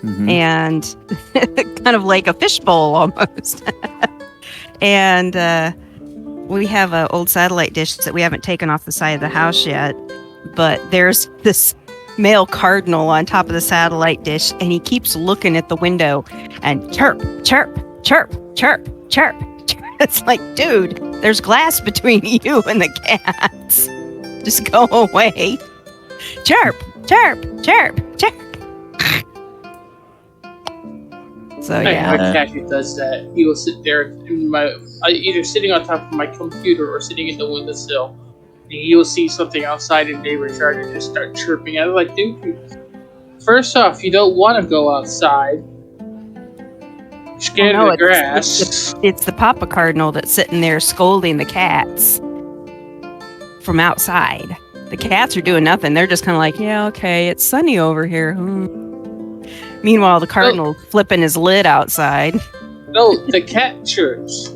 and kind of like a fishbowl almost. And we have an old satellite dish that we haven't taken off the side of the house yet, but there's this male cardinal on top of the satellite dish, and he keeps looking at the window and chirp, chirp, chirp, chirp, chirp. It's like, dude, there's glass between you and the cats. Just go away. Chirp, chirp, chirp, chirp. So yeah, my cat who does that. He will sit there in either sitting on top of my computer or sitting in the windowsill. And you'll see something outside in neighbor's yard and just start chirping. I'm like, dude, first off, you don't want to go outside. You're scared of the grass. It's the Papa Cardinal that's sitting there scolding the cats from outside. The cats are doing nothing. They're just kind of like, yeah, okay, it's sunny over here. Meanwhile, the Cardinal's flipping his lid outside. No, the cat chirps.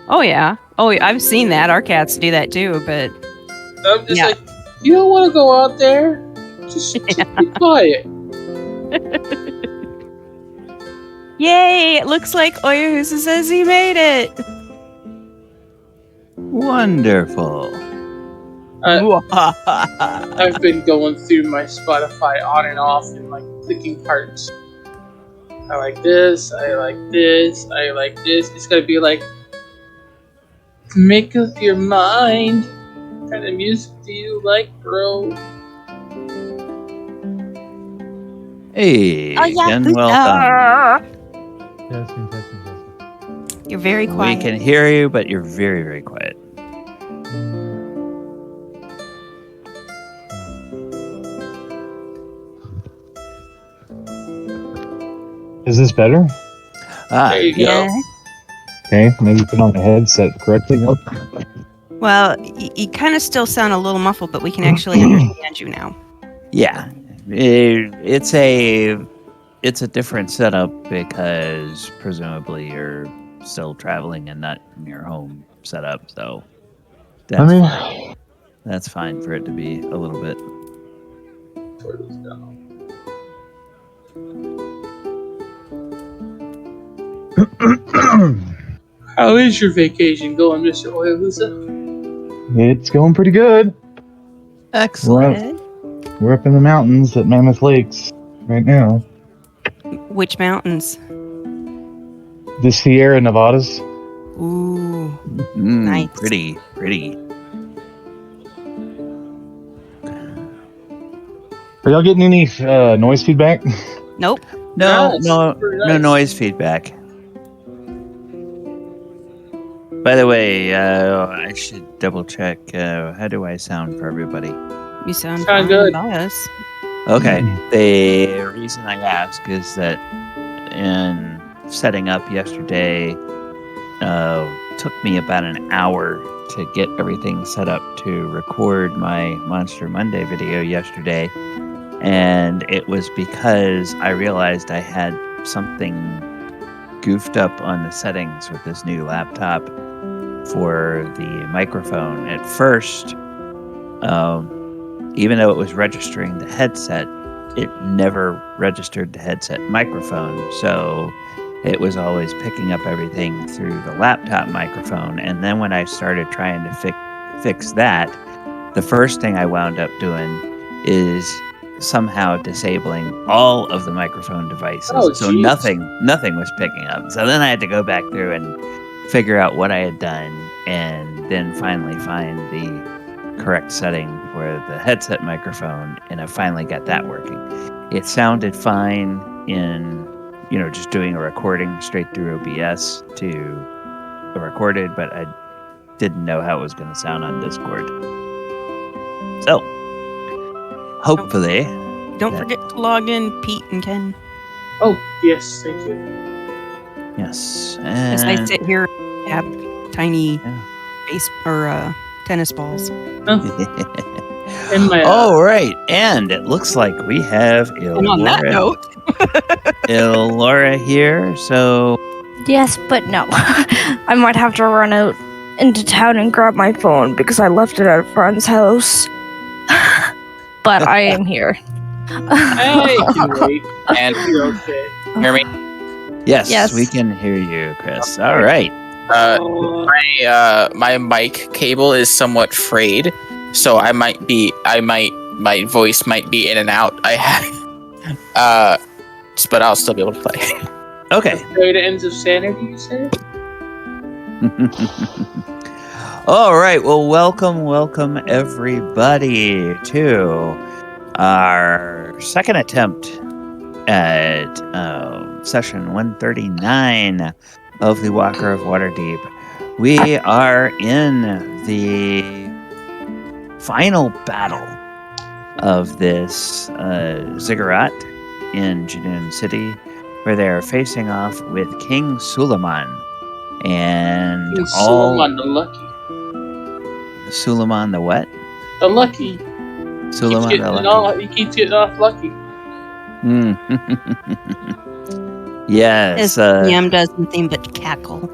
Oh, yeah. Oh, I've seen that. Our cats do that too, but... I'm just like, you don't want to go out there? Just be quiet. Yay! It looks like Oyohusa says he made it! Wonderful. I've been going through my Spotify on and off and like clicking parts. I like this, I like this, I like this. It's gonna be like, make up your mind. What kind of music do you like, bro? Hey, Ken, welcome. Testing. You're very quiet. We can hear you, but you're very, very quiet. Is this better? There you go. Okay, maybe put on the headset correctly. Well, you kind of still sound a little muffled, but we can actually understand you now. Yeah, it's a different setup because presumably you're still traveling and not in your home setup, so that's fine for it to be a little bit. How is your vacation going, Mr. Oyohusa? It's going pretty good. Excellent. We're up in the mountains at Mammoth Lakes right now. Which mountains? The Sierra Nevadas. Ooh, nice. Pretty. Are y'all getting any noise feedback? Nope. No nice. noise feedback. By the way, I should double check. How do I sound for everybody? You sound Sound good. by us. Okay. The reason I ask is that in setting up yesterday, took me about an hour to get everything set up to record my Monster Monday video yesterday. And it was because I realized I had something goofed up on the settings with this new laptop for the microphone. At first, even though it was registering the headset, it never registered the headset microphone. So it was always picking up everything through the laptop microphone. And then when I started trying to fix that, the first thing I wound up doing is somehow disabling all of the microphone devices. So nothing was picking up. So then I had to go back through and figure out what I had done and then finally find the correct setting for the headset microphone, and I finally got that working. It sounded fine in, just doing a recording straight through OBS to a recorded, but I didn't know how it was going to sound on Discord. So, hopefully... Don't forget to log in, Pete and Ken. Oh, yes, thank you. Yes. As I sit here and have tiny base or tennis balls. All right, and it looks like we have Elora. And on that note, Elora here. So yes, but no. I might have to run out into town and grab my phone because I left it at a friend's house. But I am here. Hey, you can wait. And You're okay. hear me? Yes, Yes. we can hear you, Chris. All right. My mic cable is somewhat frayed, so my voice might be in and out. I have, but I'll still be able to play. Okay. Straight ends of sanity, you say? All right. Well, welcome everybody to our second attempt at session 139 of the Walker of Waterdeep. We are in the final battle of this ziggurat in Junoon City, where they are facing off with King Suleiman and King all Suleiman the Lucky. Suleiman the what? The Lucky. Suleiman the Lucky. He keeps getting off lucky. Yes. His DM does nothing but cackle.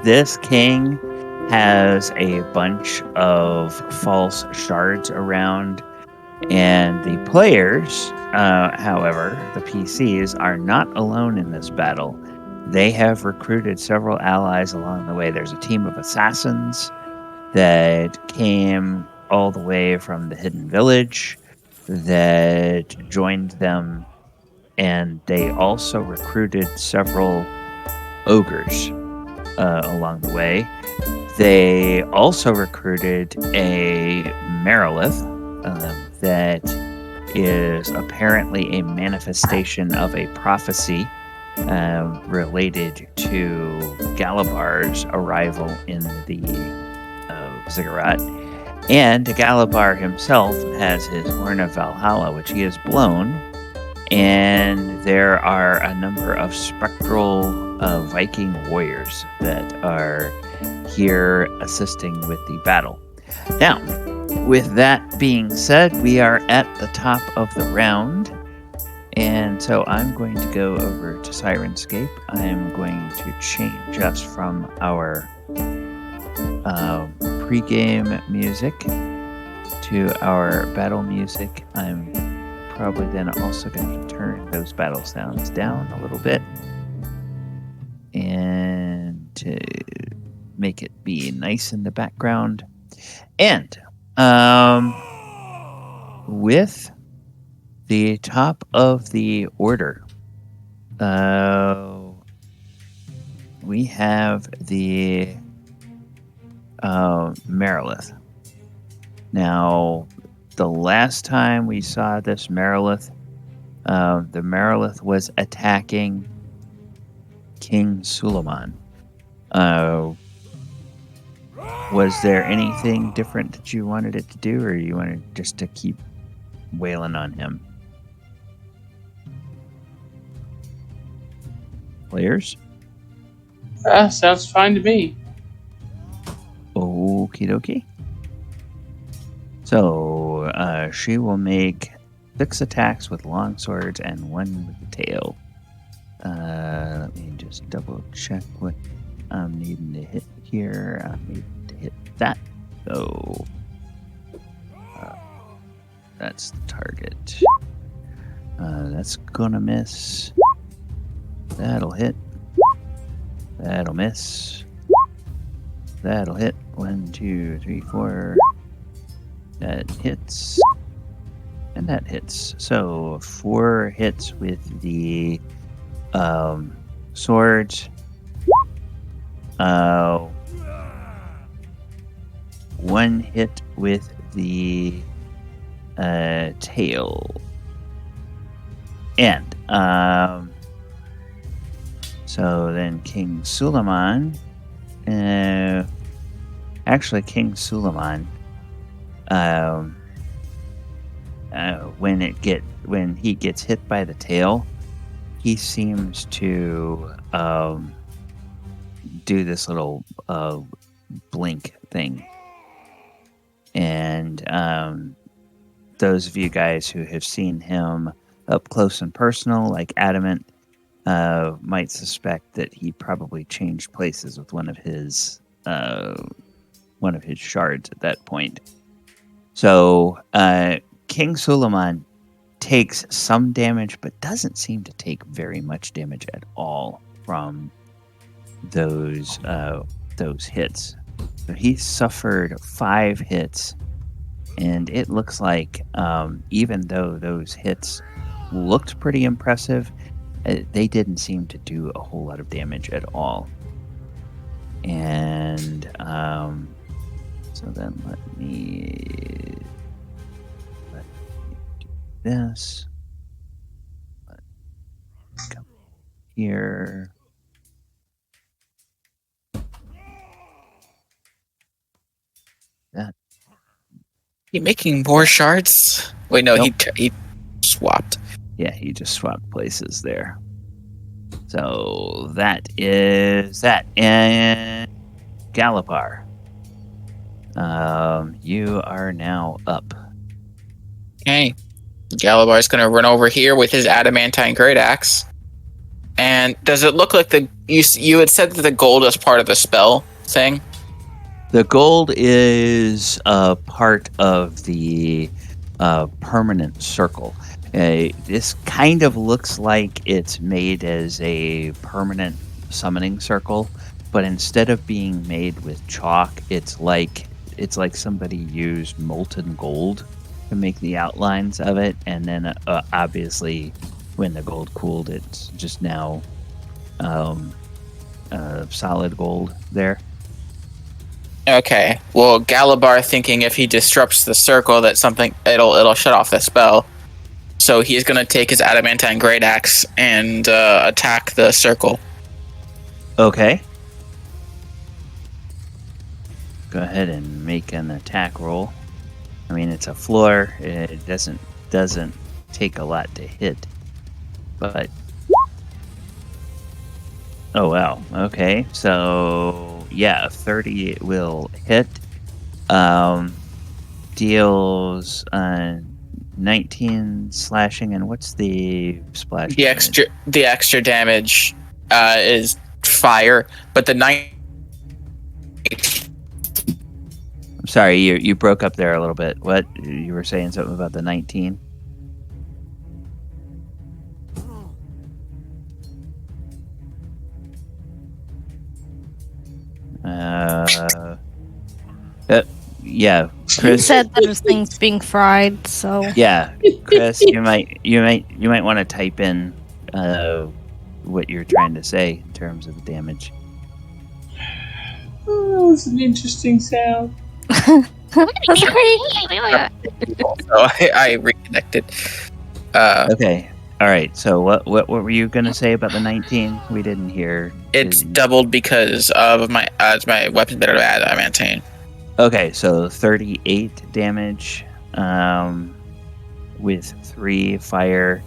This king has a bunch of false shards around, and the players, however, the PCs, are not alone in this battle. They have recruited several allies along the way. There's a team of assassins that came all the way from the Hidden Village that joined them, and they also recruited several ogres along the way. They also recruited a Marilith that is apparently a manifestation of a prophecy related to Galibar's arrival in the ziggurat. And Galibar himself has his Horn of Valhalla, which he has blown. And there are a number of spectral Viking warriors that are here assisting with the battle. Now, with that being said, we are at the top of the round. And so I'm going to go over to Sirenscape. I'm going to change us from our pregame music to our battle music. I'm probably then also going to turn those battle sounds down a little bit and to make it be nice in the background. And with the top of the order, we have the Marilith. Now, the last time we saw this Marilith, the Marilith was attacking King Suleiman. Was there anything different that you wanted it to do, or you wanted just to keep wailing on him? Players? Sounds fine to me. Okie dokie. So, she will make 6 attacks with long swords and 1 with the tail. Let me just double check what I'm needing to hit here. I'm needing to hit that. So, that's the target. That's gonna miss. That'll hit. That'll miss. That'll hit. 1, 2, 3, 4. That hits. And that hits. So 4 hits with the swords. 1 hit with the tail. And so then King Suleiman. Actually, King Suleiman. When he gets hit by the tail, he seems to do this little blink thing. And those of you guys who have seen him up close and personal, like Adamant, might suspect that he probably changed places with one of his one of his shards at that point. So King Suleiman takes some damage, but doesn't seem to take very much damage at all from those hits. So he suffered 5 hits, and it looks like even though those hits looked pretty impressive, they didn't seem to do a whole lot of damage at all. And so then let me do this. Let's come here. That. You making more shards? Wait, no, Nope. he swapped. Yeah, he just swapped places there. So that is that. And Galibar, you are now up. Okay. Galibar's gonna run over here with his adamantine great axe. And does it look like you had said that the gold is part of the spell thing? The gold is part of the permanent circle. This kind of looks like it's made as a permanent summoning circle, but instead of being made with chalk, it's like somebody used molten gold to make the outlines of it, and then obviously when the gold cooled, it's just now solid gold there. Okay. Well, Galibar thinking if he disrupts the circle that it'll shut off the spell. So he's gonna take his adamantine great axe and attack the circle. Okay. Go ahead and make an attack roll. I mean, it's a floor. It doesn't take a lot to hit. But oh wow. Okay. So yeah, a 30 will hit. Deals 19 slashing, and what's the splash? The extra damage is fire, but the 9. I'm sorry, you broke up there a little bit. What? You were saying something about the 19? Yeah, He Chris. said that his thing's being fried, so Yeah, Chris, you might want to type in what you're trying to say in terms of the damage. Oh, that was an interesting sound. that's great. So I reconnected. Okay, all right. So what were you gonna say about the 19? We didn't hear. It's doubled because of my weapon that are adamantine. Okay, so 38 damage with 3 fire,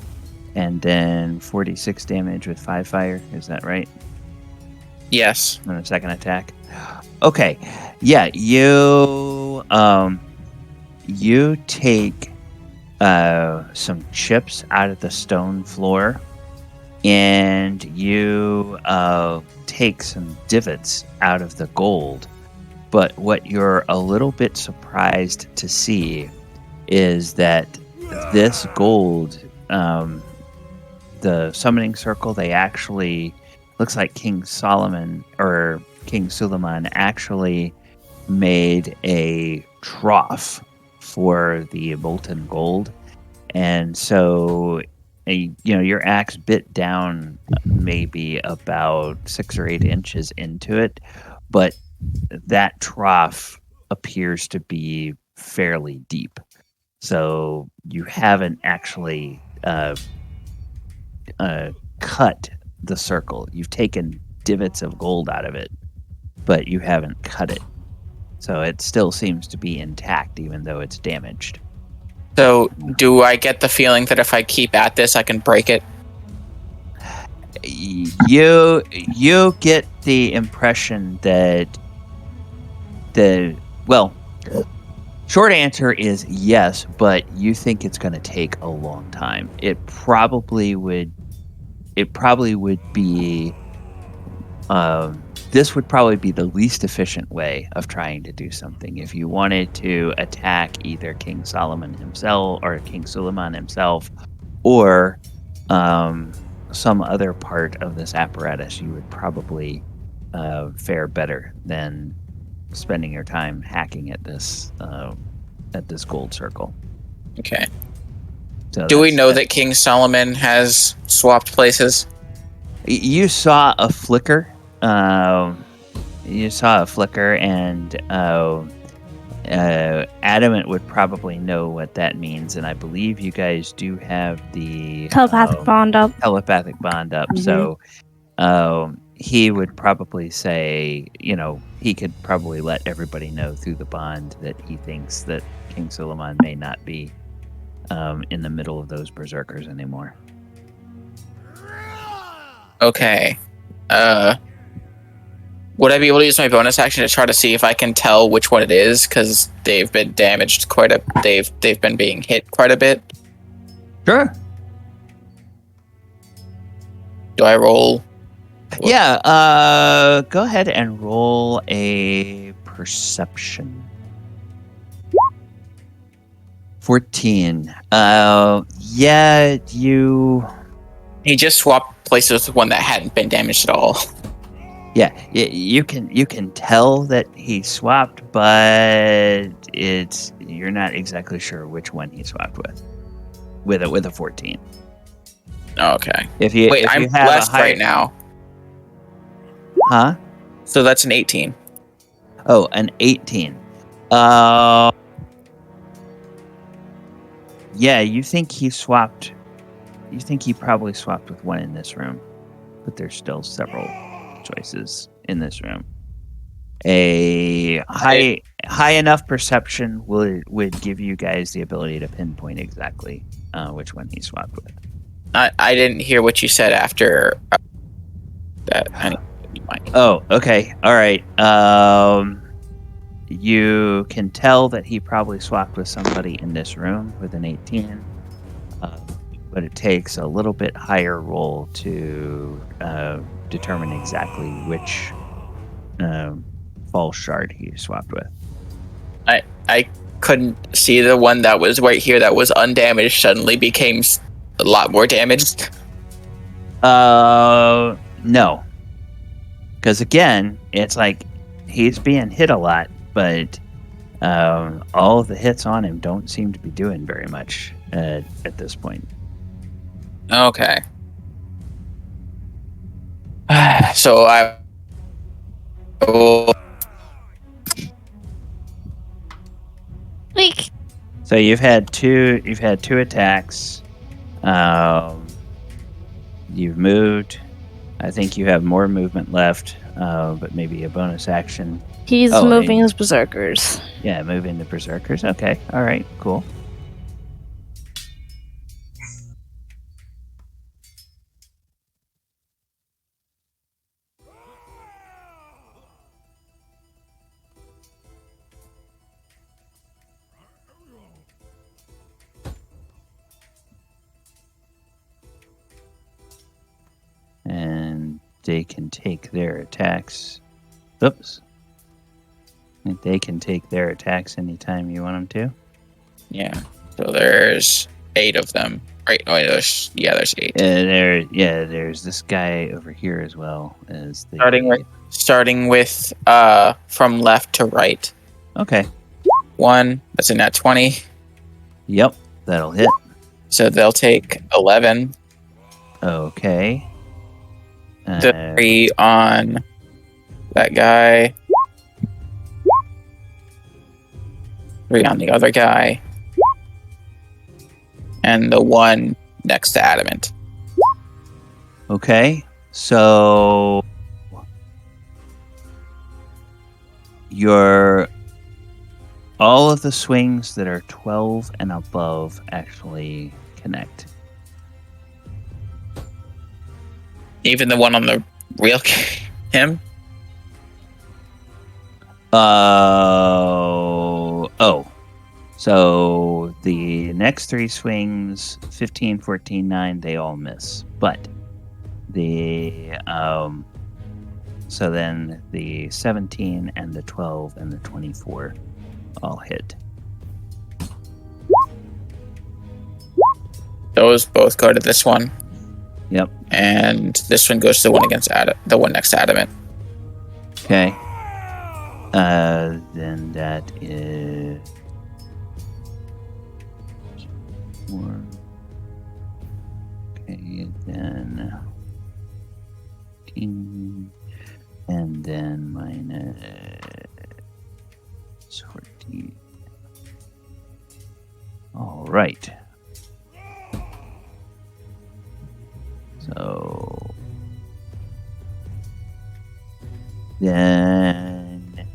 and then 46 damage with 5 fire. Is that right? Yes. On a second attack. Okay, yeah, you take some chips out of the stone floor, and you take some divots out of the gold. But what you're a little bit surprised to see is that this gold, the summoning circle, they actually looks like King Suleiman actually made a trough for the molten gold, and so your axe bit down maybe about 6 or 8 inches into it, but that trough appears to be fairly deep. So you haven't actually cut the circle. You've taken divots of gold out of it, but you haven't cut it. So it still seems to be intact, even though it's damaged. So do I get the feeling that if I keep at this, I can break it? You get the impression that short answer is yes, but you think it's going to take a long time. It probably would be this would probably be the least efficient way of trying to do something. If you wanted to attack either King Solomon himself or King Suleiman himself, or some other part of this apparatus, you would probably fare better than spending your time hacking at this gold circle. Okay. So Do we know that King Solomon has swapped places? You saw a flicker. And Adamant would probably know what that means, and I believe you guys do have the Telepathic bond up. Telepathic bond up. So he would probably say, he could probably let everybody know through the bond that he thinks that King Suleiman may not be in the middle of those berserkers anymore. Okay. Would I be able to use my bonus action to try to see if I can tell which one it is? Because they've been damaged they've been being hit quite a bit. Sure. Do I roll? Yeah. Go ahead and roll a perception. 14. Yeah, you. He just swapped places with one that hadn't been damaged at all. Yeah, you can tell that he swapped, but you're not exactly sure which one he swapped with a 14. Okay. I'm blessed right now. Huh? So that's an 18. Oh, an 18. Yeah, you think he swapped. You think he probably swapped with one in this room, but there's still several choices in this room. A high enough perception would give you guys the ability to pinpoint exactly which one he swapped with. I didn't hear what you said after that. Oh, okay. All right. You can tell that he probably swapped with somebody in this room with an 18. But it takes a little bit higher roll to determine exactly which false shard he swapped with. I couldn't see the one that was right here that was undamaged suddenly became a lot more damaged. No. Because again, it's like he's being hit a lot, but all of the hits on him don't seem to be doing very much at this point. Okay. So I will. Weak. So you've had two attacks. You've moved. I think you have more movement left, but maybe a bonus action. He's moving his berserkers. Yeah, moving the berserkers. Okay. All right. Cool. And they can take their attacks. Oops. And they can take their attacks anytime you want them to. Yeah. So there's 8 of them. Right. Oh, there's 8. There's this guy over here as well as the starting with from left to right. Okay. 1. That's a nat 20. Yep, that'll hit. So they'll take 11. Okay. The 3 on that guy. 3 on the other guy. And the 1 next to Adamant. Okay. So all of the swings that are 12 and above actually connect. Even the one on the real him? So the next 3 swings, 15, 14, 9, they all miss. But the So then the 17 and the 12 and the 24 all hit. Those both go to this one. Yep. And this one goes to the one against the one next to Adamant. Okay. Then that is 4. Okay, then 15, and then minus 14. All right. So then,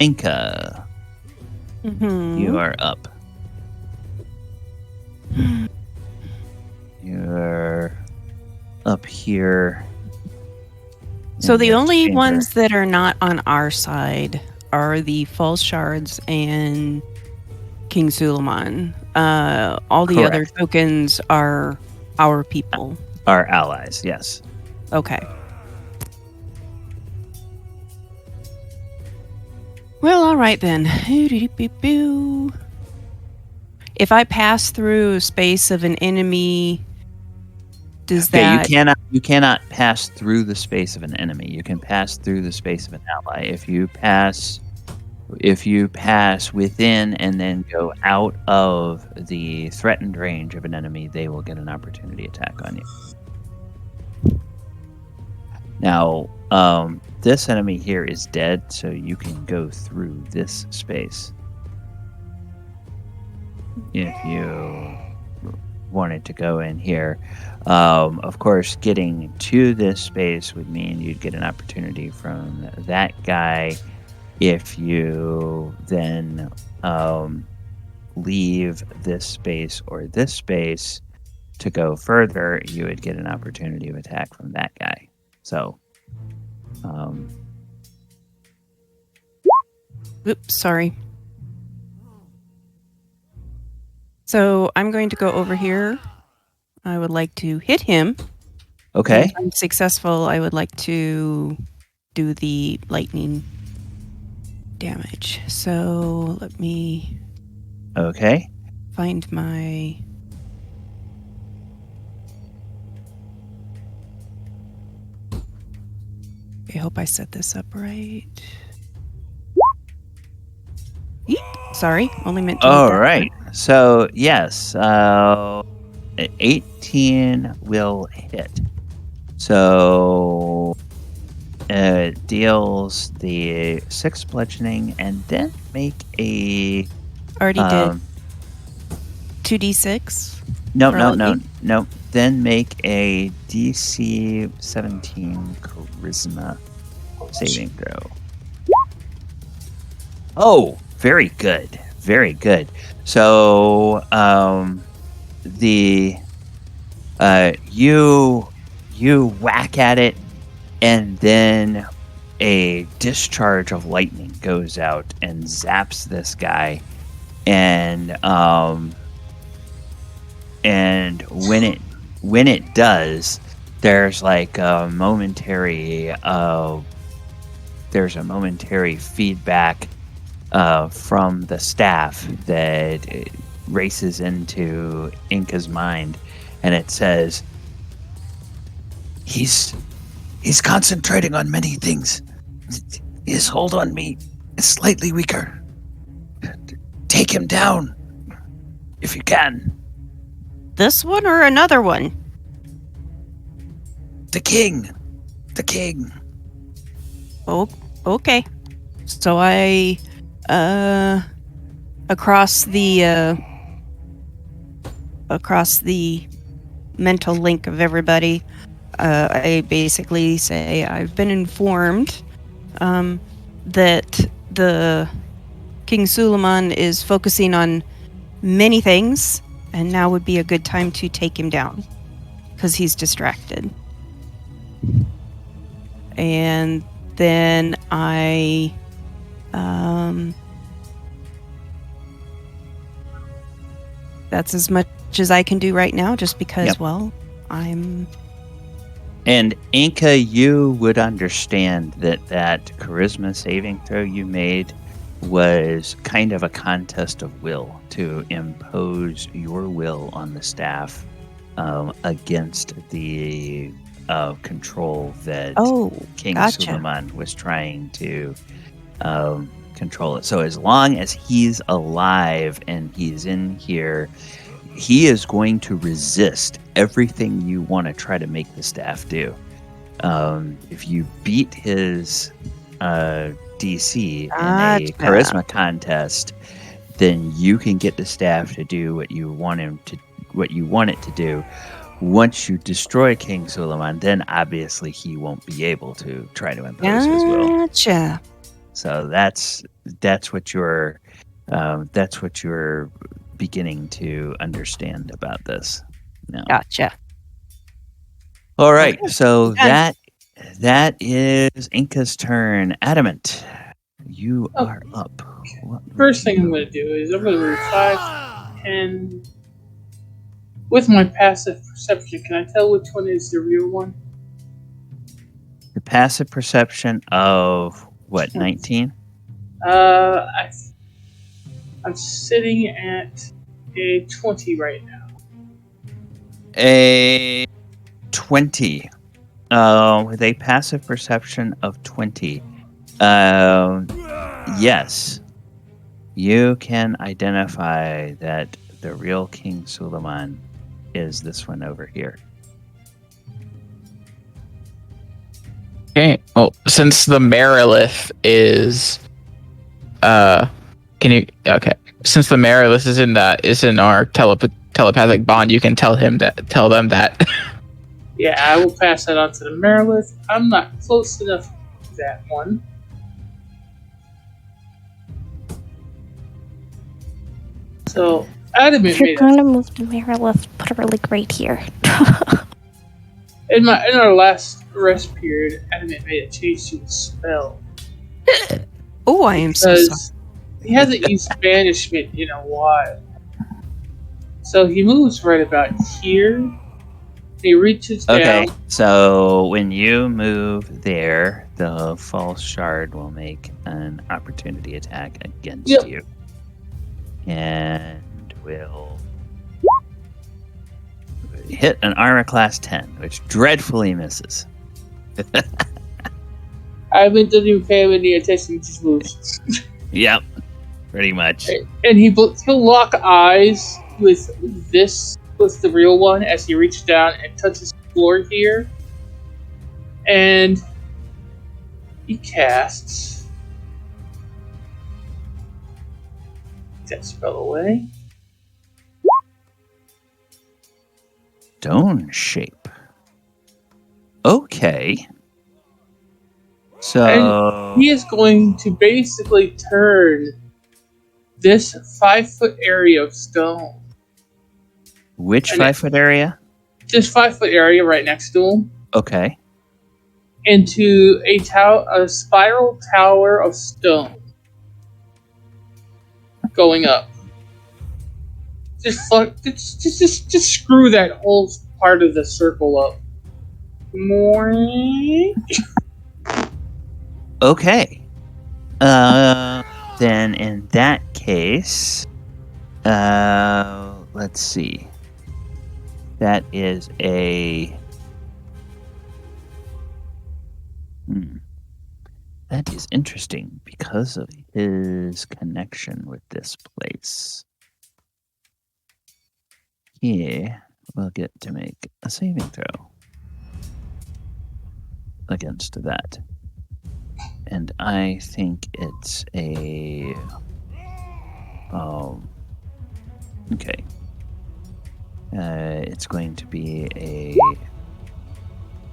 Enka, you are up. You're up here. So in the this only chamber. ones that are not on our side are the false shards and King Suleiman. All the other Correct. tokens are our people. Our allies, yes. Okay. Well, all right then. If I pass through space of an enemy, does Okay, that... you cannot pass through the space of an enemy. You can pass through the space of an ally. If you pass within and then go out of the threatened range of an enemy, they will get an opportunity attack on you. Now, this enemy here is dead, so you can go through this space if you wanted to go in here. Of course, getting to this space would mean you'd get an opportunity from that guy. If you then leave this space or this space to go further, you would get an opportunity of attack from that guy. So, Oops, sorry. So I'm going to go over here. I would like to hit him. okay. If I'm successful, I would like to do the lightning damage. So let me Okay. find my... I hope I set this up right. Eep. Sorry, only meant to. All right. So, yes, 18 will hit. So, it deals the 6 bludgeoning and then make a... Already did. 2d6. No. Then make a DC 17 charisma saving throw. Oh, very good. Very good. So, you whack at it, and then a discharge of lightning goes out and zaps this guy, and when it does, there's like a momentary feedback from the staff that races into Enka's mind, and it says, He's concentrating on many things. His hold on me is slightly weaker. Take him down, if you can. This one or another one? The king. Oh, okay. So I, across the mental link of everybody, I basically say I've been informed that the King Suleiman is focusing on many things, and now would be a good time to take him down because he's distracted. And then I that's as much as I can do right now, just because, Yep. well, I'm And Enka, you would understand that charisma saving throw you made was kind of a contest of will to impose your will on the staff against the control that Oh, King gotcha. Suleiman was trying to control it. So as long as he's alive and he's in here, he is going to resist everything you want to try to make the staff do. If you beat his DC in a Gotcha. charisma contest, then you can get the staff to do what you want it to do. Once you destroy King Suleiman, then obviously he won't be able to try to impose his will. Gotcha. So that's what you're beginning to understand about this. Now. Gotcha. All right, so done. that is Enka's turn. Adamant, you are up. What First thing I'm going to do is I'm going to move 5, 10. With my passive perception, can I tell which one is the real one? The passive perception of what, 19? I'm sitting at a 20 right now. A 20. With a passive perception of 20. Yes. You can identify that the real King Suleiman is this one over here. Okay. Well, since the Merilith is, since the Merilith is in our telepathic bond, you can tell them that. Yeah, I will pass that on to the Merilith. I'm not close enough to that one. So, Adamant If you're made going to move the mirror, let's put a really great here. in our last rest period, Adamant made a change to his spell. Oh, I am so sorry. Because he hasn't used banishment in a while. So he moves right about here. He reaches down. Okay, so when you move there, the false shard will make an opportunity attack against you. And will hit an armor class 10, which dreadfully misses. Adamant doesn't even pay him any attention, he just moves. Yep, pretty much. And he'll lock eyes with the real one as he reaches down and touches the floor here. And he casts that spell away. Stone shape. Okay. So And he is going to basically turn this 5-foot area of stone. which and 5-foot area? This 5-foot area right next to him Okay. into a spiral tower of stone going up. Just screw that whole part of the circle up. Morning. Okay. Then in that case, let's see. That is a. That is interesting because of his connection with this place. He will get to make a saving throw against that. And I think it's a... okay. It's going to be a...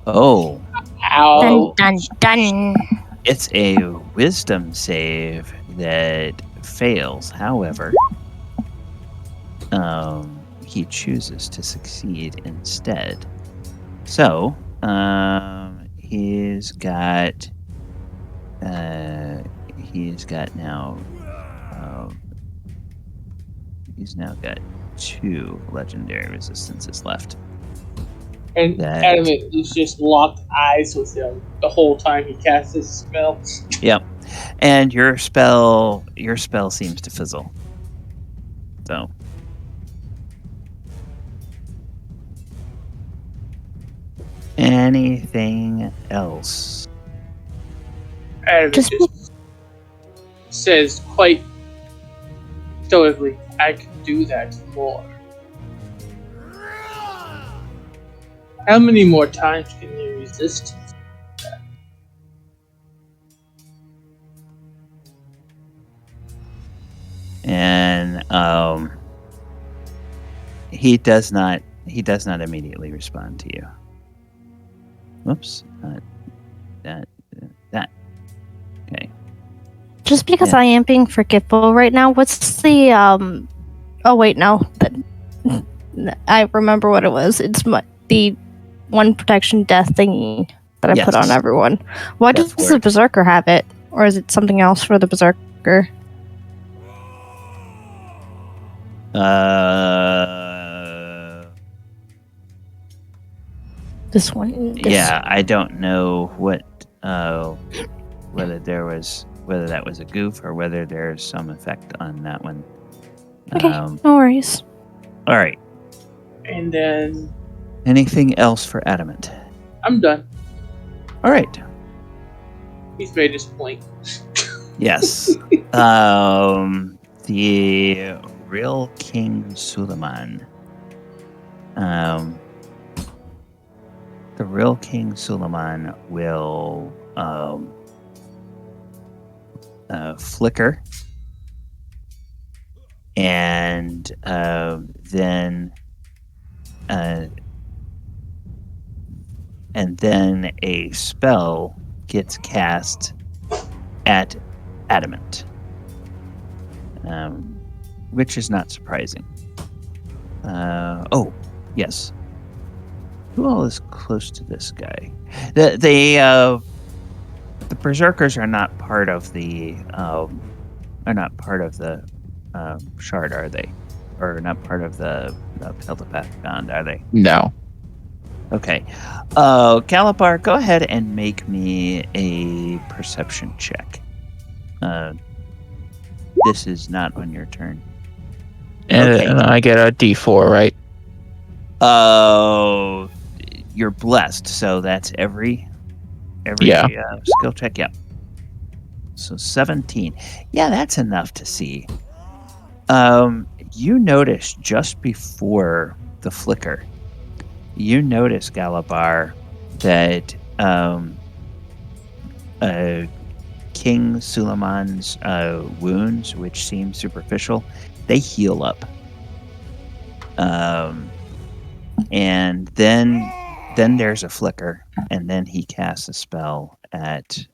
Oh! Ow. Dun, dun, dun. It's a wisdom save that fails. However, he chooses to succeed instead. So, he's got now. He's now got 2 legendary resistances left. And That- Adamant is just locked eyes with him the whole time he casts his spell. Yep. And your spell seems to fizzle. So. Anything else? Adamant Just- just says quite stoically, I can do that more. How many more times can you resist? And he does not immediately respond to you. Whoops. That. Okay. Just because Yeah. I am being forgetful right now, what's the oh wait, no. I remember what it was. It's the one protection death thingy that I put on Yes. everyone. Why Death does the ward. berserker have it? Or is it something else for the berserker? This one? Yeah, I don't know what whether that was a goof or whether there's some effect on that one. Okay, no worries. All right. And then Anything else for Adamant? I'm done. All right. He's made his point. Yes. The real King Suleiman. The real King Suleiman will flicker, and then a spell gets cast at Adamant, which is not surprising. Oh, yes. Who all is close to this guy? The berserkers are not part of the shard, are they? Or not part of the telepathic bond, are they? No. Okay. Galibar, go ahead and make me a perception check. This is not on your turn. Okay. And I get a D4, right? You're blessed, so that's every Yeah. skill check. Yep. So 17. Yeah, that's enough to see. You notice just before the flicker, you notice, Galibar, that King Suleiman's wounds, which seem superficial, they heal up. And then there's a flicker, and then he casts a spell at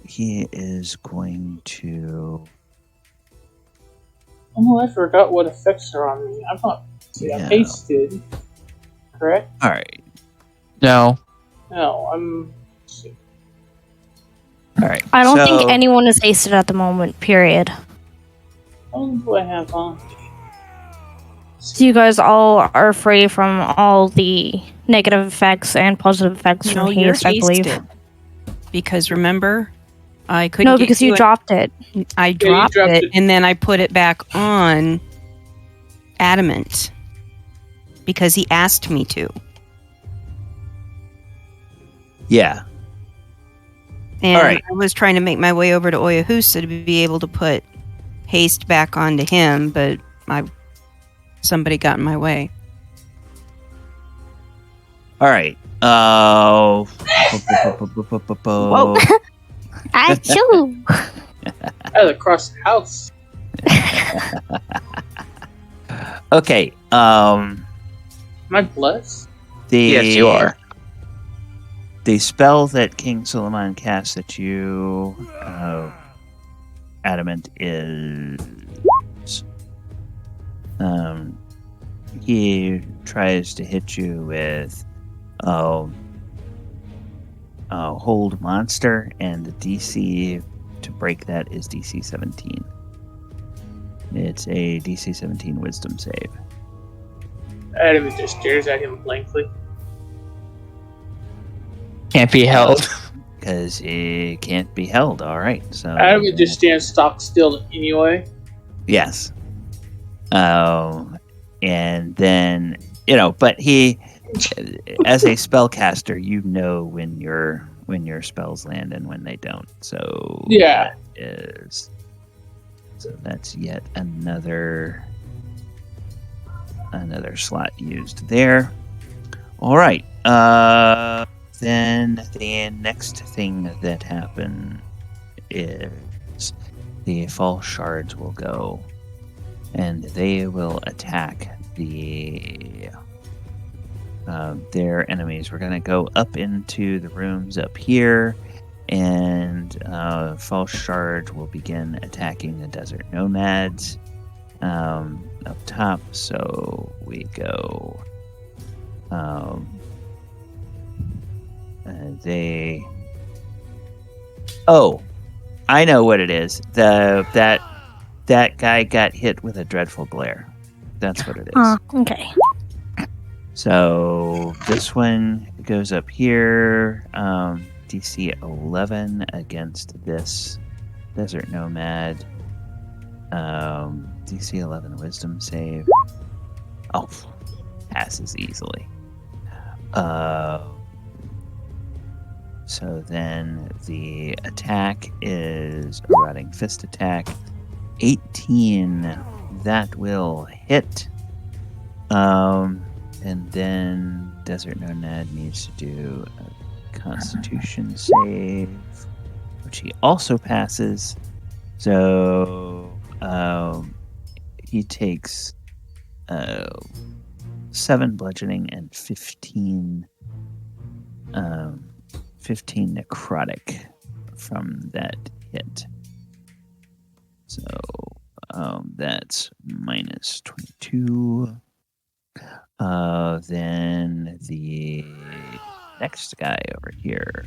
he is going to. Oh, I forgot what effects are on me. I'm not. See, I'm Yeah. hasted. Correct? All right. No. No, I'm. All right. I don't so, think anyone is hasted at the moment, period. How long do I have on? So you guys all are free from all the negative effects and positive effects No, from you're haste, I believe. hasted. Because remember, I couldn't. No, get because to you it. dropped it. I you dropped dropped it, it. and then I put it back on Adamant because he asked me to. Yeah. And All right. I was trying to make my way over to Oyohusa to be able to put haste back onto him, but somebody got in my way. All right. Whoa. Achoo! Out across the house. Okay. Am I blessed? Yes, you are. The spell that King Suleiman casts at you, Adamant, is he tries to hit you with hold monster, and the DC to break that is DC 17. It's a DC 17 Wisdom save. Adamant just stares at him blankly. Can't be held. Because it can't be held. All right. So Adamant just stands stock still anyway. yes. And then but he, as a spellcaster, when your spells land and when they don't. So Yeah. So that's yet another slot used there. All right. Then the next thing that happened is the false shards will go, and they will attack their enemies. We're gonna go up into the rooms up here, and false shards will begin attacking the desert nomads up top. So we go. I know what it is. That guy got hit with a dreadful glare. That's what it is. Okay. So this one goes up here. DC 11 against this desert nomad. DC 11 wisdom save. Oh, passes easily. So then the attack is a rotting fist attack. 18. That will hit. And then Desert Nomad needs to do a Constitution save, which he also passes. So he takes 7 bludgeoning and 15 necrotic from that hit. So that's minus 22. Then the next guy over here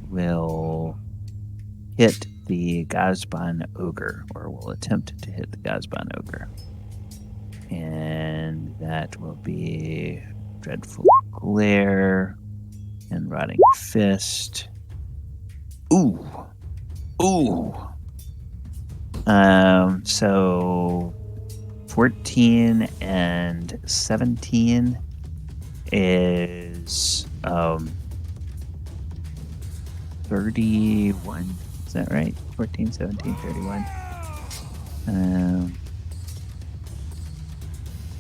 will hit the Gazban Ogre, or will attempt to hit the Gazban Ogre. And that will be Dreadful Glare and Rotting Fist. Ooh. So 14 and 17 is 31. Is that right? 14, 17, 31.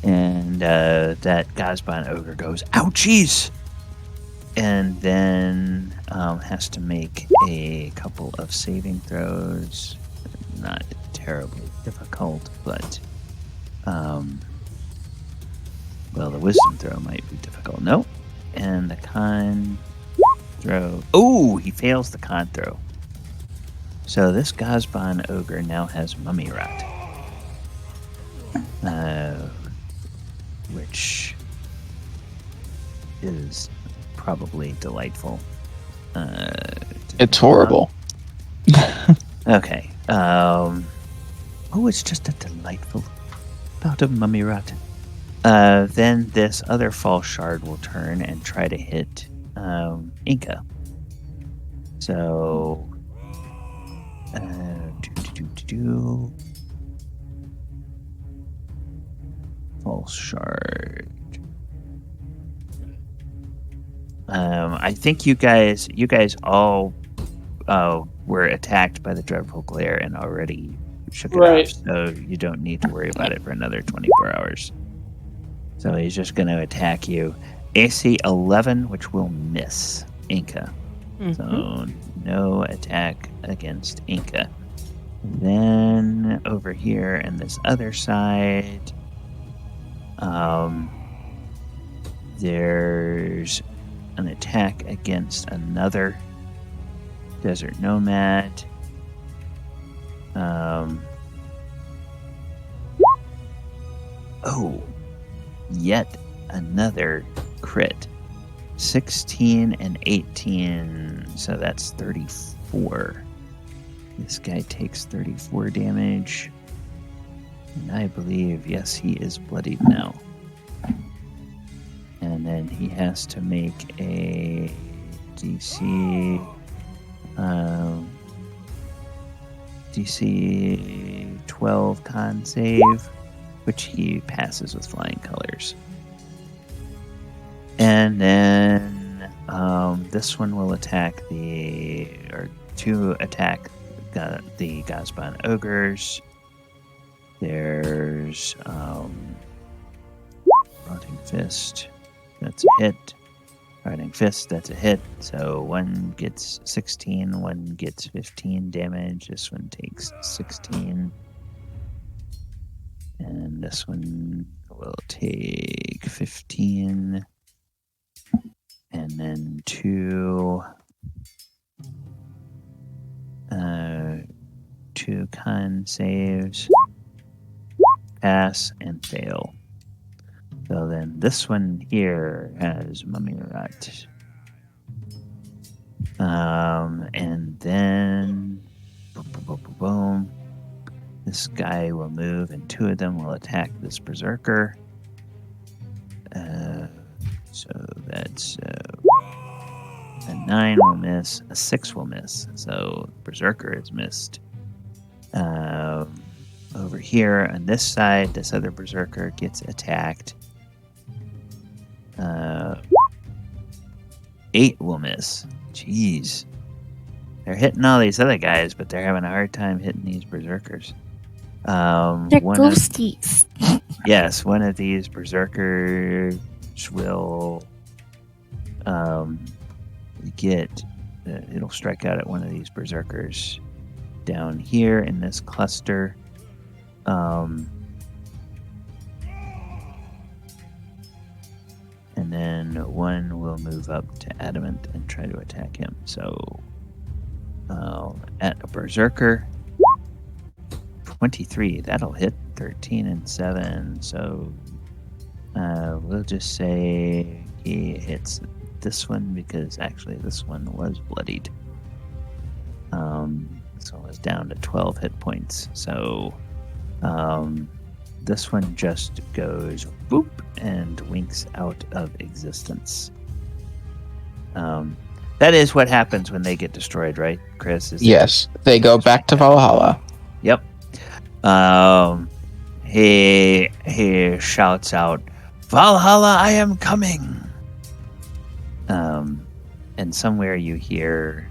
And that Gazban Ogre goes, ouchies! And then has to make a couple of saving throws. Not terribly difficult, but the wisdom throw might be difficult. Nope. And the con throw. Oh, he fails the con throw. So this Gazban Ogre now has Mummy Rot. Which is probably delightful. It's horrible. Okay. It's just a delightful bout of Mummy Rot. Then this other false shard will turn and try to hit Enka. So false shard. I think you guys all were attacked by the Dreadful Glare and already shook it off, so you don't need to worry about it for another 24 hours. So he's just going to attack you. AC 11, which will miss Enka. Mm-hmm. So no attack against Enka. Then over here and this other side, there's an attack against another desert nomad. Yet another crit. 16 and 18, so that's 34. This guy takes 34 damage. And I believe, yes, he is bloodied now. And then he has to make a DC DC 12 con save, which he passes with flying colors. And then this one will attack to attack the Gazban ogres. There's Rotting Fist. That's a hit. Rotting Fist, that's a hit. So one gets 16, one gets 15 damage. This one takes 16. And this one will take 15. And then two con saves. Pass and fail. So then this one here has Mummy Rot. And then boom. This guy will move and two of them will attack this berserker. So that's a 9 will miss, a 6 will miss. So berserker is missed. Over here on this side, this other berserker gets attacked. 8 will miss. Jeez. They're hitting all these other guys, but they're having a hard time hitting these berserkers. They're ghosties. Yes, one of these berserkers will it'll strike out at one of these berserkers down here in this cluster. And then one will move up to Adamant and try to attack him. So at a berserker, 23, that'll hit. 13 and 7. So we'll just say he hits this one because actually this one was bloodied. So it was down to 12 hit points. So this one just goes boop and winks out of existence. That is what happens when they get destroyed, right, Chris? Yes, they go back to Valhalla. Yep. He shouts out, "Valhalla, I am coming!" And somewhere you hear,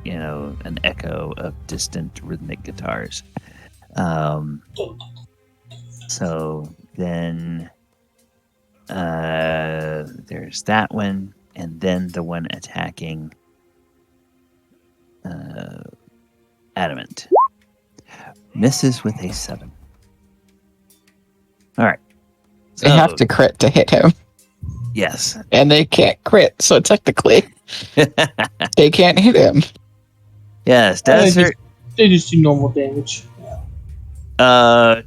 an echo of distant rhythmic guitars. So then there's that one, and then the one attacking Adamant. Misses with a 7. All right. So, They have to crit to hit him, yes. and they can't crit, so technically they can't hit him. Yes, Desert They just do normal damage.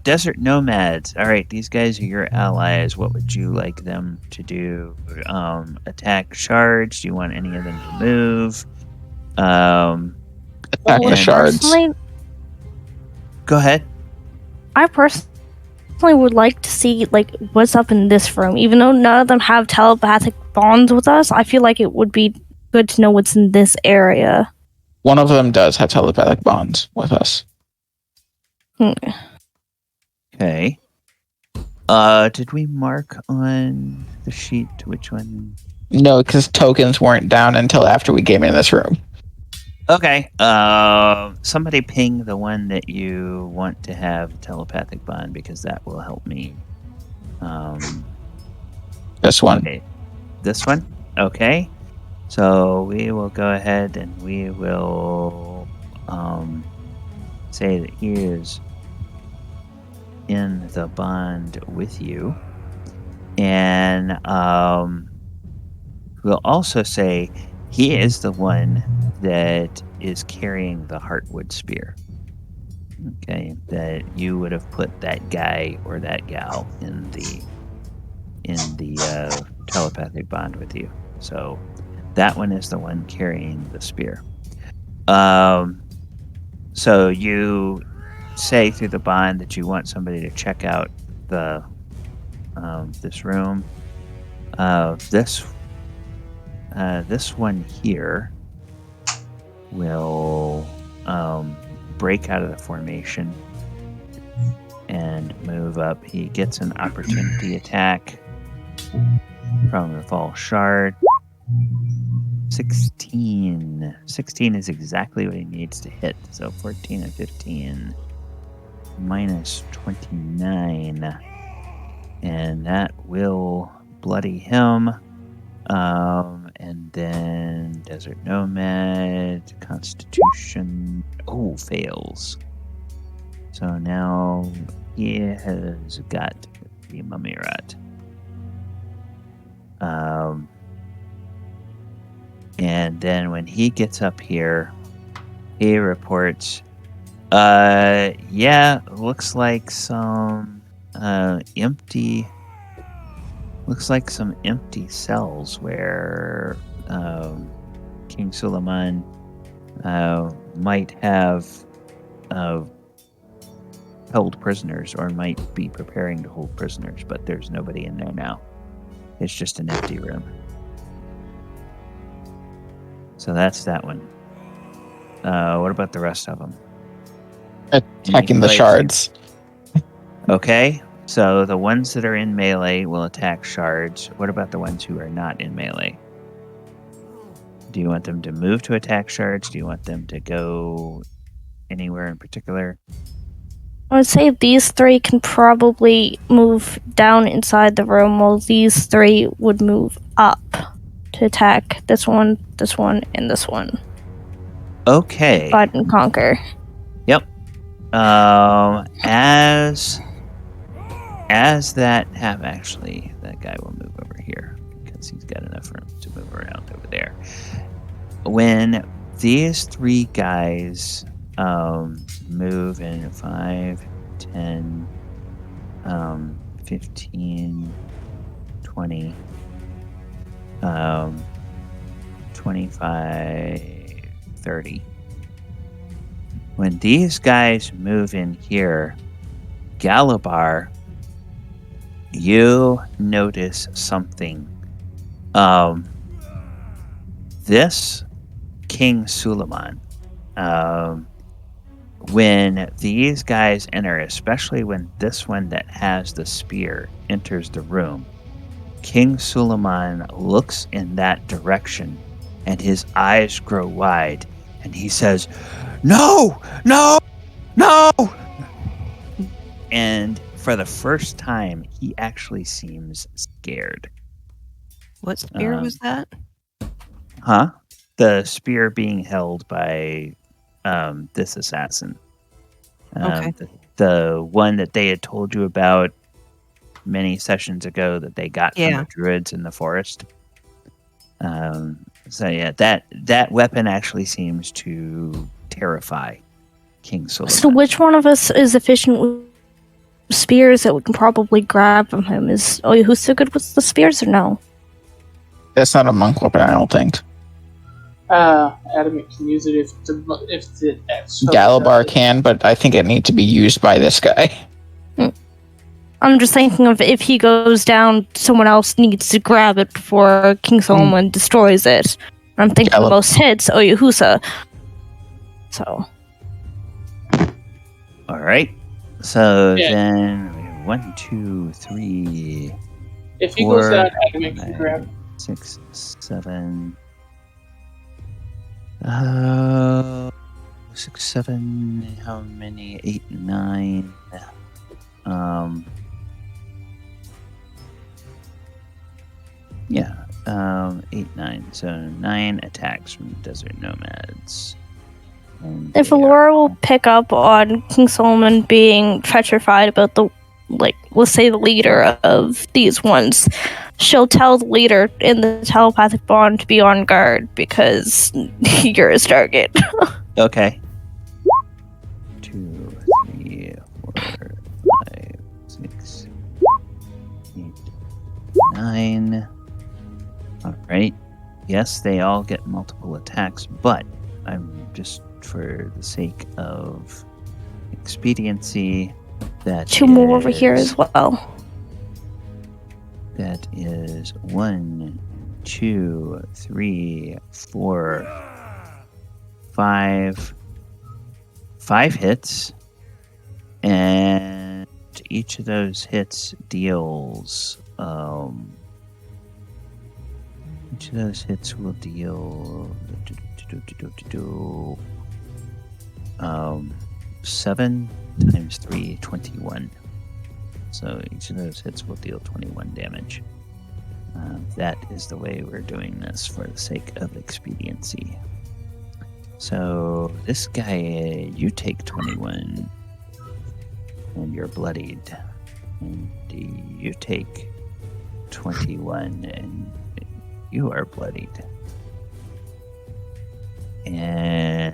Desert Nomads. All right, these guys are your allies. What would you like them to do? Attack, charge? Do you want any of them to move? Attack the and- shards. Personally, Go ahead. I personally would like to see what's up in this room. Even though none of them have telepathic bonds with us, I feel like it would be good to know what's in this area. One of them does have telepathic bonds with us. Okay. Did we mark on the sheet which one? No, because tokens weren't down until after we came in this room. Okay. Somebody ping the one that you want to have a telepathic bond because that will help me. This one. Okay. This one? Okay. So we will go ahead and we will say that he is in the bond with you. And we'll also say he is the one that is carrying the Heartwood Spear. Okay, that you would have put that guy or that gal in the telepathic bond with you. So that one is the one carrying the spear. So you say through the bond that you want somebody to check out the this room. This one here will break out of the formation and move up. He gets an opportunity attack from the Fall Shard. 16. 16 is exactly what he needs to hit. So 14 and 15 minus 29. And that will bloody him. And then Desert Nomad, Constitution. Oh, fails. So now he has got the Mummy Rat. And then when he gets up here, he reports, yeah, looks like some empty cells where King Suleiman might have held prisoners or might be preparing to hold prisoners, but there's nobody in there now. It's just an empty room. So that's that one. What about the rest of them? Attacking the shards. Okay, so the ones that are in melee will attack shards. What about the ones who are not in melee? Do you want them to move to attack shards? Do you want them to go anywhere in particular? I would say these three can probably move down inside the room, while these three would move up to attack this one, and this one. Okay. Divide and conquer. Yep. As that actually, that guy will move over here because he's got enough room to move around over there. When these three guys move in 5, 10, 15, 20, 25, 30. When these guys move in here, Galibar, you notice something. This King Suleiman, when these guys enter, especially when this one that has the spear enters the room, King Suleiman looks in that direction and his eyes grow wide and he says, "No! No! No!" And for the first time, he actually seems scared. What spear was that? Huh? The spear being held by this assassin. Okay. The one that they had told you about many sessions ago that they got from the druids in the forest. So yeah, that weapon actually seems to terrify King Suleiman. So which one of us is efficient with spears that we can probably grab from him? Is Oyohusa good with the spears or no? That's not a monk weapon, I don't think. Adamant can use it if the Galibar can, but I think it needs to be used by this guy. I'm just thinking of if he goes down, someone else needs to grab it before King Solomon destroys it. I'm thinking the most hits, Oyohusa. So. All right. So then 1, 2, 3. If he 4, goes down, Adamant can grab. 6, 7. 6, 7. How many? 8, 9. Yeah. 8, 9. So 9 attacks from Desert Nomads. And if Elora will pick up on King Solomon being petrified about the, let's say the leader of these ones, she'll tell the leader in the telepathic bond to be on guard because you're his target. Okay. 2, 3, 4, 5, 6, 8, 9. All right. Yes, they all get multiple attacks, but I'm just for the sake of expediency, that 2 more over here is- as well. That is 1, 2, 3, 4, 5. 5 hits, and each of those hits deals. Each of those hits will deal 7 times 3, 21. So each of those hits will deal 21 damage. That is the way we're doing this for the sake of expediency. So this guy, you take 21, and you're bloodied. And you take 21, and you are bloodied. And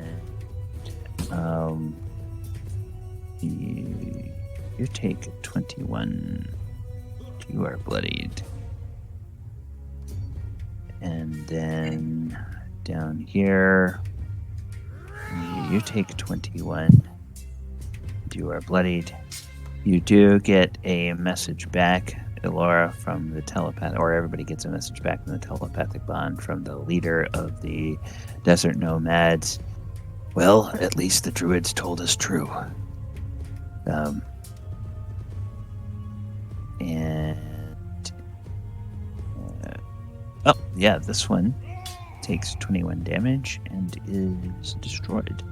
you take 21, you are bloodied. And then down here, you take 21, you are bloodied. You do get a message back, Elora, from the telepath, or everybody gets a message back from the telepathic bond from the leader of the desert nomads. Well, at least the druids told us true. This one takes 21 damage and is destroyed.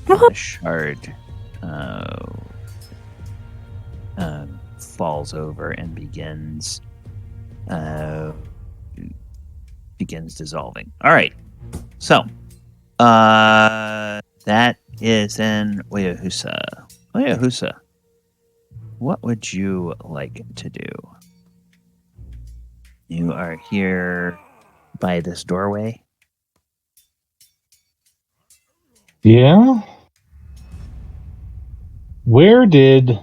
The shard falls over and begins dissolving. All right, so that is in Oyohusa. Oyohusa, what would you like to do? You are here by this doorway. Yeah. Where did?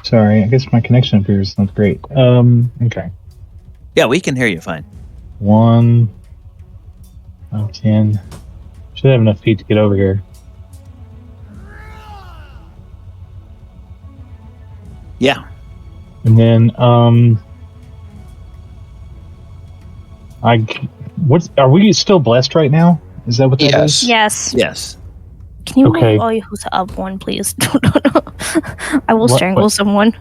Sorry, I guess my connection up here is not great. Okay. Yeah, we can hear you fine. 1 out of 10. Should have enough feet to get over here. Yeah. And then, are we still blessed right now? Is that what that is? Yes. Yes. Yes. Can you Okay. move Oyohusa up 1, please? I will What- strangle what? someone.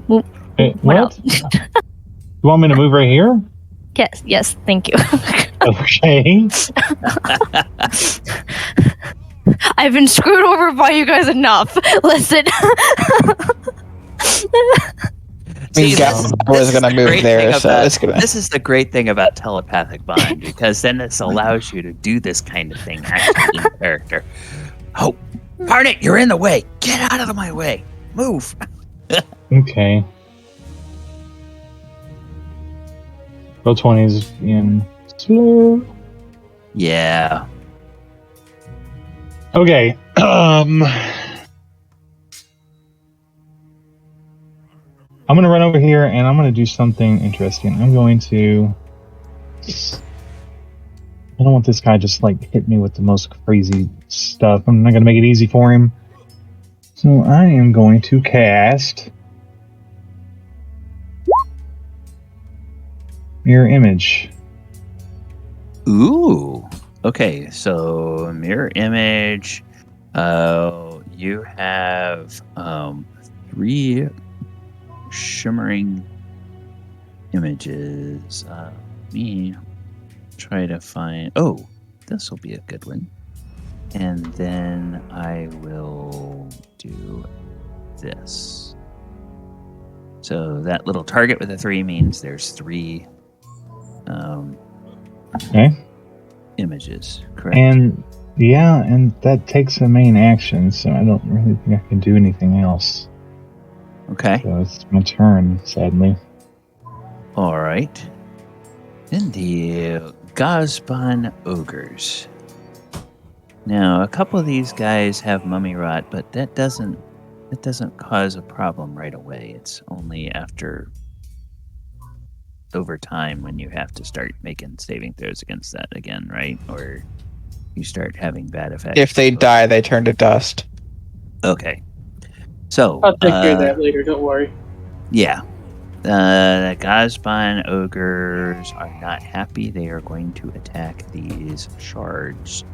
Move Hey, one what? up. You want me to move right here? Yes, thank you. Okay. I've been screwed over by you guys enough. Listen. I mean, Gallibard was going to move great there, thing so about- it's going to... This is the great thing about telepathic bond, because then this allows you to do this kind of thing actually in character. Oh, Parnit, you're in the way. Get out of my way. Move. Okay. Roll 20s in slow. Yeah. Okay. I'm going to run over here and I'm going to do something interesting. I'm going to... I don't want this guy just hit me with the most crazy stuff. I'm not going to make it easy for him. So I am going to cast Mirror Image. Ooh. Okay, so mirror image. You have 3 shimmering images. Me try to find. Oh, this will be a good one. And then I will do this. So that little target with a 3 means there's 3 Okay. images, correct? And that takes a main action, so I don't really think I can do anything else. Okay. So it's my turn, sadly. All right. Then the Gazban Ogres. Now, a couple of these guys have mummy rot, but that doesn't cause a problem right away. It's only over time when you have to start making saving throws against that again, right? Or you start having bad effects. If they die, they turn to dust. Okay. So, I'll take care of that later. Don't worry. yeah. The Gazban ogres are not happy. They are going to attack these shards.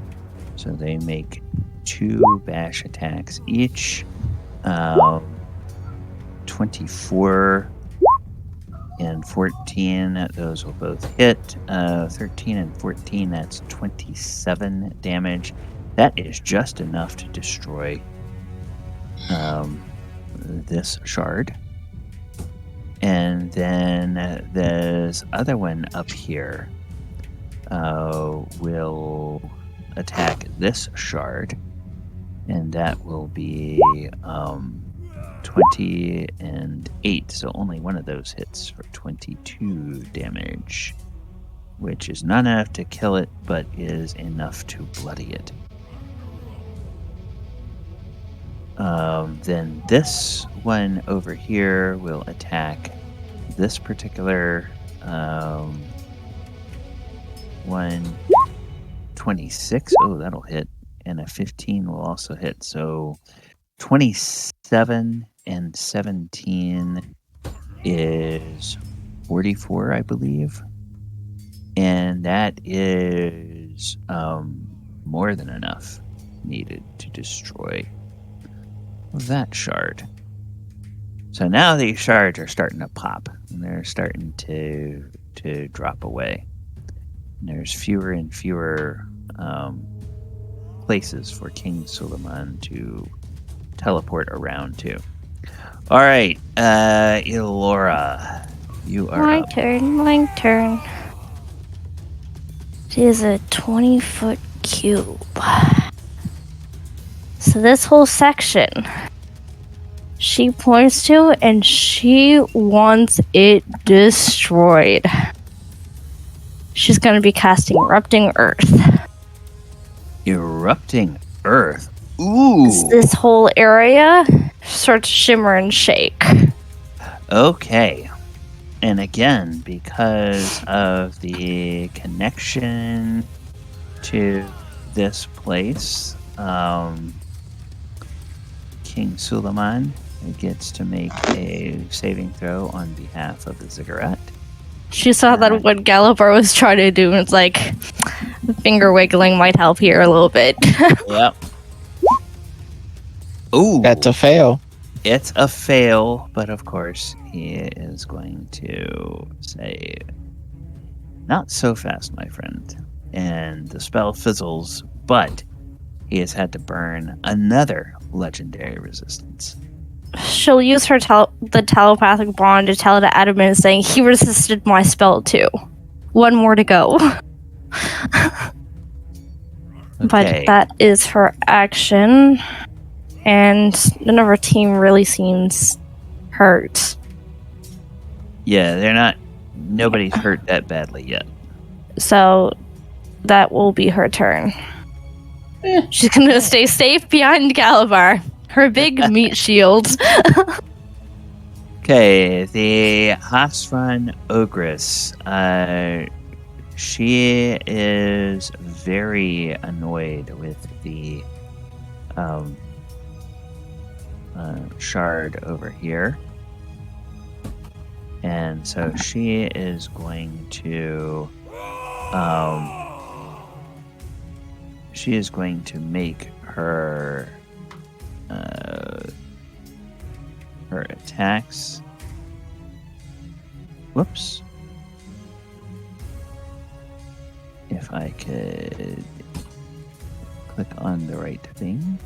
So they make 2 bash attacks each. 24 and 14. Those will both hit. 13 and 14. That's 27 damage. That is just enough to destroy this shard. And then this other one up here will attack this shard, and that will be 20 and 8. So only one of those hits for 22 damage, which is not enough to kill it, but is enough to bloody it. Then this one over here will attack this particular one. 26. Oh, that'll hit. And a 15 will also hit. So 27 and 17 is 44, I believe. And that is more than enough needed to destroy that shard. So now these shards are starting to pop, and they're starting to drop away. And there's fewer and fewer places for King Suleiman to teleport around to. All right, Elora, you are My up. turn. It is a 20-foot cube. So this whole section, she points to, and she wants it destroyed. She's going to be casting Erupting Earth. Erupting Earth. Ooh. This whole area starts to shimmer and shake. Okay. And again, because of the connection to this place, King Suleiman gets to make a saving throw on behalf of the ziggurat. She saw that what Galibar was trying to do, and it's like, finger wiggling might help here a little bit. Yep. Ooh. That's a fail. It's a fail, but of course he is going to say, not so fast, my friend. And the spell fizzles, but he has had to burn another legendary resistance. She'll use her the telepathic bond to tell the Adamant, saying he resisted my spell too. One more to go. Okay. But that is her action. And none of her team really seems hurt. Yeah, nobody's hurt that badly yet. So that will be her turn. She's going to stay safe behind Galibar. Her big meat shield. Okay, the Hasran Ogress. She is very annoyed with the shard over here. And so she is going to make her attacks. Whoops. If I could click on the right thing,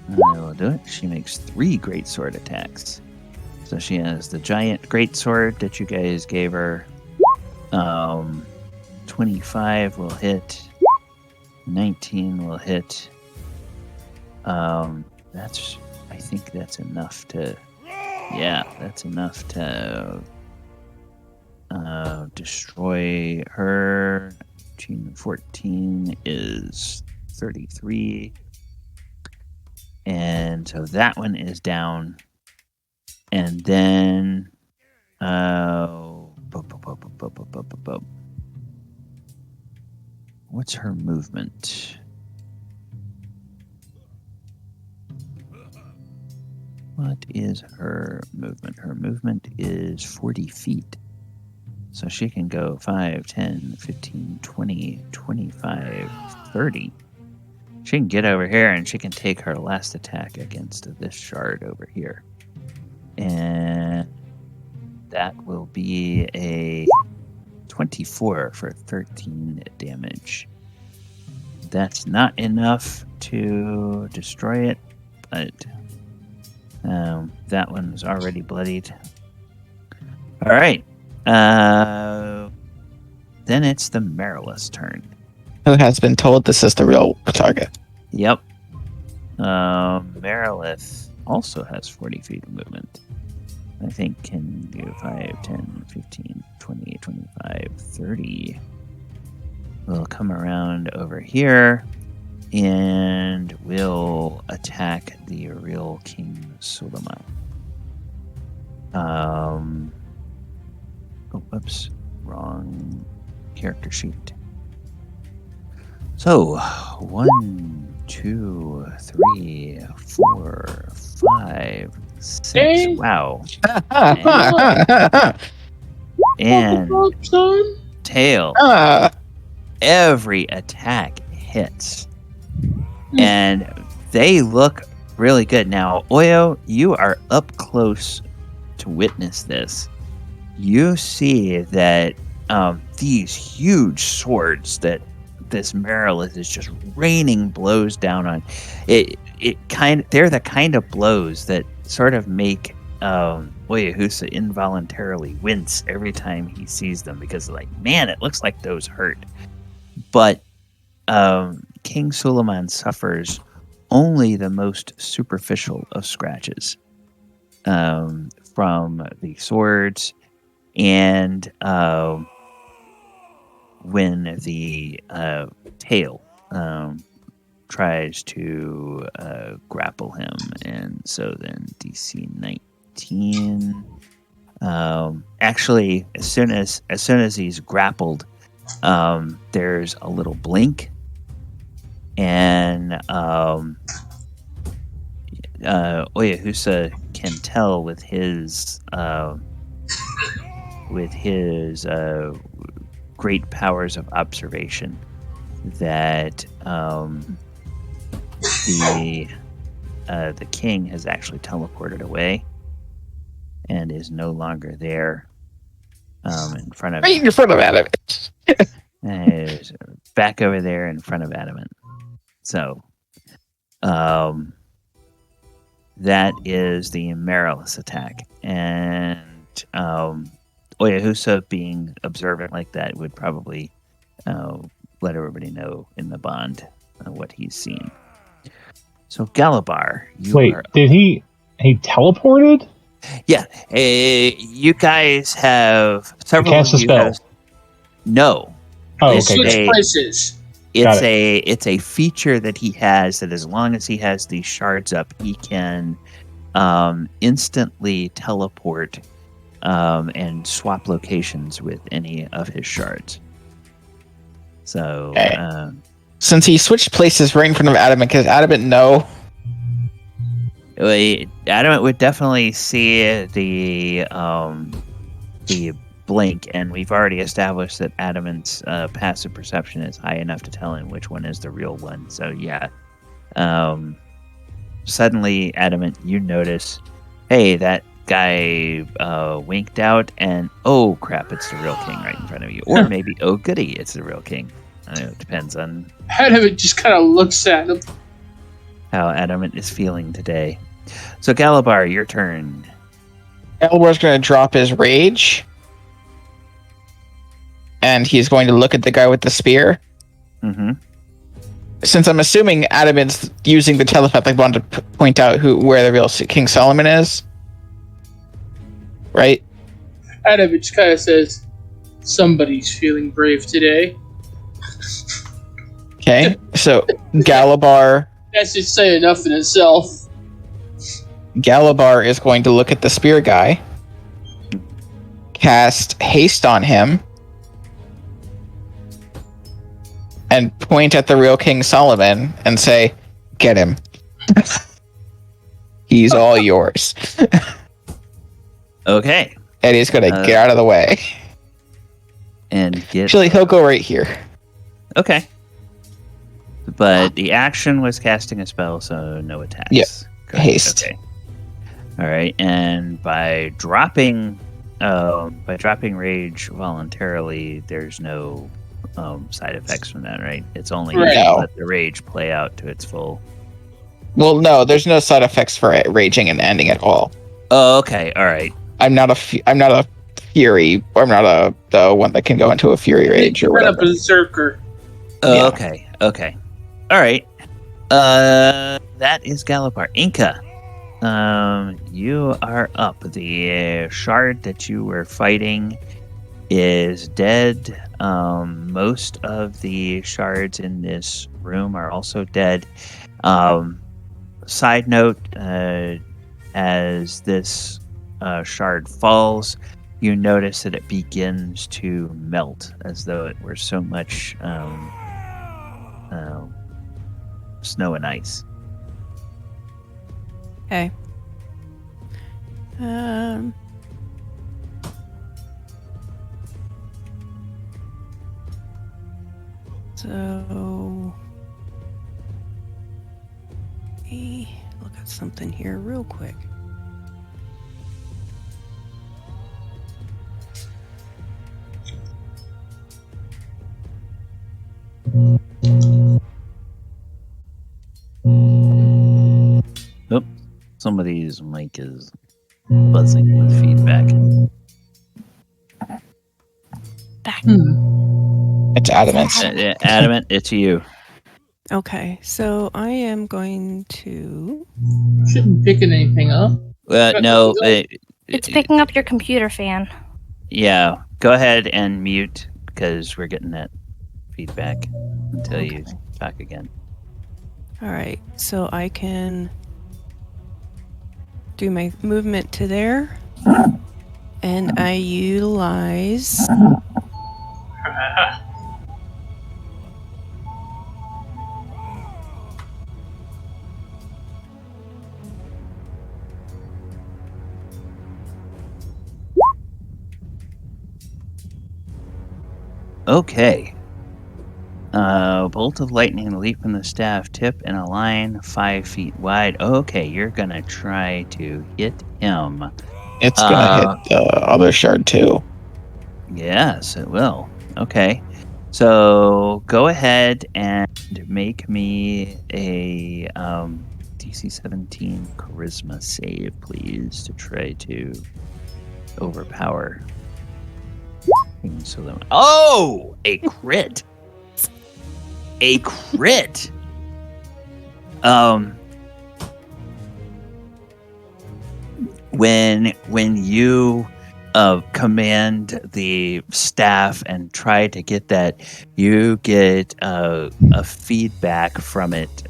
I will do it. She makes 3 greatsword attacks. So she has the giant greatsword that you guys gave her. 25 will hit. 19 will hit. I think that's enough to. Yeah, that's enough to destroy her. 14 is 33. And so that one is down. And then what's her movement? What is her movement? Her movement is 40 feet. So she can go 5, 10, 15, 20, 25, 30. She can get over here and she can take her last attack against this shard over here. And that will be a 24 for 13 damage. That's not enough to destroy it, but that one's already bloodied. All right. Then it's the Marilith's turn. Who has been told this is the real target? Yep. Marilith also has 40 feet of movement. I think can do 5, 10, 15, 20, 25, 30. We'll come around over here and we'll attack the real King Suleiman. Whoops. Wrong character sheet. So, 1, 2, 3, 4, 5, 6. Hey. Wow. What the fuck, son? Tail. Every attack hits. And they look really good. Now, Oyo, you are up close to witness this. You see that these huge swords that this Marilith is just raining blows down on. They're the kind of blows that sort of make Oyohusa involuntarily wince every time he sees them because, like, man, it looks like those hurt. But King Suleiman suffers only the most superficial of scratches from the swords, and when the tail tries to grapple him, and so then DC 19. Actually, as soon as he's grappled, there's a little blink, and Oyohusa can tell with his great powers of observation that the king has actually teleported away and is no longer there in front of Right in front of Adamant. is back over there in front of Adamant. So that is the Marilith's attack, and Oyohusa, being observant like that, would probably let everybody know in the bond what he's seen. So Galibar, did he teleported? Yeah, you guys have several. Cast a spell. No. Oh, It's okay. switch places. It's a feature that he has that as long as he has these shards up, he can instantly teleport and swap locations with any of his shards. So, Since he switched places right in front of Adamant, does Adamant know? Adamant would definitely see the blink, and we've already established that Adamant's passive perception is high enough to tell him which one is the real one. So yeah, suddenly Adamant, you notice, hey, that guy winked out, and oh crap, it's the real king right in front of you. Or maybe, oh goody, it's the real king. It depends on Adamant just kind of looks at him. how Adamant is feeling today. So Galibar, your turn. Galibar's going to drop his rage, and he's going to look at the guy with the spear. Mm-hmm. Since I'm assuming Adamant's using the telepathic bond to point out where the real King Solomon is, right? Adamant just kind of says, "Somebody's feeling brave today." Okay, so Galibar That should say enough in itself. Galibar is going to look at the spear guy, cast haste on him, and point at the real King Solomon and say, "Get him." He's all yours. Okay. And he's gonna get out of the way. And get. Actually, he'll go right here. Okay. But the action was casting a spell, so no attacks. Yep. Good. Haste. Okay. All right, and by dropping rage voluntarily, there's no side effects from that, right? It's only Right. you No. let the rage play out to its full. Well, no, there's no side effects for it raging and ending at all. Oh, okay. All right. I'm not a fury, or I'm not the one that can go into a fury rage or You're not a whatever. berserker. Oh, Yeah. okay. Okay. All right. That is Galibar. Enka. You are up. The shard that you were fighting is dead. Most of the shards in this room are also dead. Side note, as this shard falls, you notice that it begins to melt as though it were so much snow and ice. Okay. So let me look at something here real quick. Somebody's mic is buzzing with feedback. Back. It's Adamant. Adamant, it's you. Okay, so I am going to. Shouldn't be picking anything up. No, It's picking up your computer fan. yeah. Go ahead and mute because we're getting that feedback until you talk again. All right, so I can do my movement to there, and I utilize. Okay. Bolt of lightning leap from the staff, tip in a line 5 feet wide. Okay, you're gonna try to hit him. It's gonna hit the other shard too. Yes, it will. Okay. So go ahead and make me a DC 17 charisma save, please, to try to overpower King Suleiman. Oh, a crit! A crit! When you command the staff and try to get that, you get a feedback from it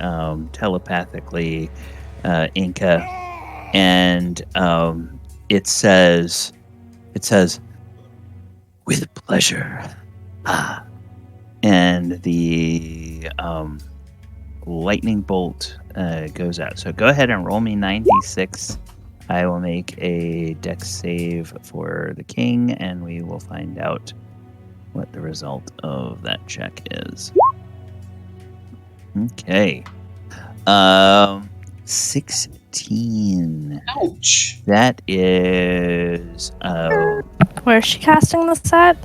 telepathically, Enka, and it says, "With pleasure." And the lightning bolt goes out. So go ahead and roll me 96. I will make a dex save for the king, and we will find out what the result of that check is. Okay. 16. Ouch. That is Where is she casting this at?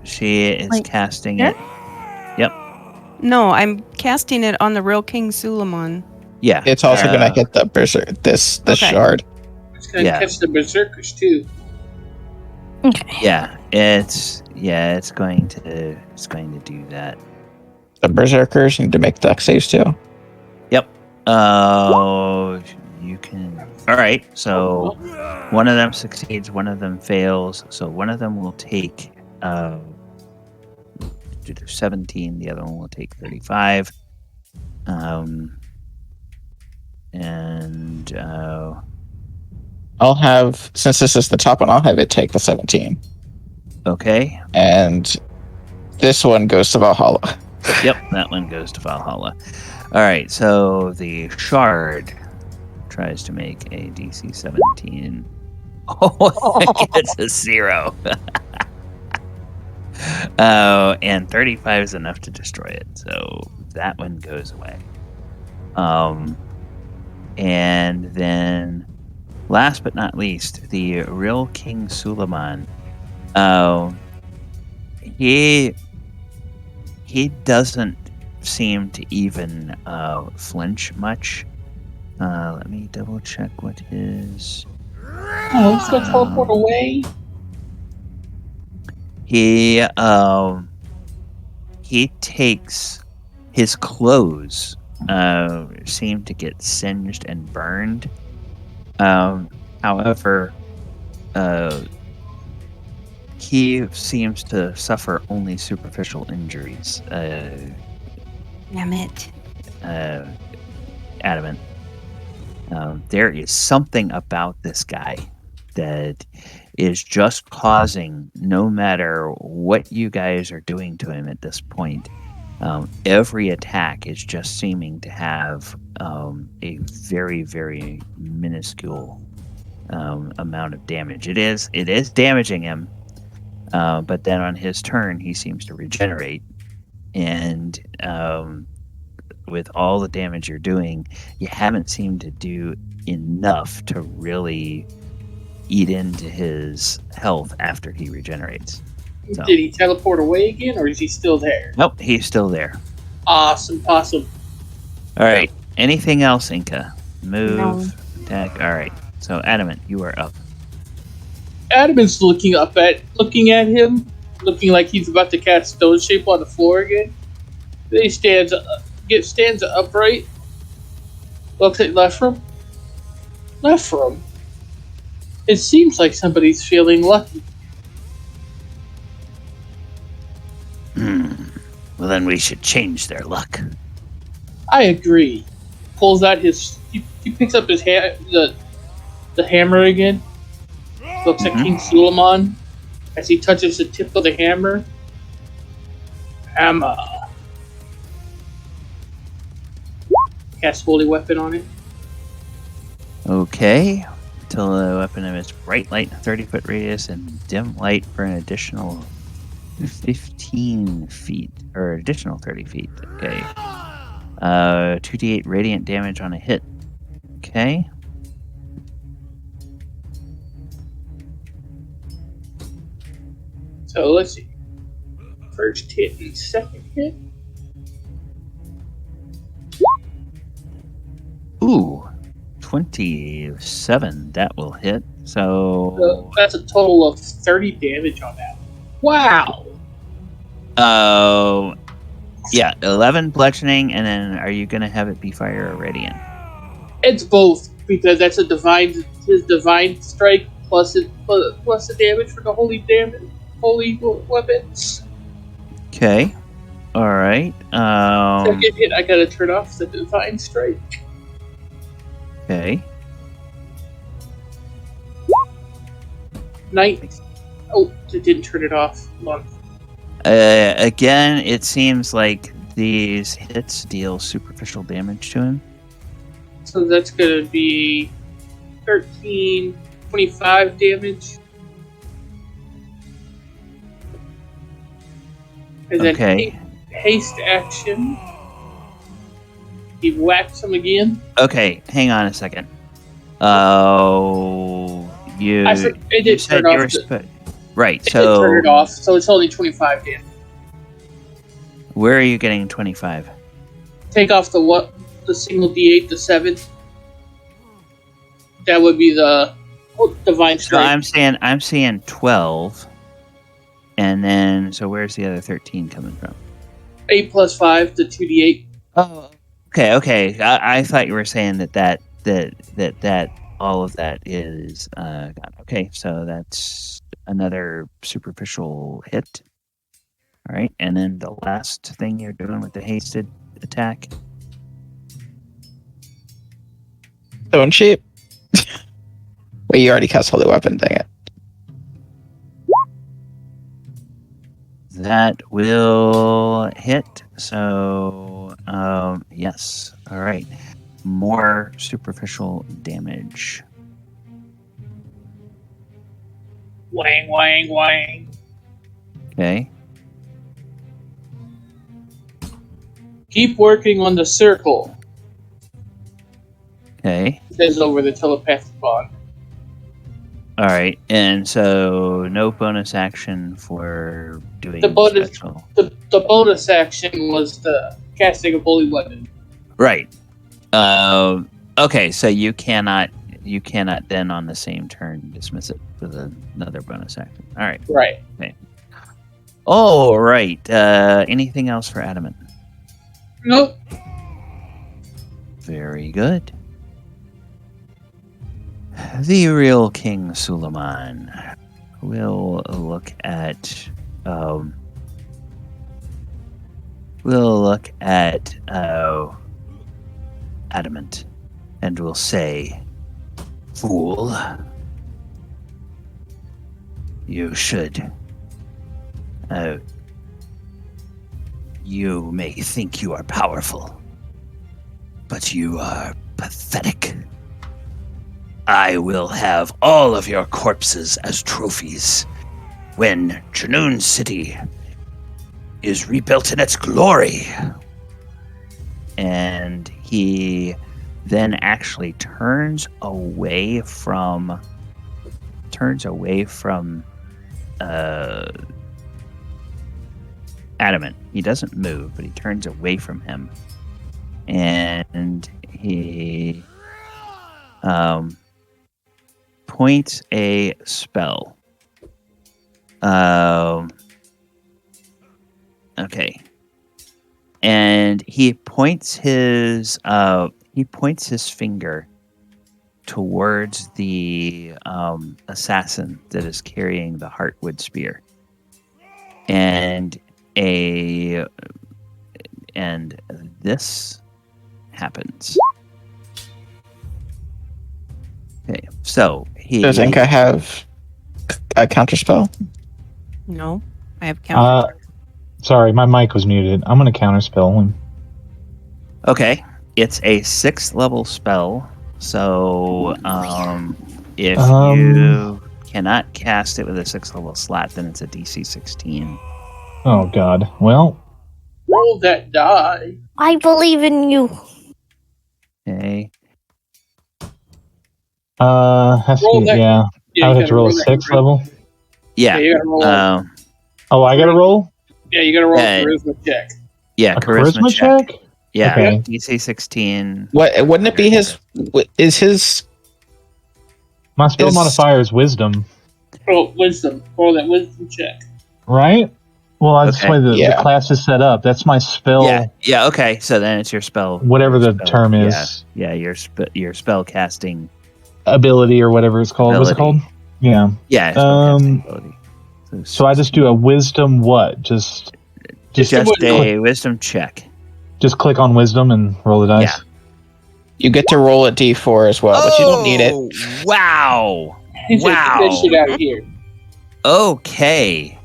she is Like, casting here? it. Yep. No, I'm casting it on the real King Suleiman. Yeah. It's also gonna hit the berserk this Okay. shard. It's gonna Yeah. catch the berserkers too. Okay. Yeah, it's going to do that. The berserkers need to make dex saves too. Yep. You can. All right. So one of them succeeds, one of them fails. So one of them will take 17. The other one will take 35. And I'll have, since this is the top one, I'll have it take the 17. okay. And this one goes to Valhalla. Yep, that one goes to Valhalla. All right, so the shard tries to make a DC 17. Oh, it's a 0. And 35 is enough to destroy it, so that one goes away. And then, last but not least, the real King Suleiman. He doesn't seem to even flinch much. Let me double check what his. Oh, he's gonna teleport away. He takes his clothes seem to get singed and burned. However, he seems to suffer only superficial injuries. Damn it. Adamant. There is something about this guy that is just causing, no matter what you guys are doing to him at this point, every attack is just seeming to have a very, very minuscule amount of damage. It is damaging him, but then on his turn, he seems to regenerate. And with all the damage you're doing, you haven't seemed to do enough to really eat into his health after he regenerates. So. Did he teleport away again, or is he still there? Nope, he's still there. Awesome. All right. Anything else, Enka? Move, No. attack. All right. So, Adamant, you are up. Adamant's looking at him, looking like he's about to cast Stone Shape on the floor again. Then he stands upright, looks at left from him. It seems like somebody's feeling lucky. Well, then we should change their luck. I agree. Pulls out he picks up his the hammer again. Looks at King Suleiman as he touches the tip of the hammer. Hammer. Cast Holy Weapon on it. Okay. Until the weapon emits bright light in a 30-foot radius and dim light for an additional 15 feet, or additional 30 feet. Okay. 2d8 radiant damage on a hit. Okay. So let's see. First hit and second hit. Ooh. 27. That will hit. So That's a total of 30 damage on that. Wow. Yeah, 11 bludgeoning, and then are you gonna have it be fire or radiant? It's both, because that's his divine strike plus the damage for the holy weapons. Okay. All right. Second hit, I gotta turn off the divine strike. Okay. Oh, it didn't turn it off. Hold on. Again, it seems like these hits deal superficial damage to him. So that's gonna be 13, 25 damage. And then Okay. haste action. He whacks him again. Okay, hang on a second. Oh, you. It You did said turn you were off. right. It did So turn it off, so it's only 25 damage. where are you getting 25? Take off the single D8, the 7. That would be the divine So strike. I'm seeing 12, and then so where's the other 13 coming from? 8 plus 5, the 2D8. Oh, okay. I thought you were saying that all of that is gone. Okay, so that's another superficial hit. All right, and then the last thing you're doing with the hasted attack. Stone shape. Wait, you already cast Holy Weapon, dang it. That will hit. So, yes. All right. more superficial damage. Wang, wang, wang. Okay. Keep working on the circle. Okay. It says over the telepathic bond. All right. And so no bonus action for doing The bonus- special. The bonus action was the casting of holy weapon. Right. Okay. So you cannot then on the same turn dismiss it with another bonus action. All right. Right. All right. Anything else for Adamant? Nope. Very good. The real King Suleiman will look at Adamant and will say, "Fool, you should. You may think you are powerful, but you are pathetic. I will have all of your corpses as trophies when Junoon City is rebuilt in its glory." And he then actually turns away from Adamant. He doesn't move, but he turns away from him, and he points a spell. Okay, and he points his finger towards the assassin that is carrying the Heartwood spear, and this happens. Okay, so Does Enka have a counterspell? No, I have counter. Sorry, my mic was muted. I'm going to counterspell him. Okay, it's a 6th level spell. So if you cannot cast it with a 6th level slot, then it's a DC 16. Oh, God. Well, Roll that die. I believe in you. Okay. has to Roll be, that- yeah. Yeah, I would you have to gotta roll a that 6th charisma. level. Yeah. You gotta roll. Oh, I got to roll? Yeah, you gotta roll uh, a charisma check. Yeah, A charisma check? Yeah, Okay. DC 16. What wouldn't it be his? Is his? My spell Is- modifier is wisdom, Roll wisdom. Roll that wisdom check. right? Well, that's the Okay. way the Yeah. class is set up. That's my spell, Yeah, okay. So then it's your spell. whatever the spell- term yeah, is, Yeah, your spell casting. ability or whatever it's called. What's it called? Ability. Yeah. Yeah, spell casting ability. So I just do a wisdom what? Just just a wisdom check. Just click on wisdom and roll the dice. Yeah. You get to roll a d4 as well, but you don't need it. Wow. He said, "Get that shit out of here." Okay.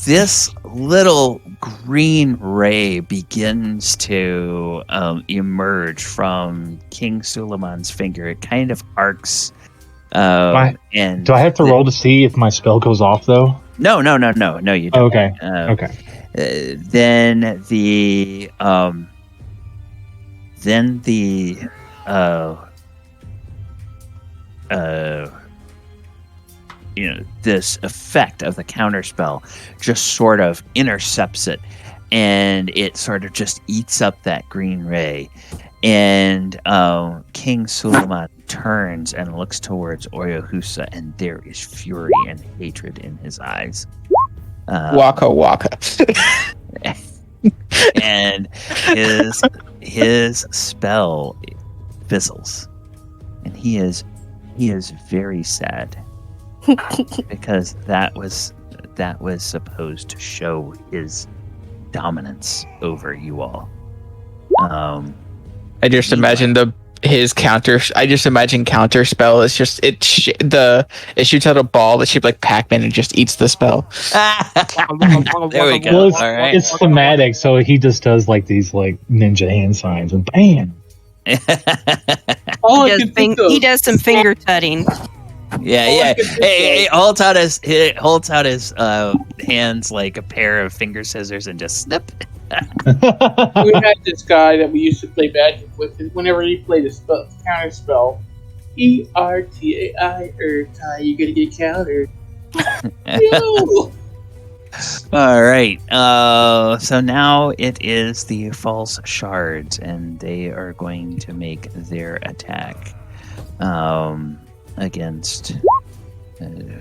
This little green ray begins to emerge from King Suleiman's finger. It kind of arcs. And Do I have to roll to see if my spell goes off though? No, you don't. Okay. Okay. Then the this effect of the counterspell just sort of intercepts it, and it sort of just eats up that green ray. And King Suleiman turns and looks towards Oyohusa, and there is fury and hatred in his eyes. Waka waka. And his spell fizzles, and he is very sad because that was supposed to show his dominance over you all. I just imagine his counter. I just imagine counter spell is just it shoots out a ball that shaped like Pac-Man and just eats the spell. There we go. Well, All right. it's thematic, so he just does like these like ninja hand signs and bam. All I He can think of. he does some finger tutting. Yeah, All I yeah. could think Hey, of. he holds out his hands like a pair of finger scissors and just snip. We had this guy that we used to play Magic with, and whenever he played a counter spell, ERTAI, you're gonna get countered. Yo! All right. So now it is the false shards, and they are going to make their attack against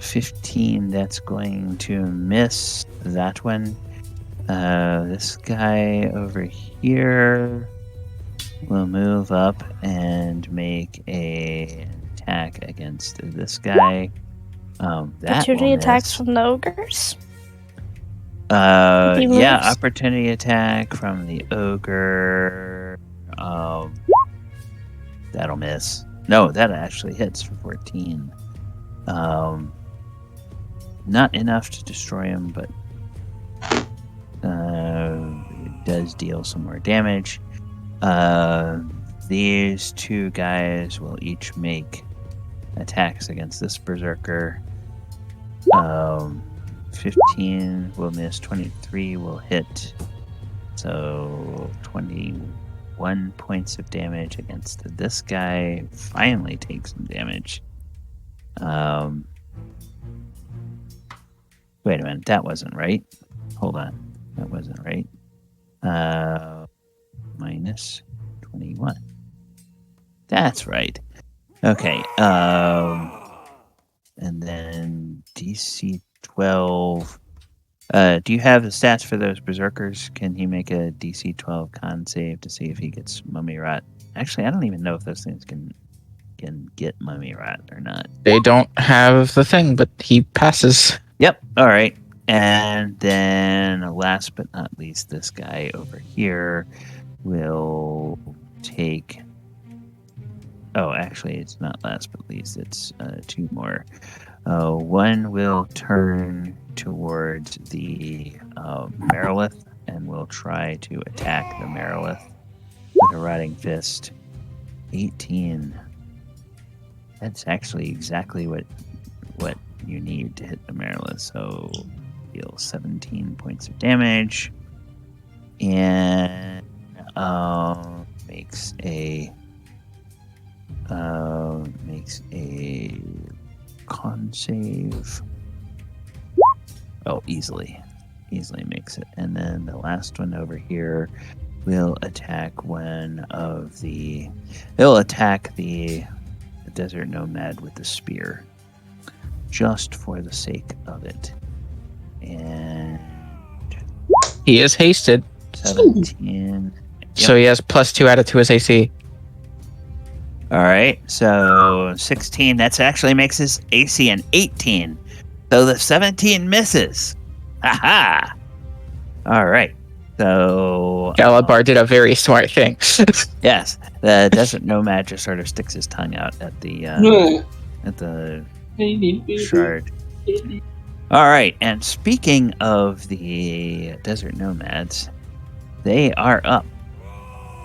15. That's going to miss that one. This guy over here will move up and make a attack against this guy. That Opportunity will attacks miss. from the ogres. He Yeah, moves. opportunity attack from the ogre. That'll miss. No, that actually hits for 14. Not enough to destroy him, but it does deal some more damage. These two guys will each make attacks against this berserker. 15 will miss, 23 will hit. So 21 points of damage against this guy. Finally takes some damage. Wait a minute, that wasn't right. Hold on, that wasn't right. Minus 21. That's right. Okay. And then DC 12. Do you have the stats for those berserkers? Can he make a DC 12 con save to see if he gets mummy rot? Actually, I don't even know if those things can get mummy rot or not. They don't have the thing, but he passes. Yep. All right. And then last but not least, this guy over here will take. Oh, actually, it's not last but least. It's two more. One will turn towards the Marilith and will try to attack the Marilith with a rotting fist. 18. That's actually exactly what you need to hit the Marilith. So deal 17 points of damage and makes a con save. Oh, easily makes it. And then the last one over here will attack he'll attack the desert nomad with the spear, just for the sake of it. And He is hasted, 17. so he has +2 added to his AC. All right, so 16. That actually makes his AC an 18. So the 17 misses. Haha. All right. So Galibar did a very smart thing. yes, the desert nomad just sort of sticks his tongue out at the shard. All right, and speaking of the desert nomads, they are up.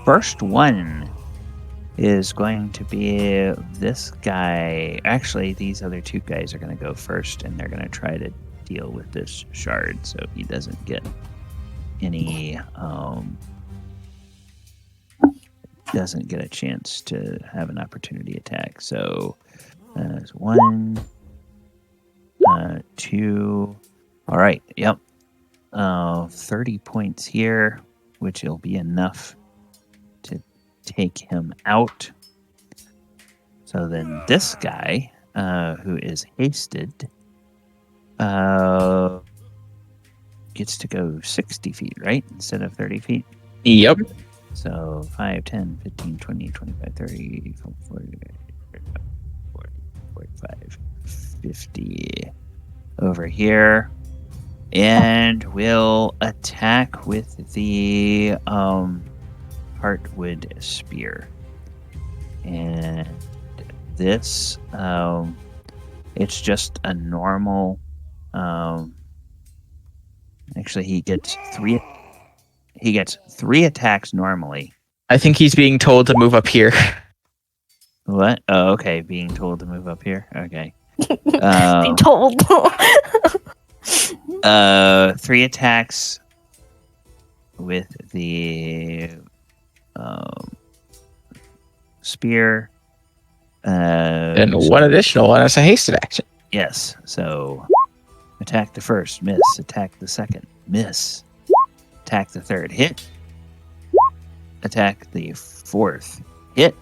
First one is going to be this guy. Actually, these other two guys are going to go first, and they're going to try to deal with this shard so he doesn't get any doesn't get a chance to have an opportunity attack. So there's 1, 2. All right, yep. 30 points here, which will be enough to take him out. So then this guy, who is hasted, gets to go 60 feet, right? Instead of 30 feet. Yep. So 5, 10, 15, 20, 25, 30, 40, 45, 50 over here. And we'll attack with the Heartwood Spear. And this, it's just a normal. Actually, he gets three attacks normally, I think he's being told to move up here. What? Oh, okay. Being told to move up here. Okay. Be told. 3 attacks with the spear. And one additional one as a hasted action. Yes. So attack the first, miss. Attack the second, miss. Attack the third, hit. Attack the fourth, hit.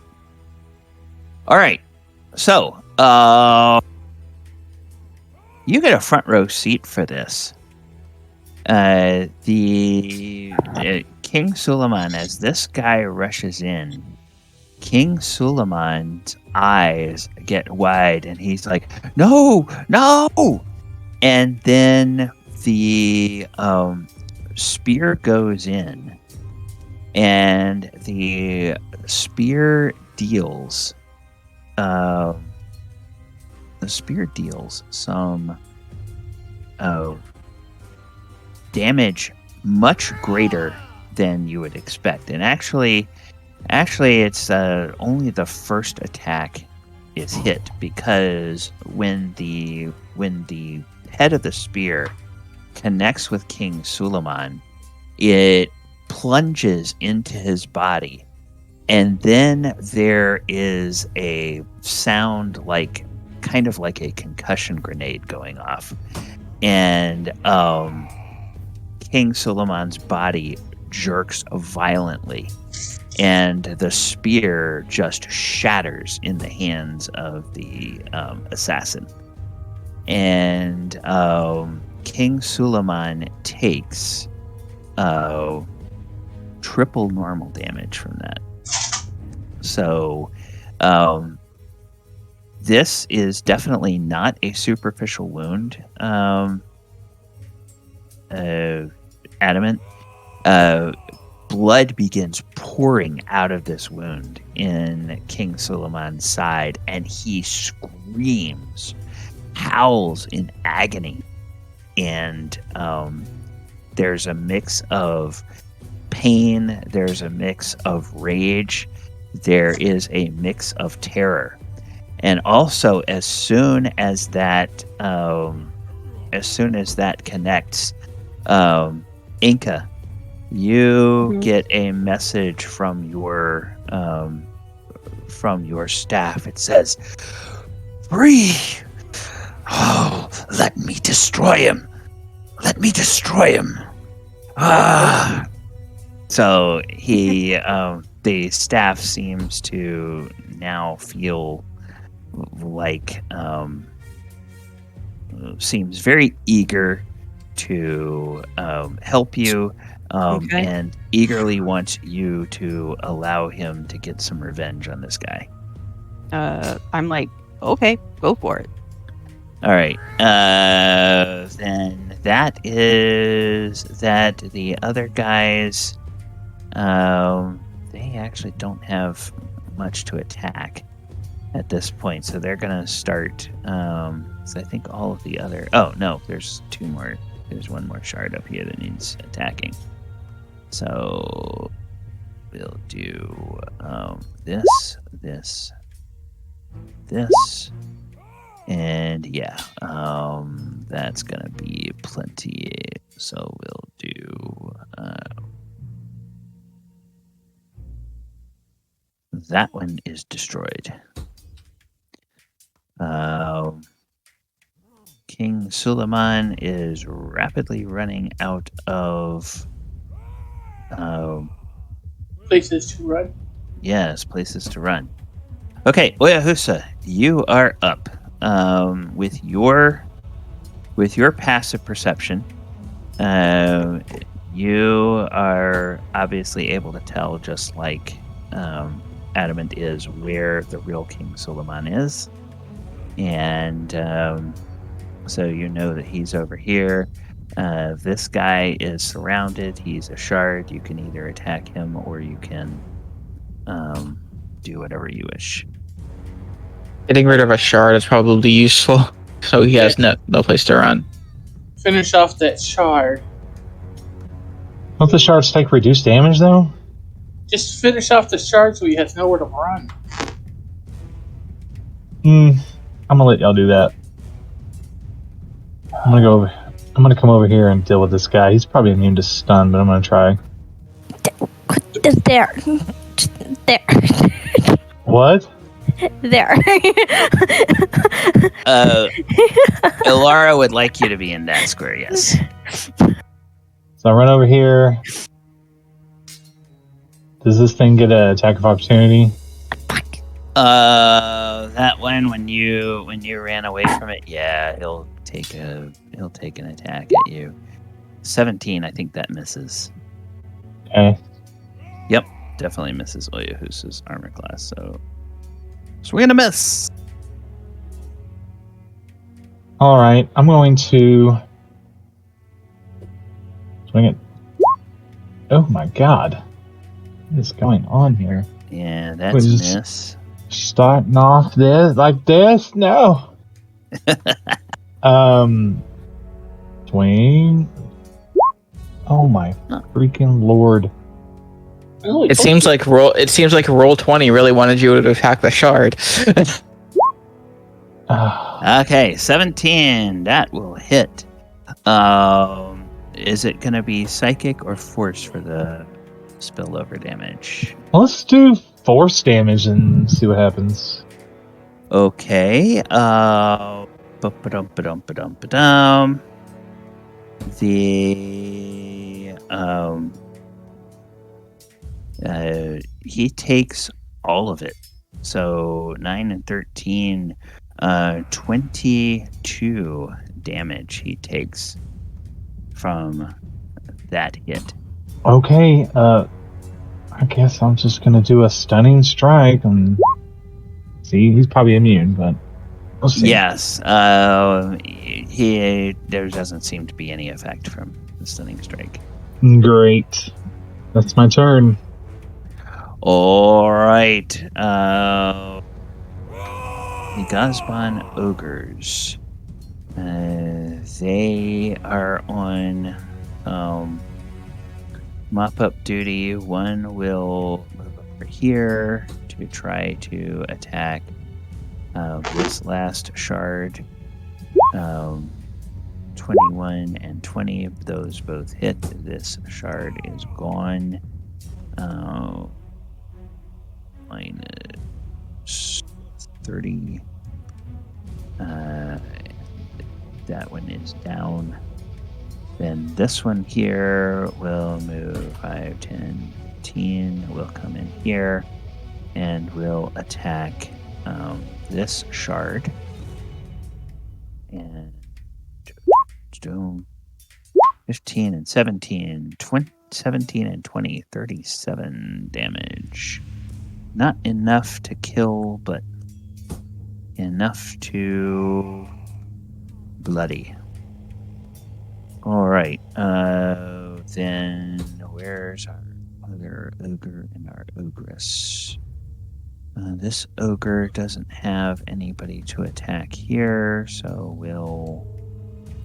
All right. So, you get a front row seat for this. The King Suleiman, as this guy rushes in, King Suleiman's eyes get wide, and he's like, "No, no!" And then the spear goes in, and the spear deals. The spear deals some damage much greater than you would expect, and actually, it's only the first attack is hit, because when the head of the spear connects with King Suleiman, it plunges into his body, and then there is a sound kind of like a concussion grenade going off, and King Suleiman's body jerks violently, and the spear just shatters in the hands of the assassin. And King Suleiman takes triple normal damage from that. So this is definitely not a superficial wound, Adamant. Blood begins pouring out of this wound in King Suleiman's side, and he screams, howls in agony, and there's a mix of pain, there's a mix of rage, there is a mix of terror. And also, as soon as that connects, Enka, you get a message from your staff. It says, "Free! Oh, let me destroy him! Let me destroy him!" Ah! So he, the staff seems to now feel like, seems very eager to help you, and eagerly wants you to allow him to get some revenge on this guy. I'm like, okay, go for it. All right. Then that is that. The other guys, they actually don't have much to attack at this point, so they're gonna start. So I think all of the other. Oh no, there's 2 more. There's 1 more shard up here that needs attacking. So we'll do this, and yeah, that's gonna be plenty. So we'll do that one is destroyed. King Suleiman is rapidly running out of Places to run. yes, places to run. Okay, Oyohusa, you are up. With your passive perception, you are obviously able to tell, just like Adamant is, where the real King Suleiman is, and so you know that he's over here. This guy is surrounded. He's a shard. You can either attack him or you can do whatever you wish. Getting rid of a shard is probably useful, so he has no place to run. Finish off that shard. Don't the shards take reduced damage though? Just finish off the shard so he has nowhere to run. I'm gonna let y'all do that. I'm gonna come over here and deal with this guy. He's probably immune to stun, but I'm gonna try. There. What? There. Elora would like you to be in that square, yes. So I run over here. Does this thing get an attack of opportunity? That one when you ran away from it, yeah, he'll take an attack at you. 17, I think that misses. Okay. Yep, definitely misses Oyohusa's armor class. So we're gonna miss. All right, I'm going to swing it. Oh my god, what is going on here? Yeah, that's a miss. Starting off this like this? No. Swing. Oh my freaking lord! It seems like roll 20 really wanted you to attack the shard. Okay, 17. That will hit. Is it gonna be psychic or force for the spillover damage? Well, let's do force damage and see what happens. Okay. Ba-ba-dum-ba-dum-ba-dum-ba-dum. He takes all of it. So 9 and 13, 22 damage he takes from that hit. Okay, I guess I'm just gonna do a stunning strike and see. He's probably immune, but we'll see. Yes, there doesn't seem to be any effect from the stunning strike. Great, that's my turn. All right, the Gallibond ogres. They are on mop-up duty. One will move over here to try to attack this last shard. 21 and 20, those both hit. This shard is gone. Minus 30. That one is down. Then this one here will move 5, 10, 15. Will come in here and will attack this shard. And 15 and 17, 17 and 20, 37 damage. Not enough to kill, but enough to bloody. All right. Then where's our other ogre and our ogress? This ogre doesn't have anybody to attack here, so we'll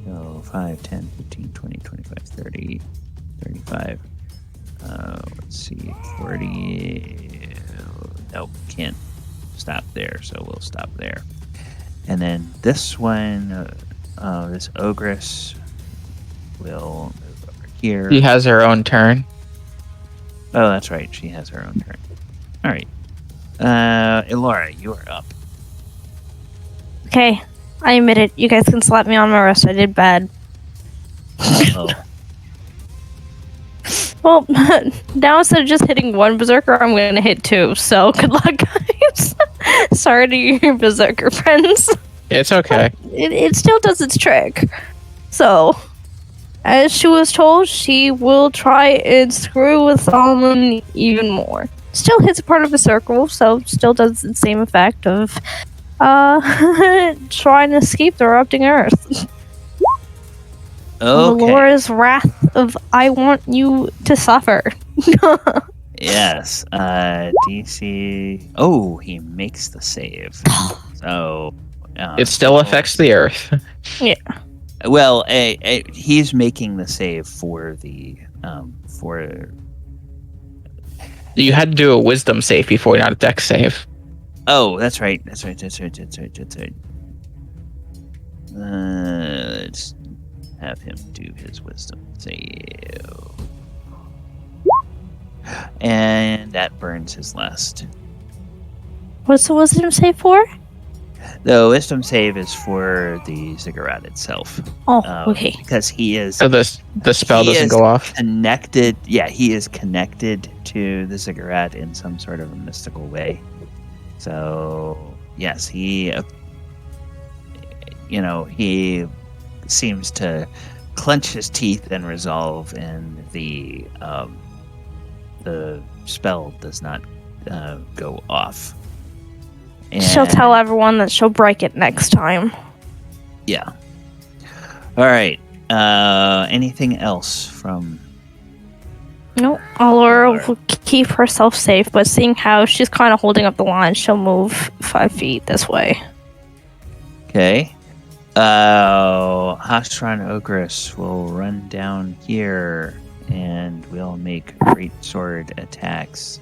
go 5, 10, 15, 20, 25, 30, 35. Let's see, 40. Nope, can't stop there, so we'll stop there. And then this one, this ogress will move over here. She has her own turn. Oh, that's right, she has her own turn. All right. Elora, you are up. Okay, I admit it. You guys can slap me on my wrist. I did bad. Oh. Well, now instead of just hitting one berserker, I'm going to hit two. So good luck, guys. Sorry to your berserker friends. It's okay. It still does its trick. So, as she was told, she will try and screw with Solomon even more. Still hits a part of the circle, so still does the same effect of trying to escape the erupting earth. Okay. Elora's wrath of I want you to suffer. Yes. DC. Oh, he makes the save. So It still affects the earth. Yeah. Well, he's making the save for the for. You had to do a wisdom save before, not a dex save. Oh, that's right. That's right. Let's have him do his wisdom save. And that burns his last. What's the wisdom save for? The wisdom save is for the ziggurat itself. Oh, okay. Because he is So the spell he doesn't is go off. connected. Yeah, he is connected to the ziggurat in some sort of a mystical way. So yes, he seems to clench his teeth and resolve, and the spell does not go off. And She'll tell everyone that she'll break it next time. yeah. All right. Anything else from? No, Elora will keep herself safe, but seeing how she's kind of holding up the line, she'll move 5 feet this way. Okay. Hastron Ogress will run down here and will make great sword attacks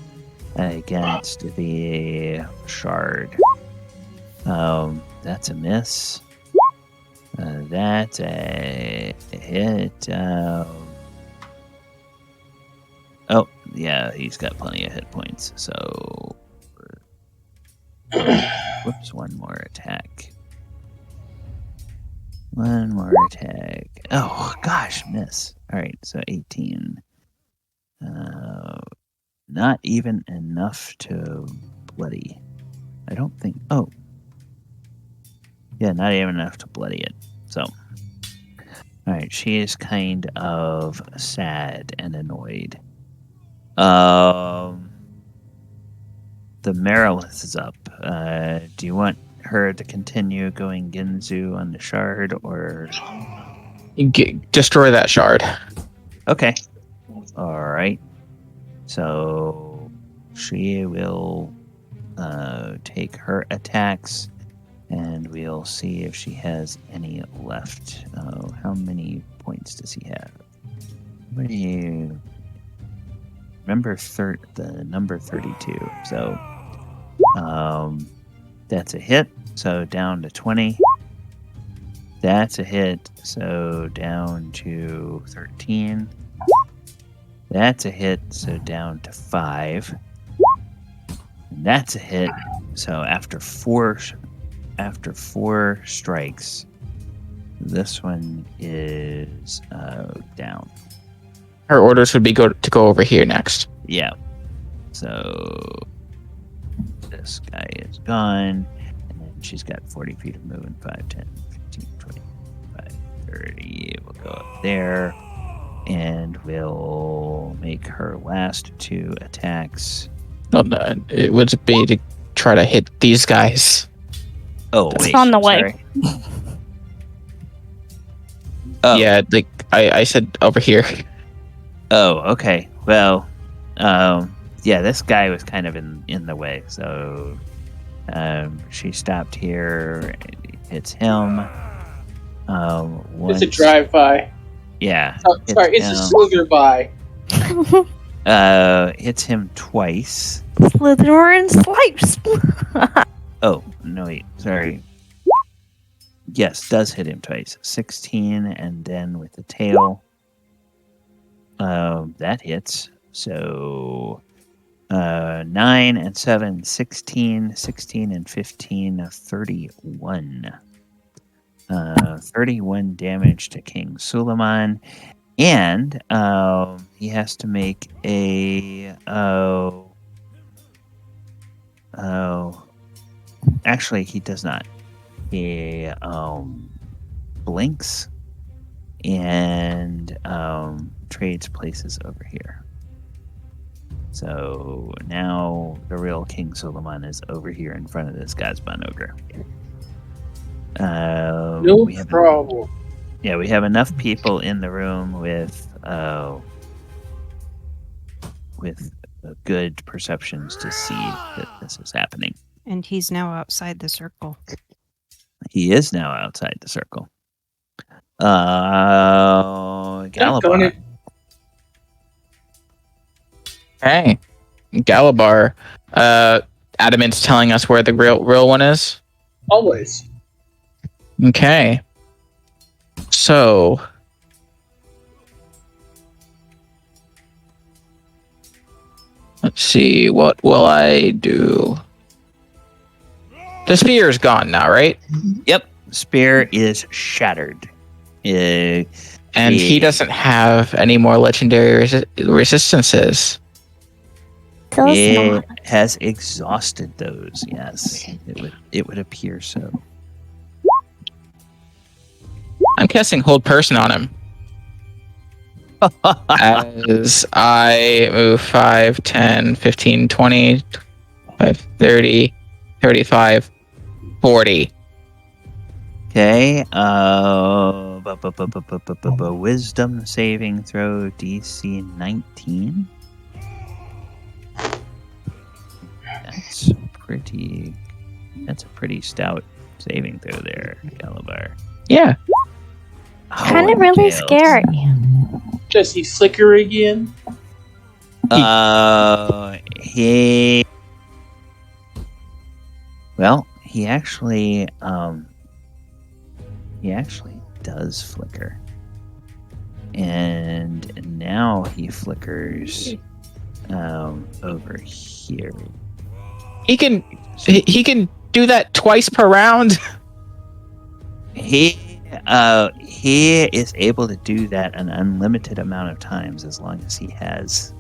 against the shard. That's a miss. That's a hit. Oh, yeah, he's got plenty of hit points. So, whoops, one more attack. One more attack. Oh, gosh, miss. All right, so 18. Not even enough to bloody. I don't think. Oh. Yeah, not even enough to bloody it. So. Alright, she is kind of sad and annoyed. The Marilith is up. Do you want her to continue going Ginzu on the shard, or Destroy that shard. okay? All right. So she will take her attacks, and we'll see if she has any left. How many points does he have? What do you remember? The number 32. So that's a hit. So down to 20. That's a hit. So down to 13. That's a hit. So down to 5. And that's a hit. So after four strikes, this one is down. Her orders would be to go over here next. Yeah. So this guy is gone, and then she's got 40 feet of movement. 5, 10, 15, 20, 25, 30. We'll go up there, and we'll make her last 2 attacks. No, it would be to try to hit these guys. Oh, It's wait, on the way. sorry. Oh. Yeah, like I said over here. Oh, okay. Well, yeah, this guy was kind of in the way, so she stopped here. Hits him. It's a drive-by. Yeah. Oh, sorry, it's a slither-by. Hits him twice. Slither and slice. Oh, no, wait. Sorry. Yes, does hit him twice. 16, and then with the tail. That hits. So 9 and 7, 16, 16 and 15, 31. 31 damage to King Suleiman. And he has to make a actually he does not. He blinks and trades places over here. So now the real King Suleiman is over here in front of this Gazban ogre. No problem. Yeah, we have enough people in the room with good perceptions to see that this is happening. And he's now outside the circle. He is now outside the circle. Galibar. Hey, Galibar, Adamant's telling us where the real one is. Always. Okay. So let's see. What will I do? The spear is gone now, right? Yep. Spear is shattered. And he doesn't have any more legendary resistances. Does It not. has exhausted those. Yes, it would appear so. I'm casting Hold Person on him. As I move 5, 10, 15, 20, 25, 30, 35, 40. Okay. Wisdom saving throw DC 19. That's a pretty stout saving throw there, Galibar. Yeah. Kind of really scary. Does he flicker again? He actually does flicker, and now he flickers over here. He can do that twice per round. He is able to do that an unlimited amount of times as long as he has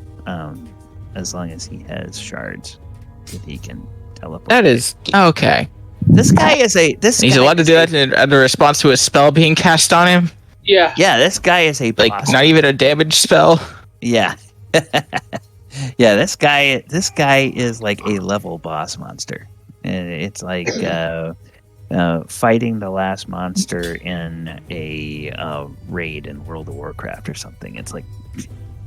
shards that he can teleport. That is okay. This guy is He's allowed to do that in response to a spell being cast on him. Yeah. Yeah, this guy is a Like boss. not even a damage spell. Yeah. Yeah, this guy is like a level boss monster. And it's like fighting the last monster in a raid in World of Warcraft or something. It's like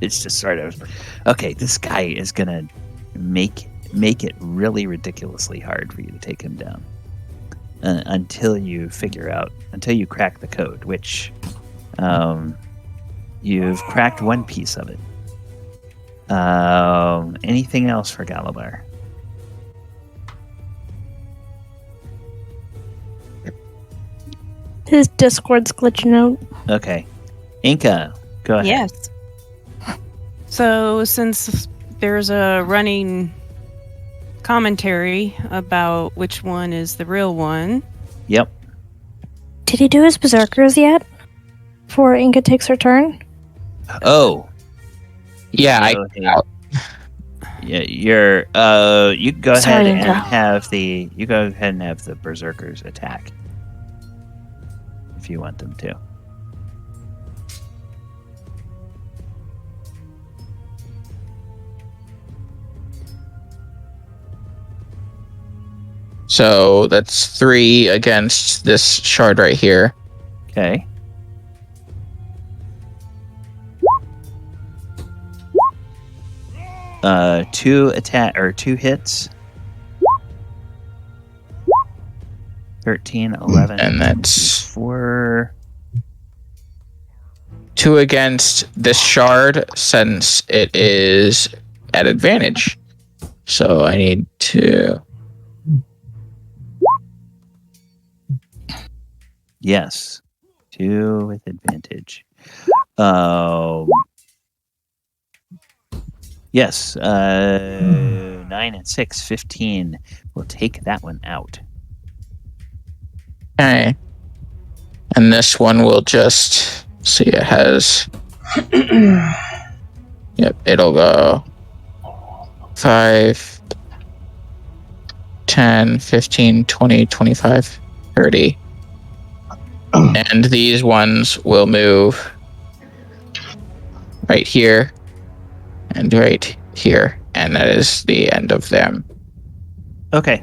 it's just sort of okay, this guy is gonna make it really ridiculously hard for you to take him down. Until you crack the code, which you've cracked one piece of it. Anything else for Galibar? His Discord's glitching out. Okay. Enka, go ahead. Yes. So, since there's a running commentary about which one is the real one. Yep. Did he do his berserkers yet? Before Enka takes her turn? Oh. Yeah, Yeah, you're you can go Sorry, ahead and Enka. have the berserkers attack if you want them to. So that's 3 against this shard right here. Okay. Two hits. 13, 11, And that's 4. 2 against this shard since it is at advantage. So I need to... Yes. 2 with advantage. Yes. 9 and 6, 15. We'll take that one out. Okay. And this one will just... See, it has... Yep, it'll go 5, 10, 15, 20, 25, 30. And these ones will move right here and right here. And that is the end of them. Okay.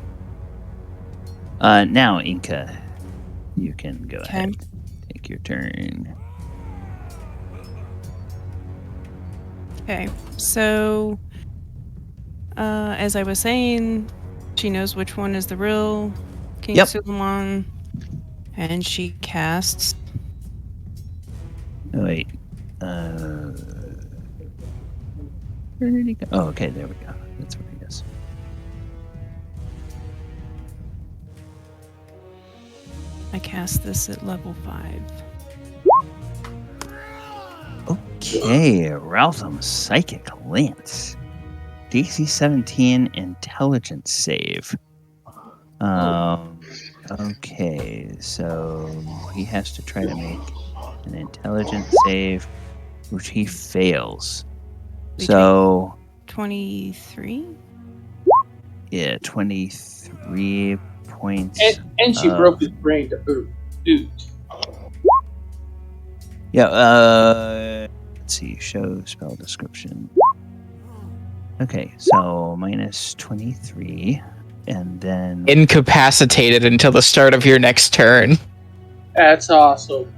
Now, Enka, you can go ahead. Take your turn. Okay, so as I was saying, she knows which one is the real King Suleiman, and she casts. Oh, wait. Where did he go? Oh, okay, there we go. That's cast this at level 5. Okay, Raltham Psychic Lance. DC 17 Intelligence save. Okay, so he has to try to make an intelligence save, which he fails. We So 23? yeah, 23 points. And she broke his brain to boot. Yeah, let's see, show spell description. Okay, so minus 23, and then... Incapacitated until the start of your next turn. That's awesome.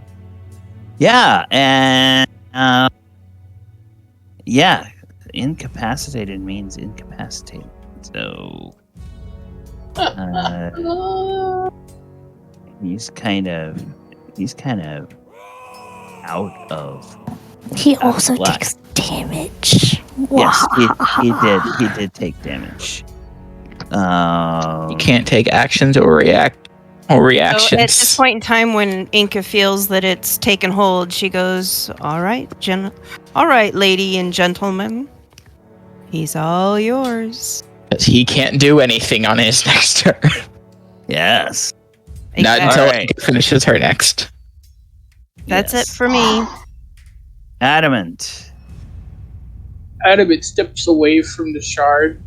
Yeah, and... yeah, incapacitated means incapacitated, so... he's kind of out of... He also luck. takes damage. Yes, he did take damage. You can't take actions or reactions. So at this point in time, when Enka feels that it's taken hold, she goes, all right, lady and gentleman. He's all yours. Because he can't do anything on his next turn. Yes. Not Exactly. until Alright. he finishes her next. That's Yes. it for me. Adamant. Adamant steps away from the shard.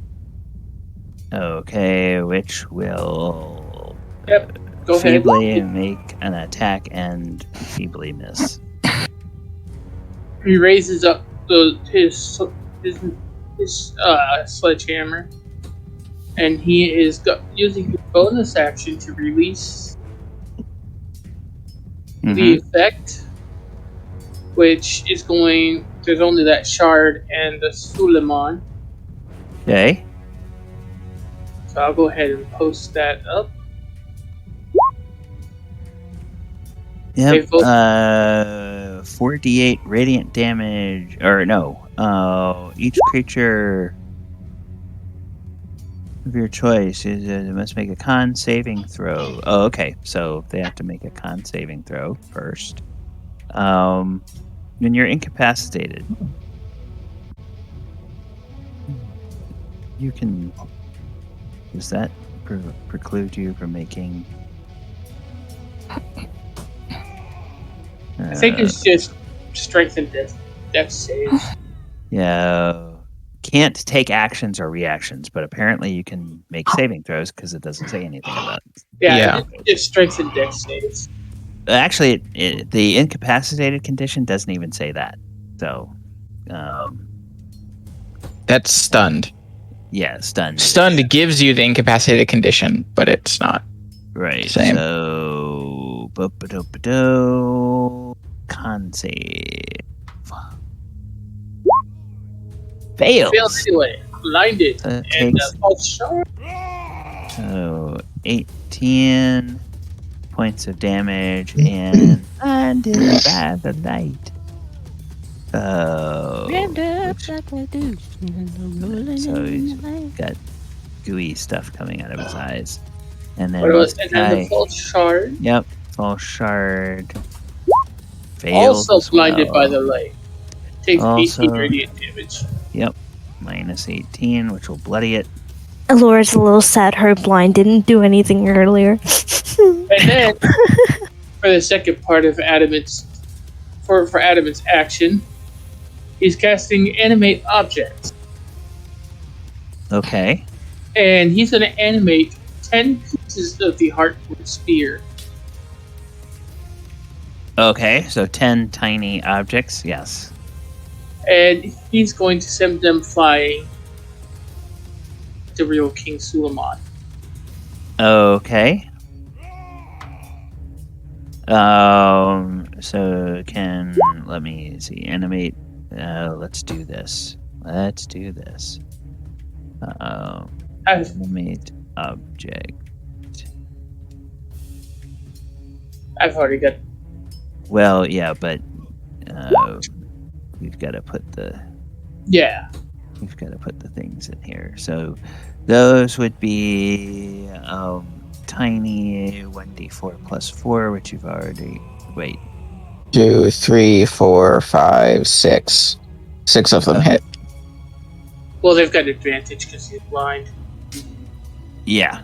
Okay, which will Yep, go ahead. feebly make an attack and feebly miss. He raises up his sledgehammer, and he is using his bonus action to release the effect, which is going. There's only that shard and the Suleiman, Okay. so I'll go ahead and post that up. Yep. Okay, 4d8 radiant damage, or no. Each creature of your choice must make a con saving throw. Oh, okay. So they have to make a con saving throw first. When you're incapacitated, you can. Does that preclude you from making? I think it's just strength and dex saves. Yeah. Can't take actions or reactions, but apparently you can make saving throws because it doesn't say anything about it. Yeah. It's strength and dex saves. Actually, the incapacitated condition doesn't even say that. So, That's stunned. yeah, stunned. Stunned gives you the incapacitated condition, but it's not. Right. Same. So, con save. Fails. Fails anyway. Blinded. So it And takes false shard. 18 points of damage and blinded by the light. So he's got gooey stuff coming out of his eyes. And then, And then the false shard. Yep, false shard. Fails Also as blinded well. by the light. Takes 18 Also- radiant damage. Yep, minus 18, which will bloody it. Elora's a little sad her blind didn't do anything earlier. And then, for the second part of Adamant's action, he's casting Animate Objects. Okay. And he's going to animate 10 pieces of the Heartwood Spear. Okay, so 10 tiny objects, yes. And he's going to send them flying to real King Suleiman. Okay. So let me see, animate, let's do this. Animate object. I've already got. Well, yeah, but we've got to put the things in here. So those would be tiny 1d4 plus 4, which you've already... Wait. 2, 3, 4, 5, 6. 6 of them hit. Well, they've got advantage because he's blind. Yeah.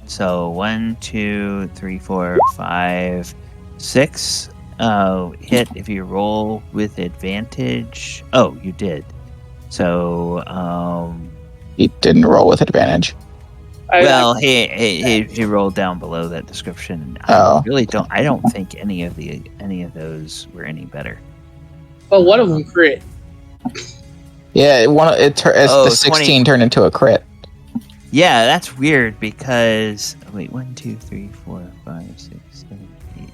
So 1, 2, 3, 4, 5, 6 hit if you roll with advantage. Oh, you did. So He didn't roll with advantage. He rolled down below that description. Oh. I don't think any of those were any better. Well, one of them crit. Yeah, the 16 20. turned into a crit. Yeah, that's weird because wait, 1, 2, 3, 4, 5, 6, 7, 8.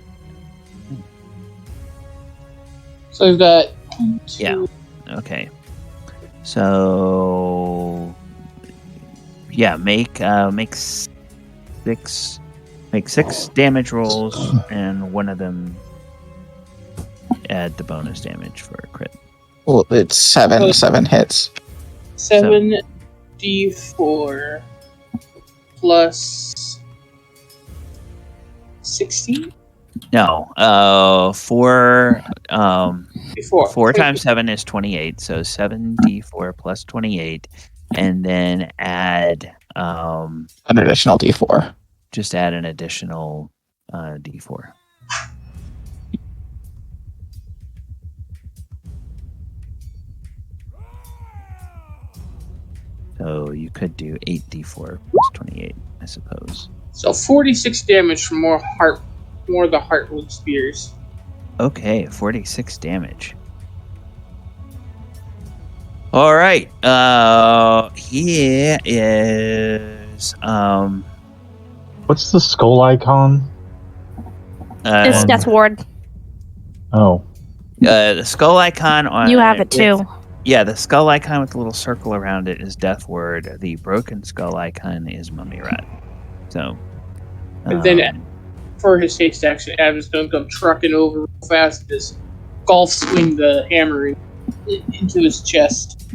So we've got 2. Yeah. Okay. So yeah, make 6 damage rolls, and one of them add the bonus damage for a crit. Well, it's 7 hits. 7d4 plus 16? No, 4 Before. 4 times 7 is 28, so 7d4 plus 28, and then add An additional d4. just add an additional d4. So you could do 8d4 plus 28, I suppose. So 46 damage from more of the Heartwood Spears. Okay, 46 damage. All right. Here is What's the skull icon? It's Death Ward. Oh, the skull icon on You have it too. Yeah, the skull icon with the little circle around it is Death Ward. The broken skull icon is Mummy Rat. So, And then for his haste action, Adam's going to come trucking over real fast, just golf swing the hammer into his chest.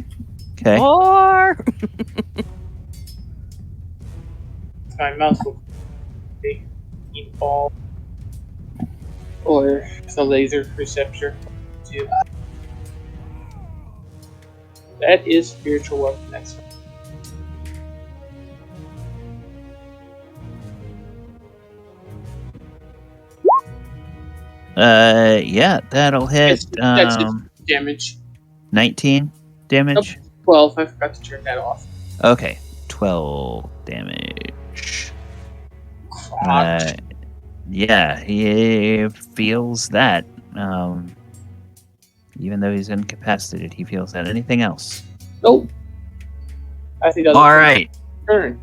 okay. Or My mouse will be eat ball or the laser receptor too. That is spiritual weapon. That's Yeah, that'll hit. that's his damage. 19 damage. 12. I forgot to turn that off. Okay, 12 damage. Yeah, he feels that. Even though he's incapacitated, he feels that. Anything else? Nope. I think All right. turn.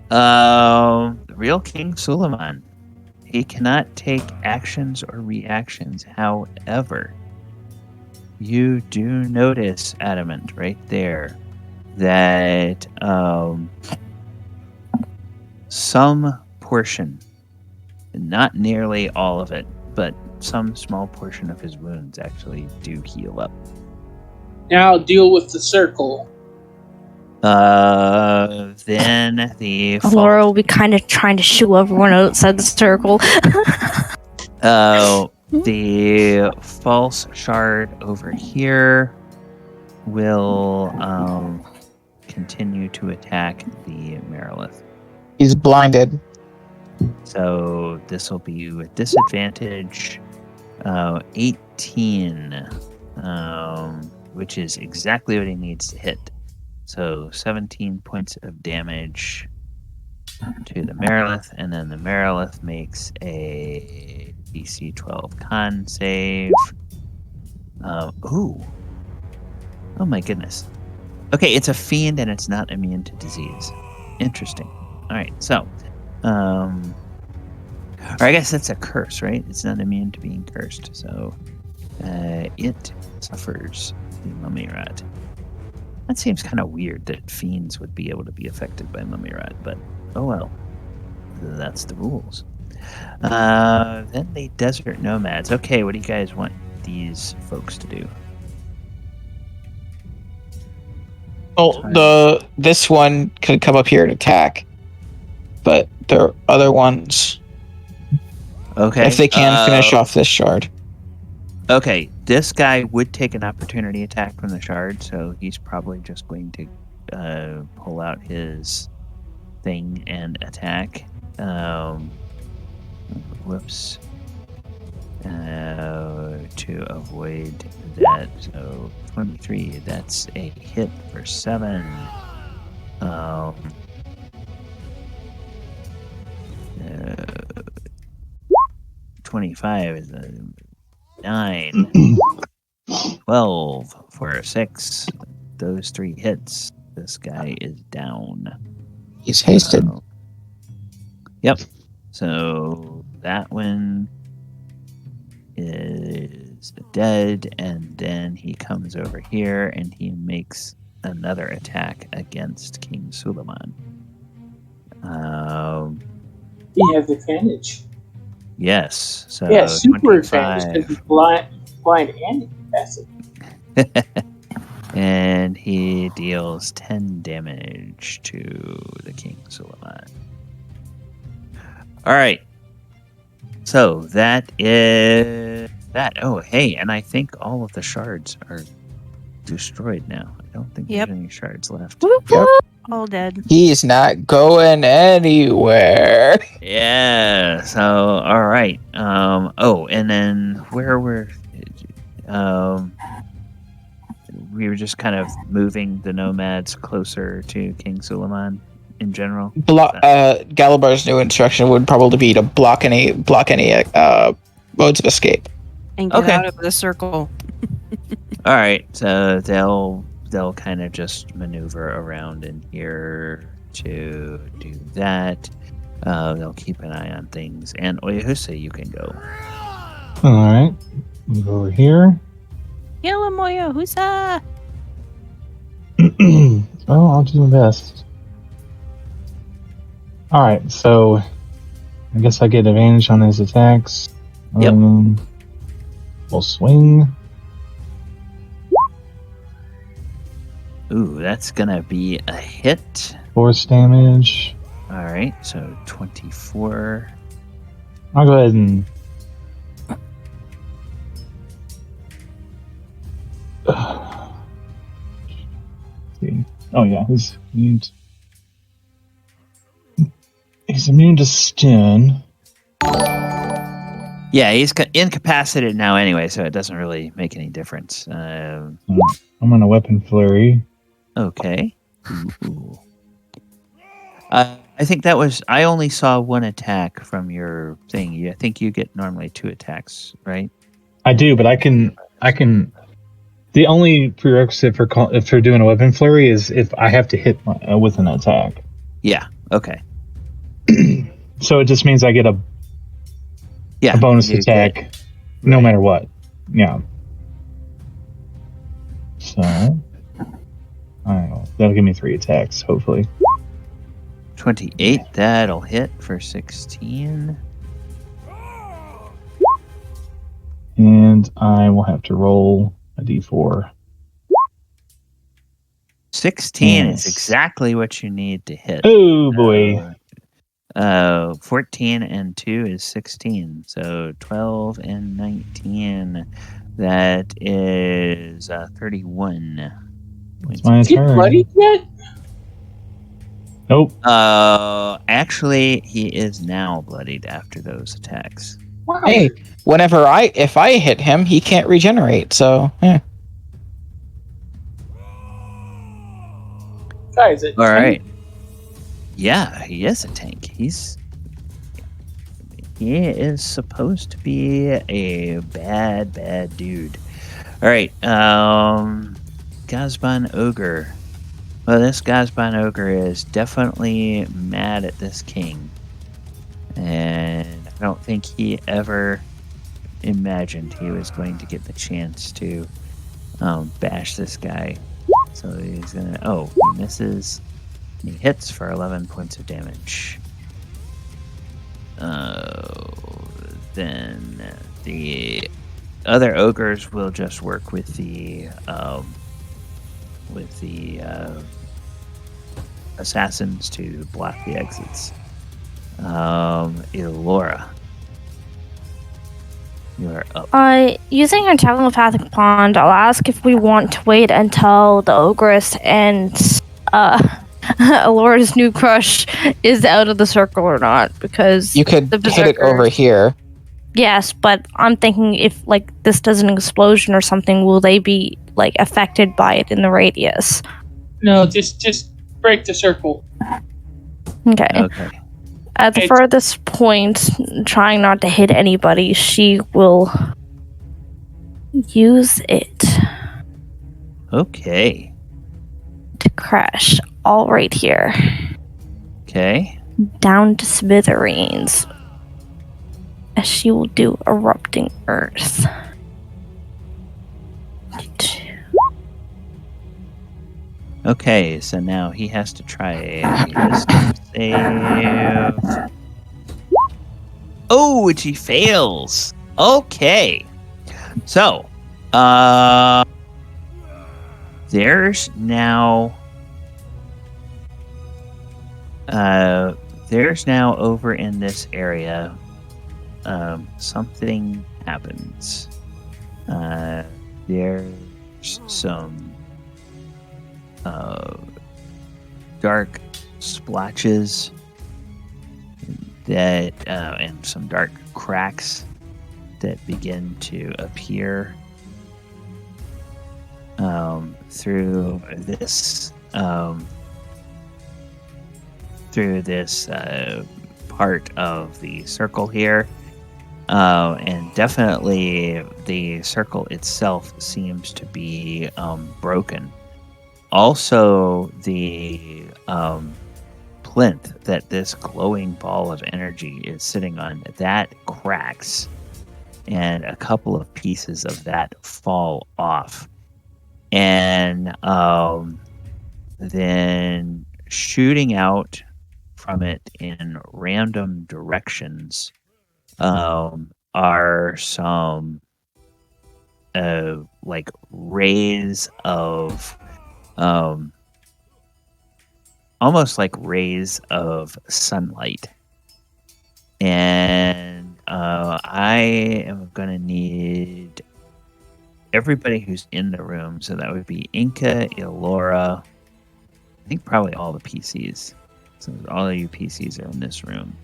The real King Suleiman. He cannot take actions or reactions. However, you do notice, Adamant, right there, that some portion, not nearly all of it, but some small portion of his wounds actually do heal up. Now deal with the circle. Then the Elora will be kind of trying to shoo everyone outside the circle. The false shard over here will continue to attack the Marilith. He's blinded. So this will be with disadvantage 18, which is exactly what he needs to hit. So 17 points of damage to the Marilith, and then the Marilith makes a DC 12 con save. Oh my goodness. Okay, it's a fiend and it's not immune to disease. Interesting. All right, so, or I guess that's a curse, right? It's not immune to being cursed, so it suffers the Mummy Rat. That seems kind of weird that fiends would be able to be affected by Mummy Rat, but oh well. That's the rules. Then the Desert Nomads. Okay, what do you guys want these folks to do? Well, this one could come up here and attack. but there are other ones. Okay. If they can finish off this shard. Okay, this guy would take an opportunity attack from the shard, so he's probably just going to pull out his thing and attack. Whoops. To avoid that, so 23, that's a hit for 7. 25 is a 9. 12 for a 6. Those 3 hits. This guy is down. He's hasted. Yep. So that one is dead, and then he comes over here and he makes another attack against King Suleiman. He has advantage. Yes. So Yeah, super 25. advantage because he's blind and incapacitated. And he deals 10 damage to the King Suleiman. All right. So that is that. Oh, hey, and I think all of the shards are destroyed now. I don't think Yep. there's any shards left. Yep. All dead. He's not going anywhere. Yeah. So, all right. Oh, and then where were we were just kind of moving the nomads closer to King Suleiman in general. Galibar's new instruction would probably be to block any modes of escape. And get Okay. out of the circle. All right, so they'll kind of just maneuver around in here to do that. They'll keep an eye on things. And Oyohusa, you can go. All right. We'll go over here. Kill him, Oyohusa! Oh, I'll do my best. All right, so I guess I get advantage on his attacks. Yep. We'll swing. Ooh, that's gonna be a hit. Force damage. All right, so 24. I'll go ahead and. See. Oh yeah, he's immune to stun. Yeah, he's incapacitated now anyway, so it doesn't really make any difference. I'm on a weapon flurry. Okay. Ooh. I think that was. I only saw one attack from your thing. I think you get normally 2 attacks, right? I do, but I can. The only prerequisite for doing a weapon flurry is if I have to hit with an attack. Yeah. Okay. So it just means I get a bonus you attack, get- no matter what. Yeah. So, I don't know. That'll give me 3 attacks, hopefully. 28. That'll hit for 16. And I will have to roll a d4. 16 Yes. is exactly what you need to hit. Oh boy. 14 and 2 is 16. So 12 and 19. That is 31. It's my Is he turn. bloodied yet? Nope. Actually, he is now bloodied after those attacks. Wow. Hey, if I hit him, he can't regenerate. So, yeah. Guys, it All right. Yeah, he is a tank. He is supposed to be a bad dude. All right. Gazban Ogre. Well, this Gazban Ogre is definitely mad at this king. And I don't think he ever imagined he was going to get the chance to bash this guy. So he's gonna. Oh, he misses. He hits for 11 points of damage. Then the other ogres will just work with the assassins to block the exits. Elora. You are up. Using our telepathic bond, I'll ask if we want to wait until the ogress and Elora's new crush is out of the circle or not, because You could the hit it berserker- over here. Yes, but I'm thinking if like this does an explosion or something, will they be like affected by it in the radius? No, just break the circle. Okay. Okay. At the It's- furthest point, trying not to hit anybody, she will use it Okay. to crash all right here. Okay. Down to smithereens. As she will do erupting earth. Okay, so now he has to try a wisdom save. Oh, which he fails. Okay. So, there's now over in this area, something happens. There's some dark splotches that and some dark cracks that begin to appear through this part of the circle here, and definitely the circle itself seems to be broken. Also, the plinth that this glowing ball of energy is sitting on, that cracks, and a couple of pieces of that fall off. And then shooting out from it in random directions are some like rays of almost like rays of sunlight. And I am going to need everybody who's in the room. So that would be Enka, Elora, I think probably all the PCs. So all of you PCs are in this room.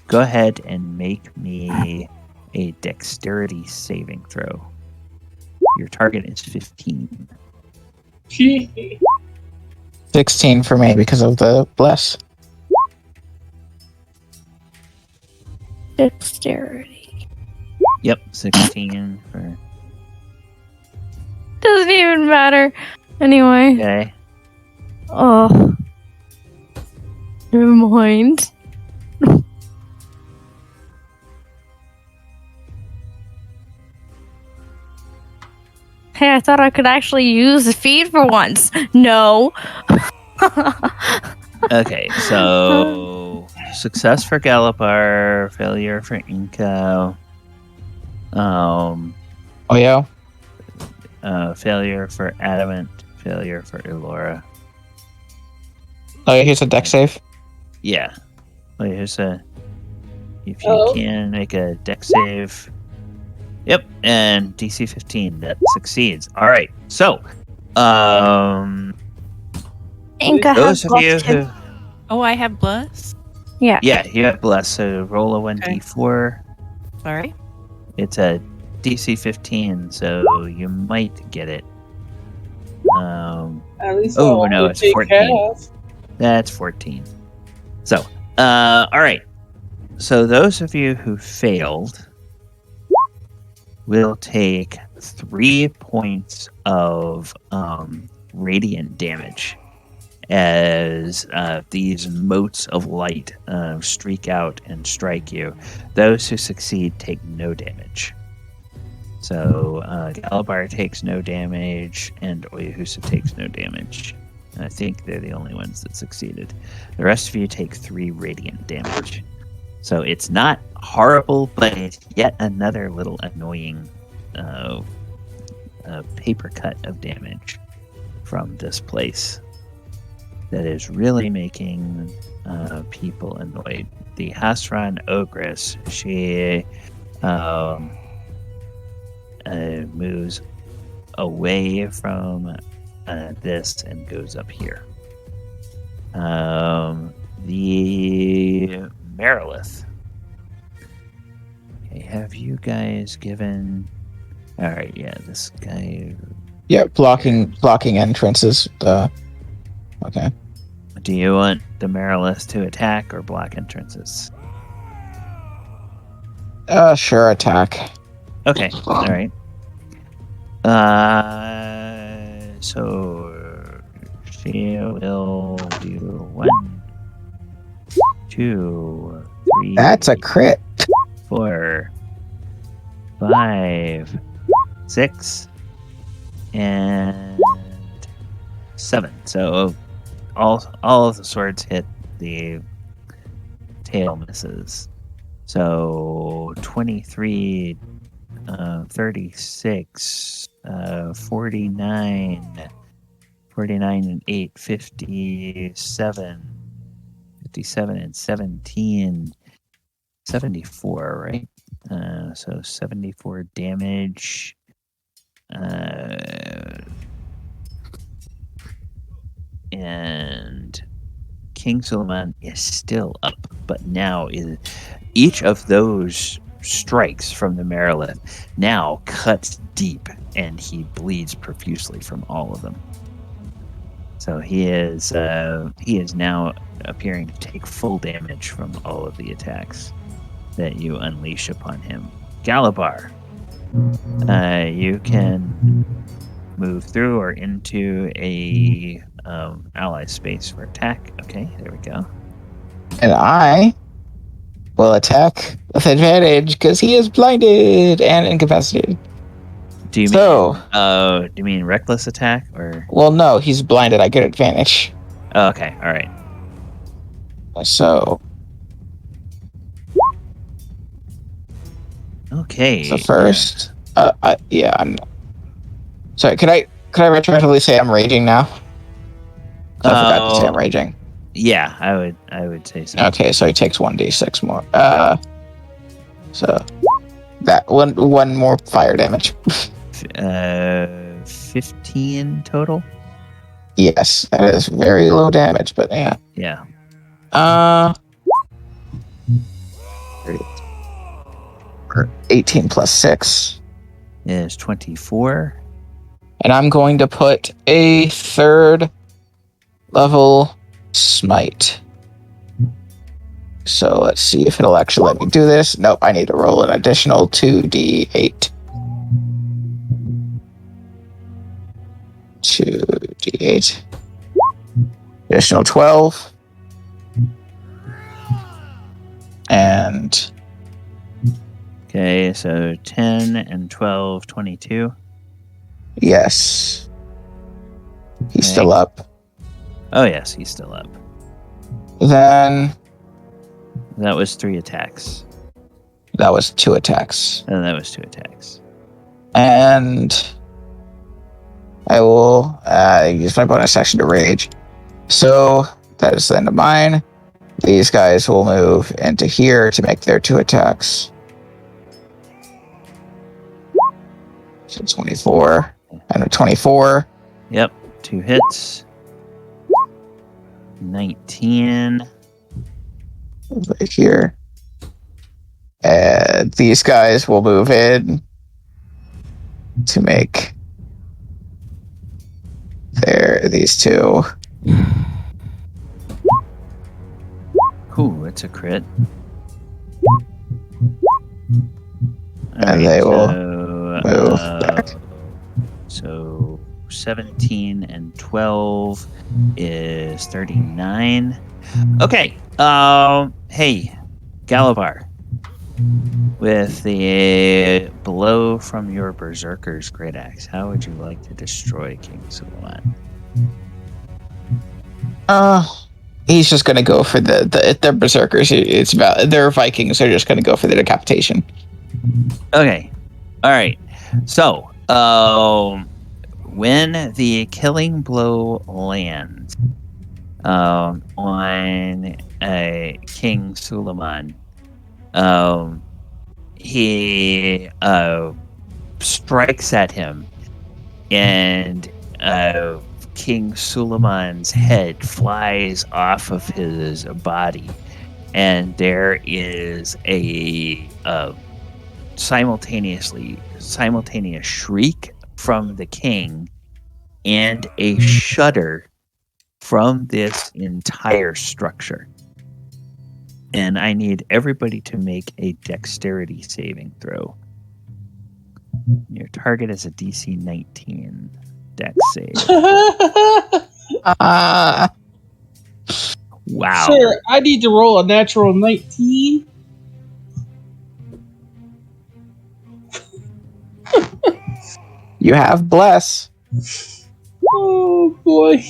Go ahead and make me a dexterity saving throw. Your target is 15. 16 for me because of the bless. Dexterity. Yep, 16 for... Doesn't even matter. Anyway. Okay. Oh. Never mind. Hey, I thought I could actually use the feed for once. No. Okay, so success for Galibar, failure for Enka, Oh yeah. Failure for Adamant, failure for Elora. Oh yeah, here's a deck save. Yeah. Wait, here's a... If you Oh. can make a deck save. Yep, and DC 15, that succeeds. All right, so, Enka those has of you lost him. who... Oh, I have bless. Yeah. Yeah, you have bless, so roll a 1d4. Sorry. It's a DC 15, so you might get it. At least Oh, I'll no, only it's take 14. half. That's 14. So, all right. So those of you who failed will take 3 points of radiant damage as these motes of light streak out and strike you. Those who succeed take no damage. So Galibar takes no damage, and Oyohusa takes no damage. I think they're the only ones that succeeded. The rest of you take 3 radiant damage. So it's not horrible, but it's yet another little annoying paper cut of damage from this place. that is really making people annoyed. The Hasran Ogress, she moves away from this and goes up here. The Marilith. Okay, have you guys given... Alright, yeah, this guy... Yeah, blocking entrances. Okay. Do you want the Marilith to attack or block entrances? Sure, attack. Okay, alright. So she will do 1, 2, 3. That's a crit. 4, 5, 6, and 7. So all of the swords hit. The tail misses. So 23, 36, 49 and 8, 57 and 17, 74, right? So 74 damage. And King Suleiman is still up, but now each of those strikes from the Marilith now cuts deep, and he bleeds profusely from all of them. So he is now appearing to take full damage from all of the attacks that you unleash upon him. Galibar, you can move through or into a ally space for attack. Okay, there we go. And I will attack with advantage because he is blinded and incapacitated. Do you mean reckless attack or? Well, no, he's blinded. I get advantage. Oh, okay, all right. So. Okay. So first, I'm. Sorry, could I retroactively say I'm raging now? I forgot to say I'm raging. Yeah, I would say so. Okay, so he takes 1d6 more. So that one more fire damage. 15 total. Yes, that is very low damage, but yeah. Yeah. 18 plus 6 is 24. And I'm going to put a 3rd level smite. So let's see if it'll actually let me do this. Nope, I need to roll an additional 2d8. 2d8. Additional 12. And... Okay, so 10 and 12, 22. Yes. He's still up. Oh, yes, he's still up. Then... That was 3 attacks. That was 2 attacks. And that was 2 attacks. And... I will use my bonus action to rage. So, that is the end of mine. These guys will move into here to make their 2 attacks. So 24 and a 24. Yep, 2 hits. 19. Right here. And these guys will move in to make these 2. Ooh, that's a crit. And they will move back. So 17 and 12 is 39. Okay. Hey, Galibar. With the blow from your Berserker's Great Axe, how would you like to destroy King Suleiman? He's just gonna go for they're Berserkers. It's about they're Vikings. They're just gonna go for the decapitation. Okay. All right. So, when the killing blow lands, on King Suleiman. He strikes at him, and King Suleiman's head flies off of his body, and there is a simultaneous shriek from the king and a shudder from this entire structure. And I need everybody to make a dexterity saving throw. Your target is a DC 19 dex save. Wow. Sir, I need to roll a natural 19. You have bless. Oh boy.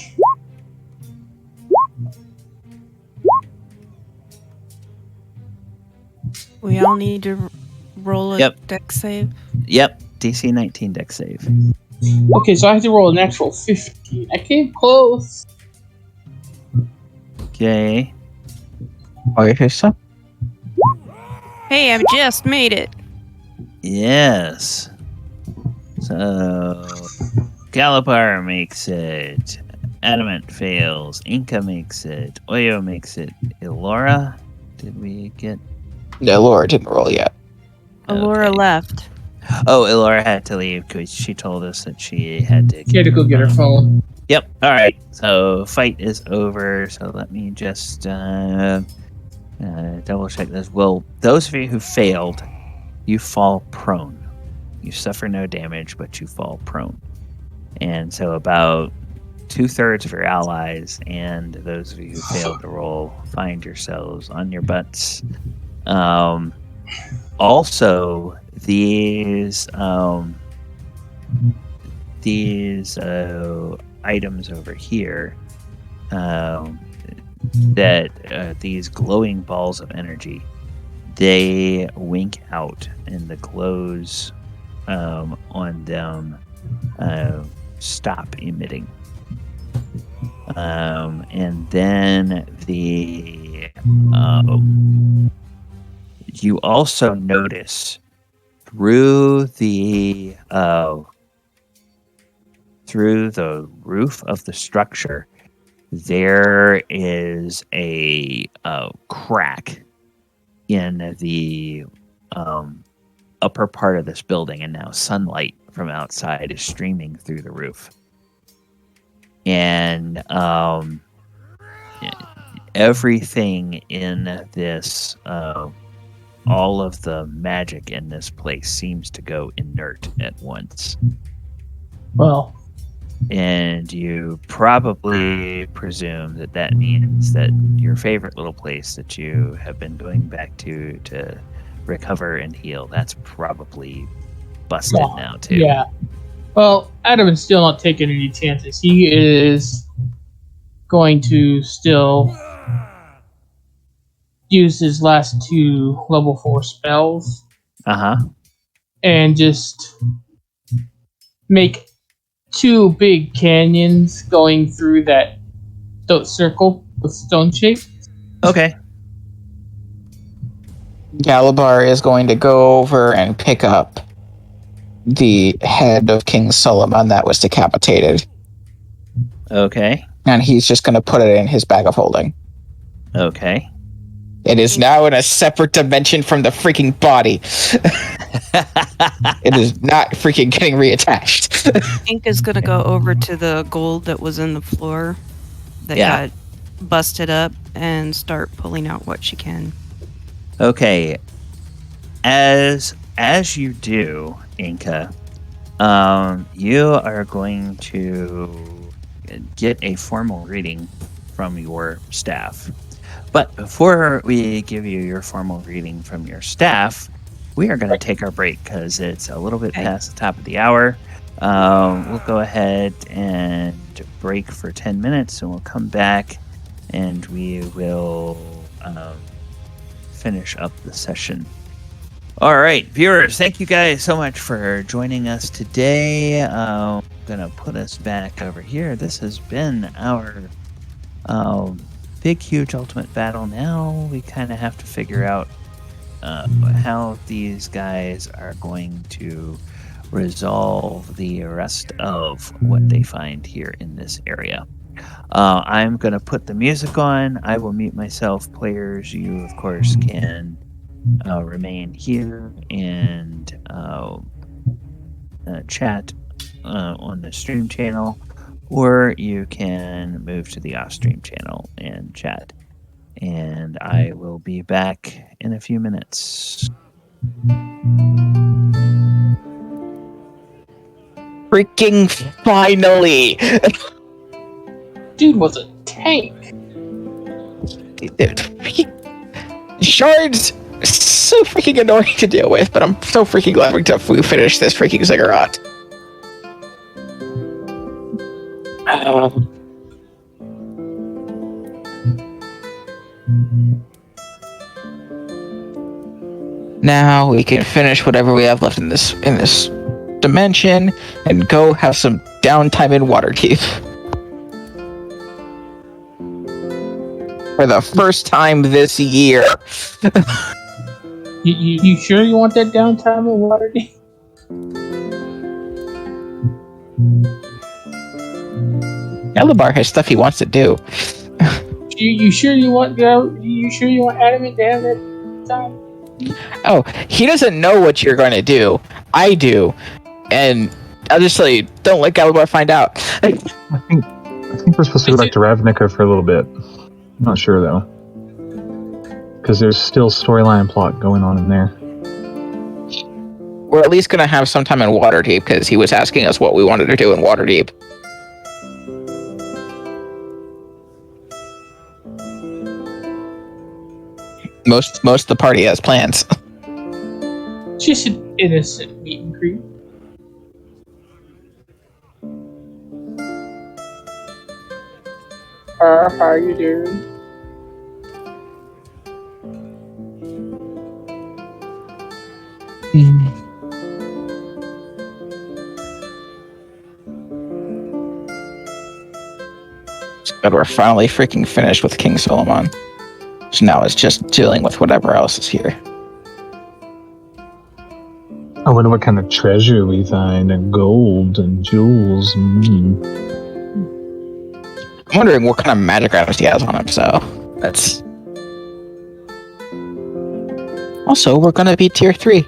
We all need to roll a Yep. dex save. Yep, DC 19 dex save. Okay, so I have to roll a natural 15. I came close. Okay. Oyohusa? Hey, I just made it. Yes. So Galibar makes it. Adamant fails. Enka makes it. Oyo makes it. Elora? Did we get... No, Laura didn't roll yet. Elora Okay. left. Oh, Elora had to leave because she told us that she had to... She had to go get her phone. Yep. All right. So fight is over. So let me just double check this. Well, those of you who failed, you fall prone. You suffer no damage, but you fall prone. And so about 2/3 of your allies and those of you who failed to roll find yourselves on your butts. Also, these items over here, these glowing balls of energy, they wink out, and the glows on them stop emitting. And then you also notice through the roof of the structure, there is a crack in the upper part of this building, and now sunlight from outside is streaming through the roof. And everything in this, all of the magic in this place seems to go inert at once. Well, And you probably presume that that means that your favorite little place that you have been going back to recover and heal, that's probably busted now too. yeah. Well, Adam is still not taking any chances. He is going to still use his last 2 level 4 spells and just make 2 big canyons going through that circle with stone shape. Okay. Galibar is going to go over and pick up the head of King Suleiman that was decapitated. Okay. And he's just going to put it in his bag of holding. Okay. It is now in a separate dimension from the freaking body. It is not freaking getting reattached. Enka's gonna go over to the gold that was in the floor that got busted up and start pulling out what she can. Okay. As you do, Enka, you are going to get a formal reading from your staff. But before we give you your formal reading from your staff, we are going to take our break because it's a little bit past the top of the hour. We'll go ahead and break for 10 minutes, and we'll come back and we will finish up the session. All right, viewers, thank you guys so much for joining us today. I'm going to put us back over here. This has been our big, huge ultimate battle. Now we kind of have to figure out how these guys are going to resolve the rest of what they find here in this area. I'm going to put the music on. I will mute myself. Players, you, of course, can remain here and chat on the stream channel, or you can move to the off-stream channel and chat. And I will be back in a few minutes. Freaking finally! Dude was a tank. Shards so freaking annoying to deal with, but I'm so freaking glad we finished this freaking ziggurat. Now we can finish whatever we have left in this dimension and go have some downtime in Waterdeep. For the first time this year. You sure you want that downtime in Waterdeep? Galibar has stuff he wants to do. You sure you want Adamant to have that time? Oh, he doesn't know what you're going to do. I do. And I'll just say, don't let Galibar find out. I think we're supposed to go back to Ravnica for a little bit. I'm not sure though, because there's still storyline plot going on in there. We're at least going to have some time in Waterdeep, because he was asking us what we wanted to do in Waterdeep. Most of the party has plans. Just an innocent meet and greet. How you doing? But we're finally freaking finished with King Suleiman. So now it's just dealing with whatever else is here. I wonder what kind of treasure we find, and gold and jewels. I'm wondering what kind of magic items he has on him, so that's... Also, we're gonna be tier 3.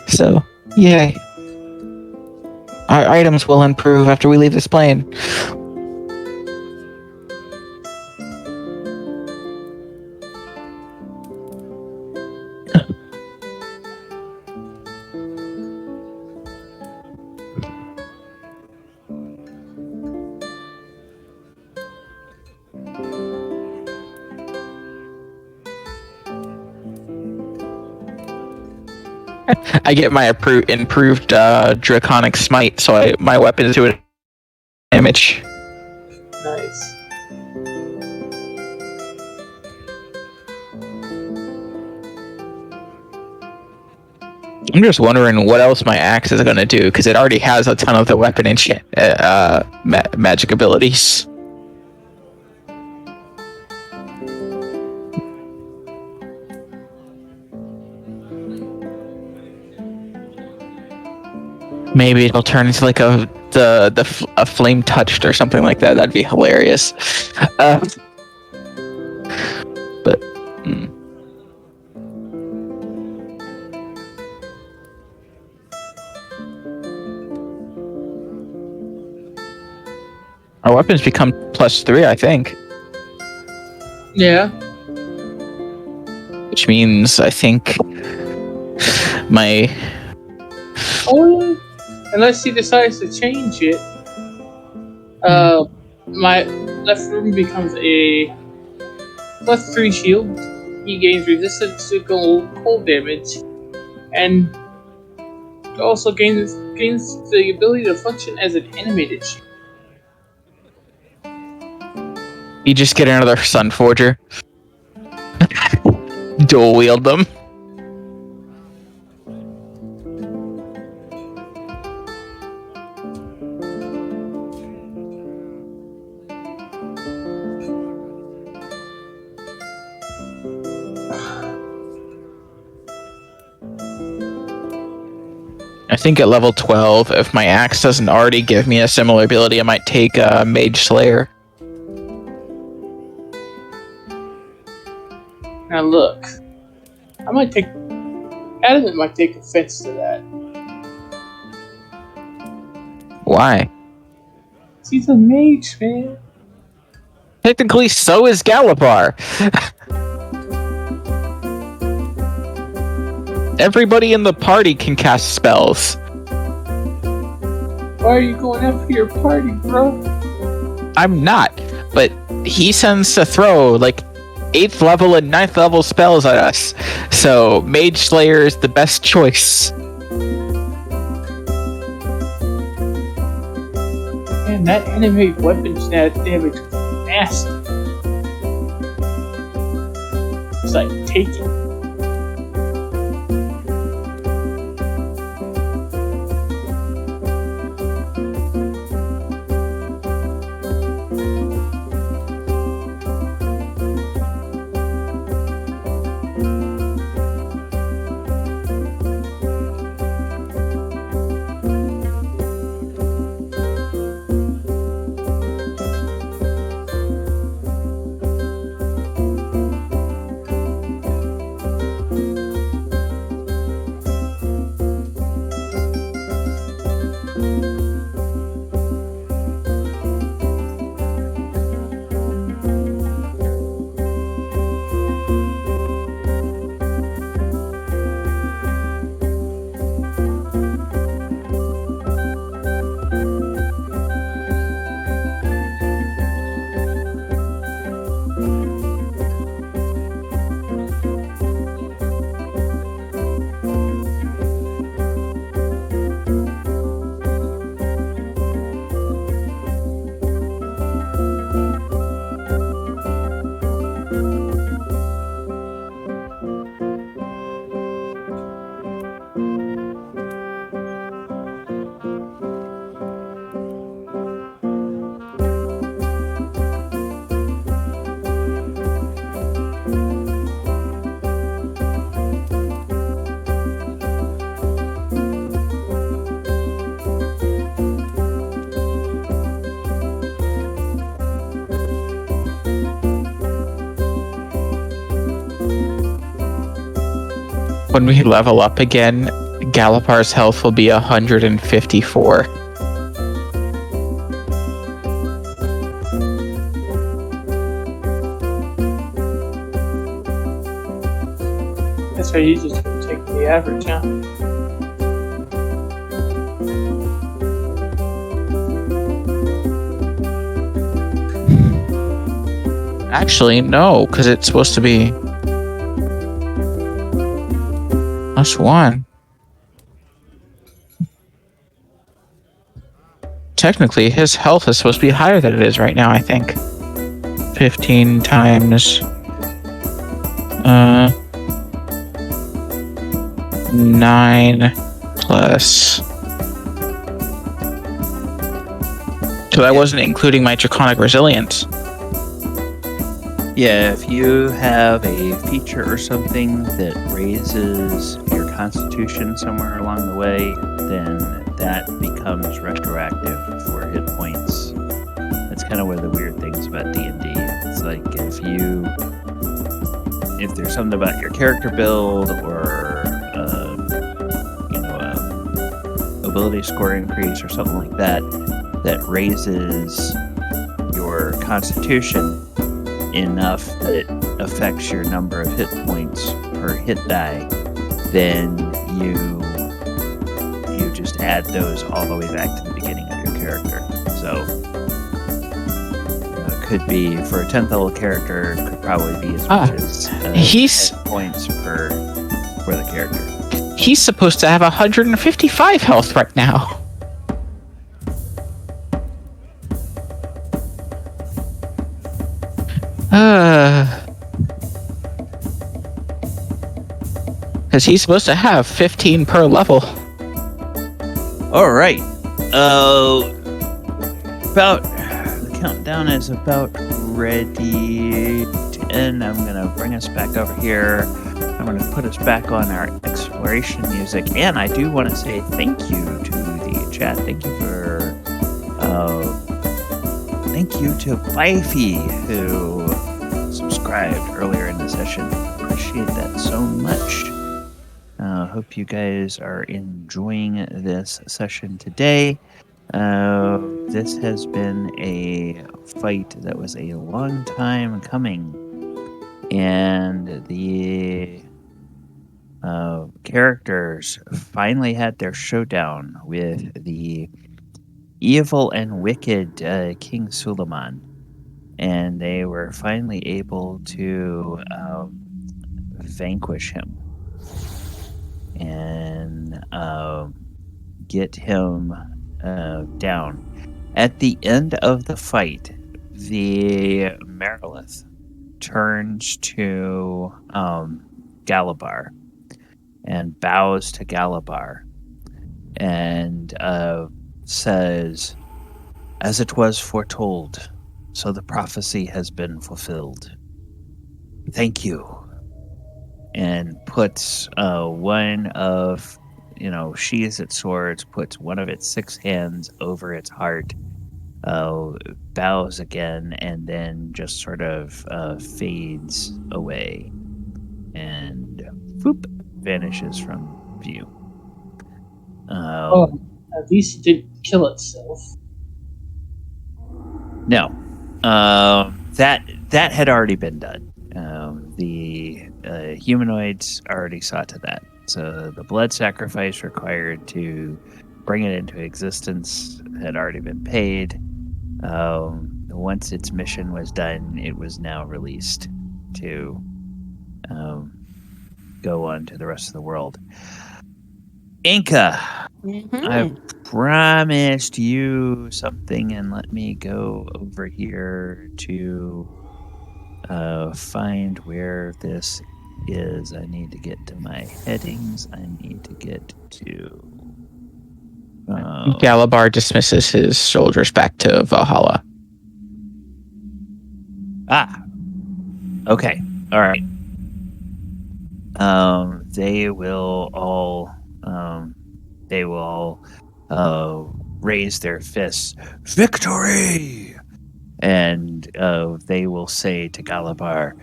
So, yay. Our items will improve after we leave this plane. I get my improved draconic smite, so my weapons do it damage. Nice. I'm just wondering what else my axe is going to do, because it already has a ton of the weapon enchant magic abilities. Maybe it'll turn into like a flame touched or something like that. That'd be hilarious. But our weapons become +3, I think. Yeah. Which means I think my... Oh, unless he decides to change it, my left room becomes a +3 shield. He gains resistance to cold damage, and also gains the ability to function as an animated shield. You just get another Sun Forger. Dual wield them. I think at level 12, if my axe doesn't already give me a similar ability, I might take Mage Slayer. Now look, Adamant might take offense to that. Why? He's a mage, man. Technically, so is Galibar. Everybody in the party can cast spells. Why are you going after your party, bro? I'm not, but he sends to throw like 8th level and 9th level spells at us. So Mage Slayer is the best choice. Man, that animate weapons damage was nasty. It's like taking. When we level up again, Galibar's health will be 154. That's why you just take the average, huh? Actually, no, because it's supposed to be +1. Technically, his health is supposed to be higher than it is right now, I think. 15 times 9 plus. So that wasn't including my Draconic Resilience. Yeah, if you have a feature or something that raises your constitution somewhere along the way, then that becomes retroactive for hit points. That's kind of one of the weird things about D&D. It's like if there's something about your character build or ability score increase or something like that that raises your constitution enough that it affects your number of hit points per hit die, then you just add those all the way back to the beginning of your character. So it could be for a 10th level character, it could probably be as much as 10 points for the character. He's supposed to have 155 health right now. Because he's supposed to have 15 per level. All right. The countdown is about ready to end. I'm gonna bring us back over here. I'm going to put us back on our exploration music, and I do want to say thank you to the chat. Thank you to Bifey, who subscribed earlier in the session. Appreciate that so much. Hope you guys are enjoying this session today. This has been a fight that was a long time coming, and the characters finally had their showdown with the evil and wicked King Suleiman, and they were finally able to vanquish him and get him down. At the end of the fight, the Marilith turns to Galibar and bows to Galibar and says, "As it was foretold, so the prophecy has been fulfilled. Thank you." And puts one of, sheathes its swords, puts one of its 6 hands over its heart, bows again, and then just sort of fades away and vanishes from view. At least it didn't kill itself. No, that had already been done. The humanoids already saw to that. So the blood sacrifice required to bring it into existence had already been paid. Once its mission was done, it was now released to go on to the rest of the world. Enka, I promised you something, and let me go over here to find where this is. I need to get to my headings. I need to get to... Galibar dismisses his soldiers back to Valhalla. Okay. All right. They will all raise their fists. Victory! And they will say to Galibar,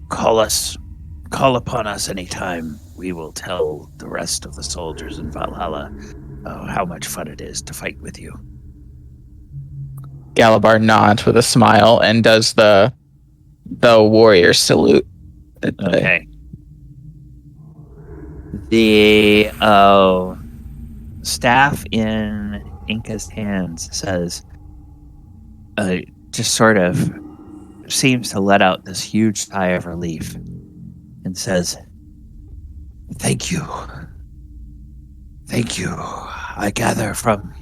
call upon us anytime. We will tell the rest of the soldiers in Valhalla how much fun it is to fight with you. Galibar nods with a smile and does the warrior salute. Okay. The staff in Enka's hands says, just sort of seems to let out this huge sigh of relief and says, "Thank you. Thank you. I gather from...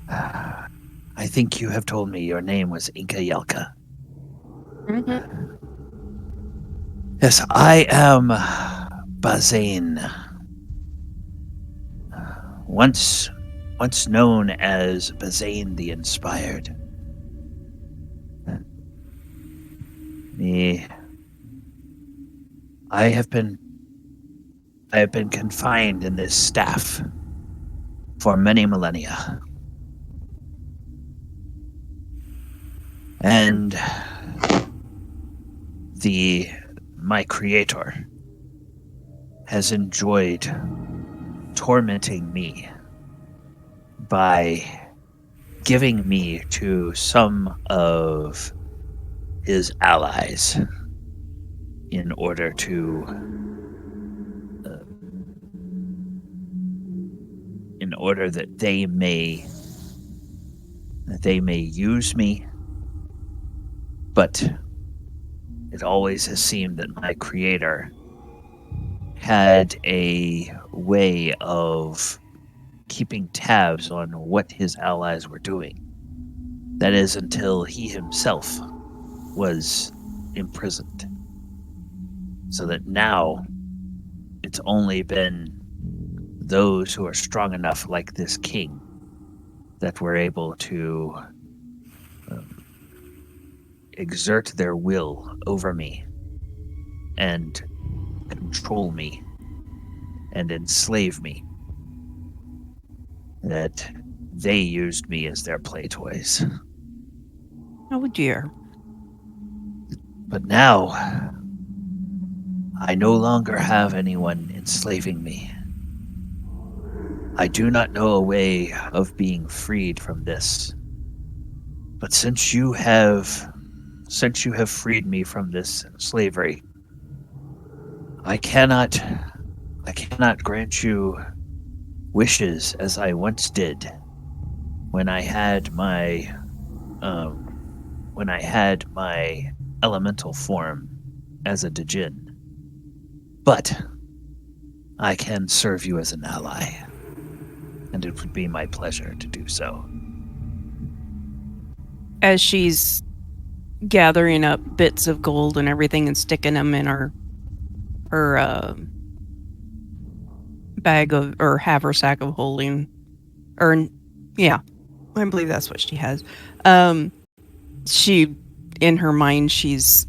I think you have told me your name was Enka Yelka." Mm-hmm. Yes, I am Bazane. Once known as Bazane the Inspired. I have been confined in this staff for many millennia. And my creator has enjoyed tormenting me by giving me to some of his allies in order that they may use me. But it always has seemed that my creator had a way of keeping tabs on what his allies were doing. That is, until he himself was imprisoned. So that now it's only been those who are strong enough, like this king, that were able to exert their will over me and control me and enslave me. That they used me as their play toys. Oh dear. But now, I no longer have anyone enslaving me. I do not know a way of being freed from this. But since you have freed me from this slavery, I cannot grant you wishes as I once did when I had my elemental form as a Djinn. But I can serve you as an ally, and it would be my pleasure to do so. As she's gathering up bits of gold and everything and sticking them in her bag of, or haversack of holding, or yeah, I believe that's what she has. She, in her mind, she's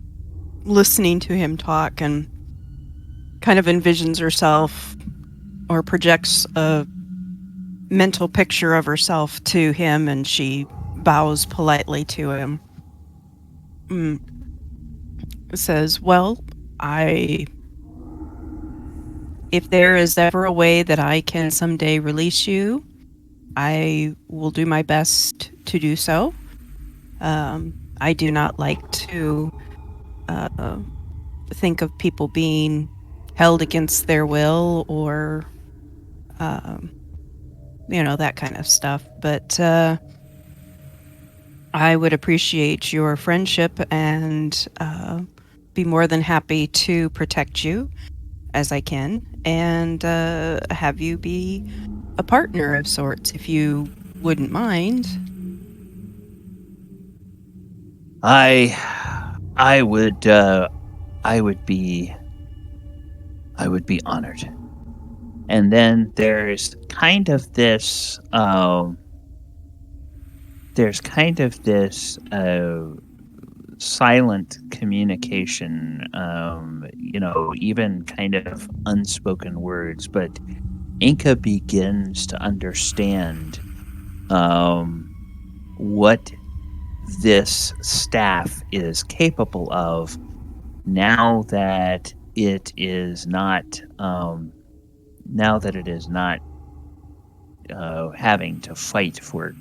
listening to him talk and kind of envisions herself or projects a mental picture of herself to him, and she bows politely to him. Says, well, if there is ever a way that I can someday release you, I will do my best to do so. I do not like to think of people being held against their will or, that kind of stuff. But I would appreciate your friendship and be more than happy to protect you as I can, and have you be a partner of sorts, if you wouldn't mind. I would be honored. And then there's kind of this silent communication, even kind of unspoken words, but Enka begins to understand what this staff is capable of now that it is not having to fight for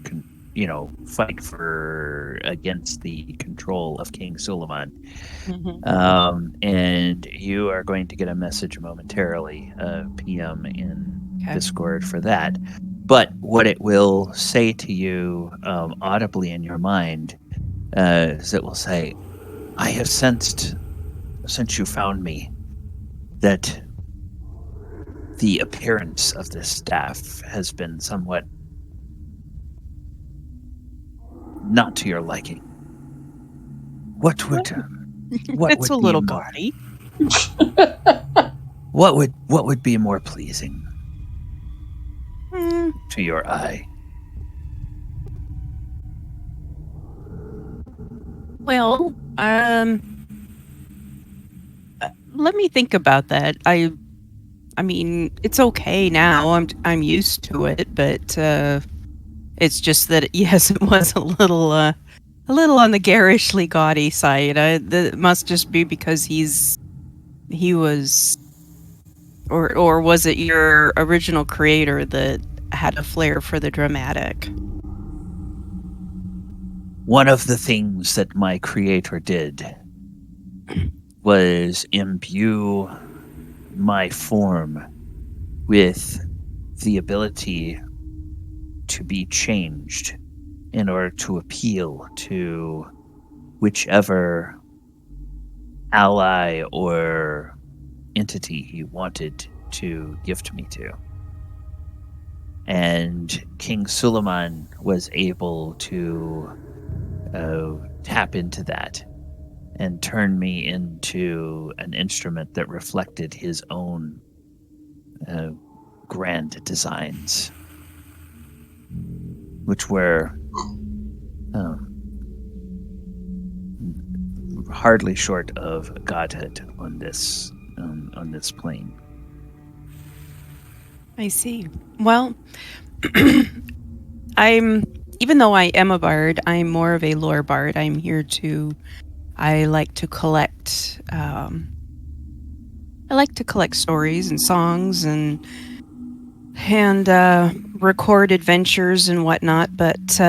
against the control of King Suleiman. And you are going to get a message momentarily, PM in Discord for that. But what it will say to you audibly in your mind is it will say, I have sensed, since you found me, that the appearance of this staff has been somewhat not to your liking. What It's would a be little more, gaudy. what would be more pleasing to your eye? Well, let me think about that. I mean, it's okay now. I'm used to it, but it's just that yes, it was a little on the garishly gaudy side. That must just be because he was, or was it your original creator that had a flair for the dramatic? One of the things that my creator did was imbue my form with the ability to be changed in order to appeal to whichever ally or entity he wanted to gift me to. And King Suleiman was able to tap into that and turn me into an instrument that reflected his own grand designs, which were hardly short of godhood on this plane. I see. Well, even though I am a bard, I'm more of a lore bard. I like to collect stories and songs and record adventures and whatnot, but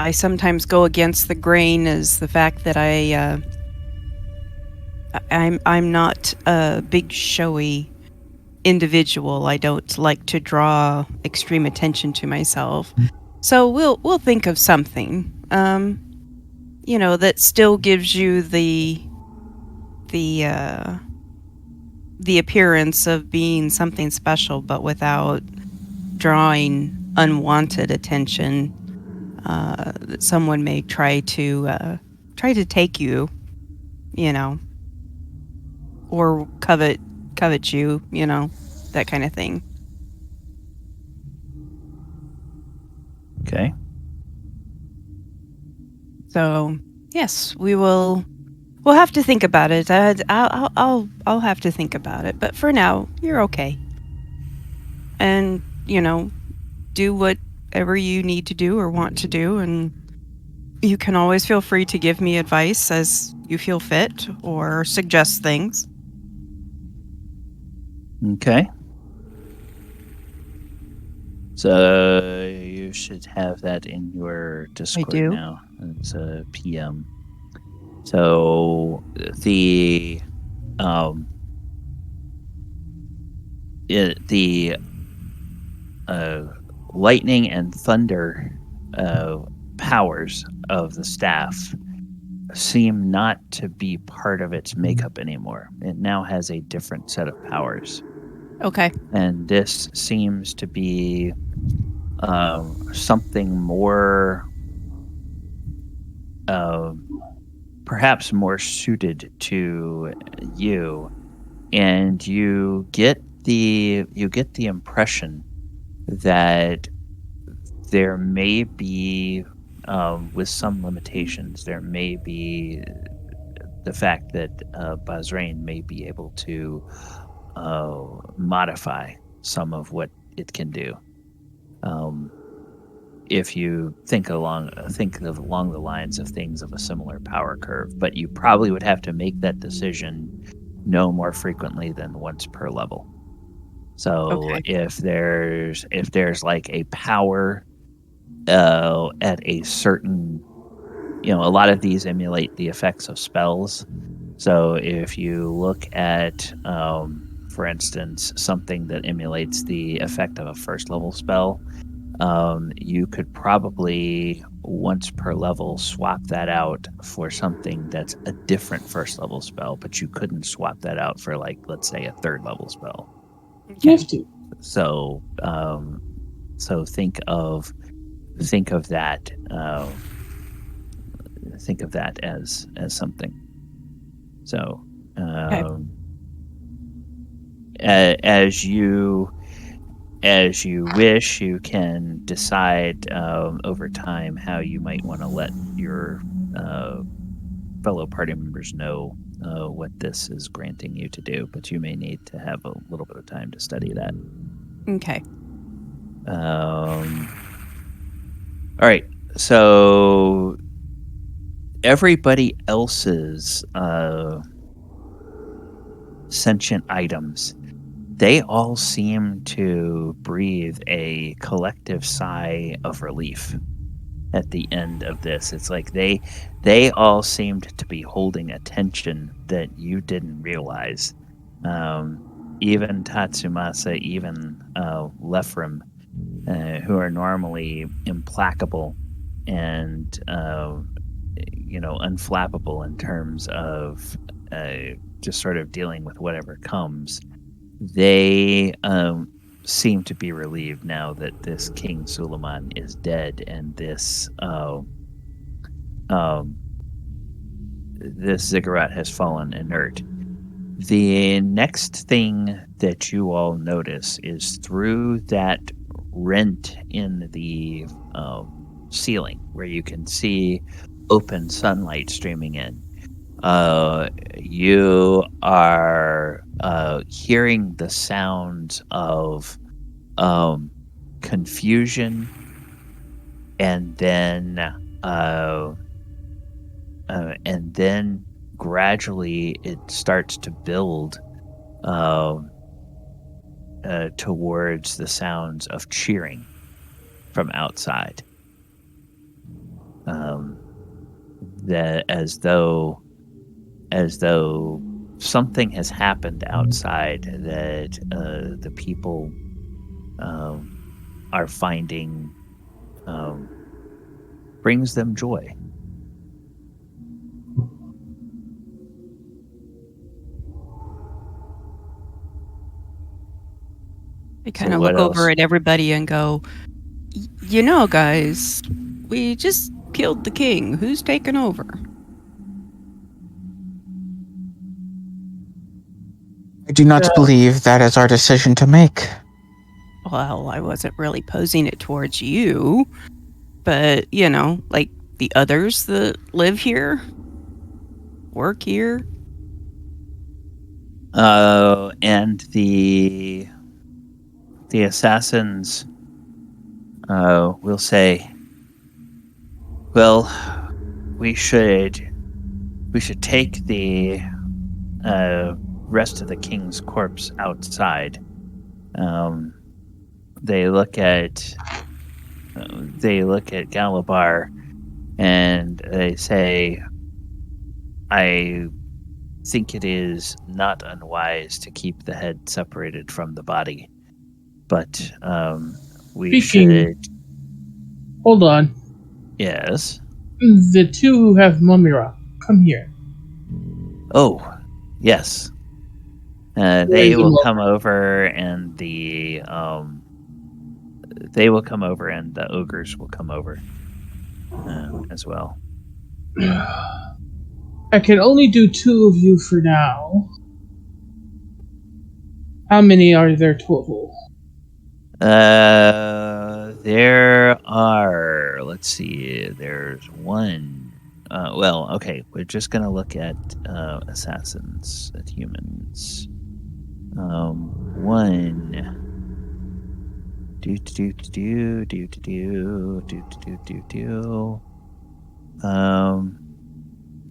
I sometimes go against the grain as the fact that I'm not a big showy individual. I don't like to draw extreme attention to myself. So we'll think of something, that still gives you the appearance of being something special, but without drawing unwanted attention that someone may try to take you, or covet you, that kind of thing. Okay. So yes, we'll have to think about it. I'll have to think about it. But for now, you're okay. And do whatever you need to do or want to do, and you can always feel free to give me advice as you feel fit or suggest things. Okay. So you should have that in your Discord do. now. It's a PM. So the lightning and thunder powers of the staff seem not to be part of its makeup anymore. It now has a different set of powers. Okay. And this seems to be something more, perhaps more suited to you, and you get the impression that there may be, with some limitations, there may be the fact that Bazrain may be able to modify some of what it can do. If you think along the lines of things of a similar power curve, but you probably would have to make that decision no more frequently than once per level. So Okay. if there's like a power at a certain, a lot of these emulate the effects of spells. So if you look at, for instance, something that emulates the effect of a first level spell, you could probably once per level swap that out for something that's a different first level spell, but you couldn't swap that out for, like, let's say, a third level spell. Okay. So, so think of that. Think of that as something. So, as you wish, you can decide over time how you might want to let your fellow party members know what this is granting you to do, but you may need to have a little bit of time to study that. Okay. All right. So everybody else's sentient items, they all seem to breathe a collective sigh of relief at the end of this. It's like they all seemed to be holding a tension that you didn't realize. Even Tatsumasa, even Lefram, who are normally implacable and unflappable in terms of just sort of dealing with whatever comes, they seem to be relieved now that this King Suleiman is dead, and this ziggurat has fallen inert. The next thing that you all notice is through that rent in the ceiling, where you can see open sunlight streaming in. You are hearing the sounds of confusion, and then gradually it starts to build towards the sounds of cheering from outside. That as though something has happened outside that the people are finding brings them joy. I kind So of what look over else? at everybody and go, you know, guys, we just killed the king. Who's taking over? I do not believe that is our decision to make. Well, I wasn't really posing it towards you, but, you know, like the others that live here, work here. And the assassins will say, well, we should take the rest of the king's corpse outside. They look at Galibar and they say, I think it is not unwise to keep the head separated from the body, but we Speaking- should. Hold on. Yes. The two who have mummy rock, come here. Oh, yes. They Raise them will up. come over, and the ogres will come over as well. I can only do 2 of you for now. How many are there total? There are. Let's see. There's one. Well, okay. We're just gonna look at assassins, at humans. One.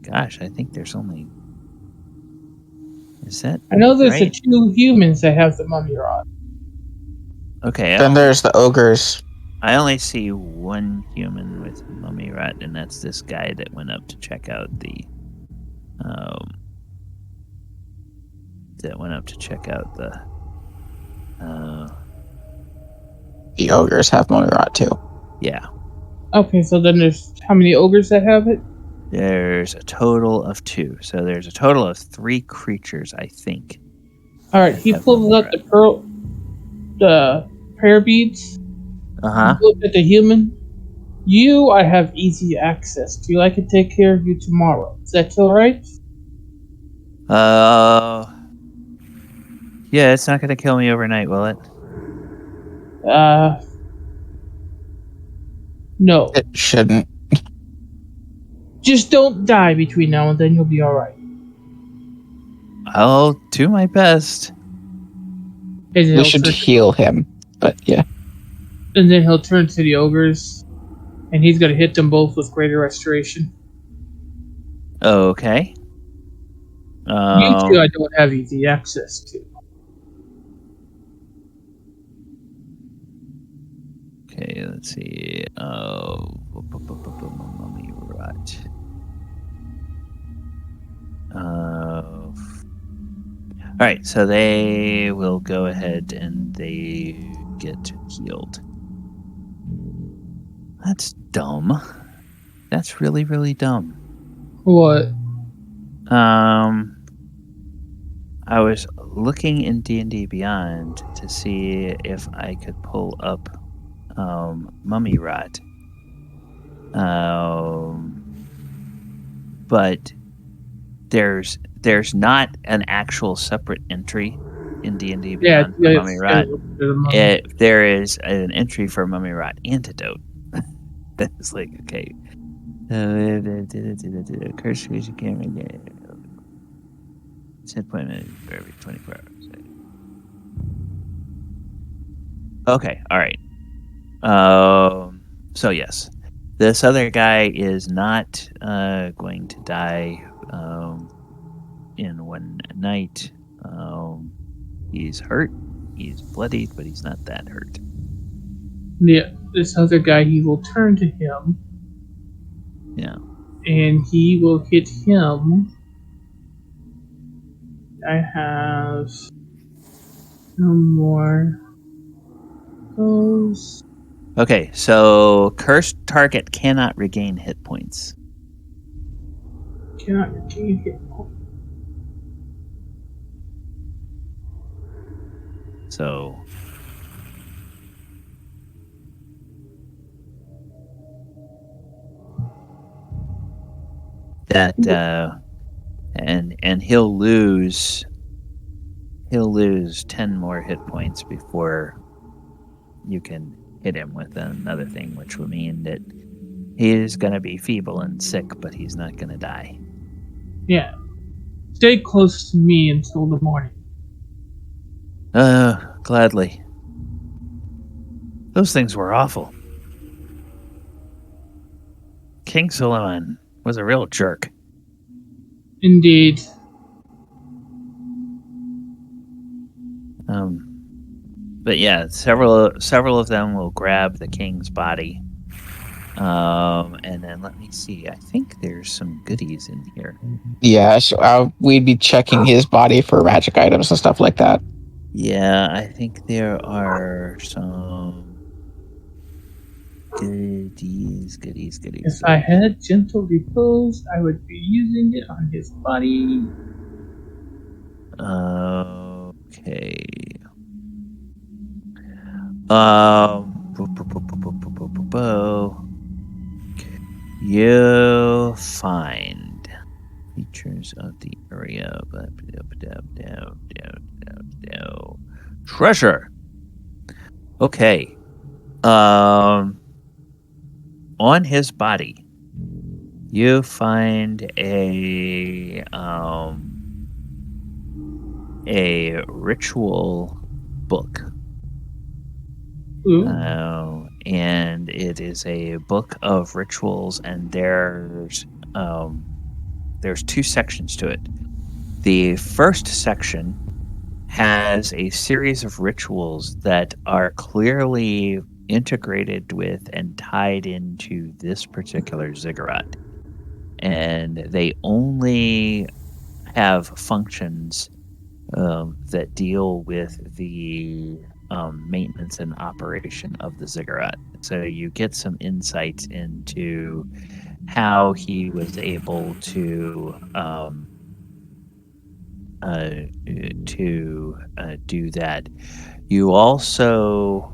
Gosh, I think there's only. Is that? I know there's the right? 2 humans that have the mummy rock. Okay. Then there's the ogres. I only see one human with mummy rot, and that's this guy that went up to check out the. The ogres have mummy rot too. Yeah. Okay, so then there's how many ogres that have it? There's a total of 2, so there's a total of 3 creatures, I think. Alright, he Have pulls mummy out the prayer beads. Look at the human. You, I have easy access to. I can take care of you tomorrow. Is that alright? Yeah, it's not going to kill me overnight, will it? No. It shouldn't. Just don't die between now and then. You'll be alright. I'll do my best. We should heal him, but yeah. And then he'll turn to the ogres, and he's going to hit them both with greater restoration. Okay. You two, I don't have easy access to. Okay, let's see. Mummy rot. All right, so they will go ahead and they get healed. That's dumb. That's really, really dumb. What? I was looking in D&D Beyond to see if I could pull up mummy rot. But there's not an actual separate entry in D&D Beyond for mummy rot. There is an entry for mummy rot antidote. That's like, okay, Curse creature can't regain hit point for every 24 hours. Okay, all right. So yes, this other guy is not going to die in one night. He's hurt, he's bloodied, but he's not that hurt. Yeah, this other guy, he will turn to him. Yeah. And he will hit him. I have no more those. Okay, so cursed target cannot regain hit points. Cannot regain hit points. So that and he'll lose 10 more hit points before you can hit him with another thing, which would mean that he's going to be feeble and sick, but he's not going to die. Yeah. Stay close to me until the morning. Gladly. Those things were awful. King Suleiman was a real jerk. Indeed. But yeah, several of them will grab the king's body. And then let me see. I think there's some goodies in here. Yeah, so we'd be checking his body for magic items and stuff like that. Yeah, I think there are some goodies. If I had gentle repose, I would be using it on his body. Okay. You find features of the area. Treasure. Okay. On his body, you find a ritual book. And it is a book of rituals, and there's two sections to it. The first section has a series of rituals that are clearly integrated with and tied into this particular ziggurat, and they only have functions that deal with the maintenance and operation of the ziggurat. So you get some insight into how he was able to do that. You also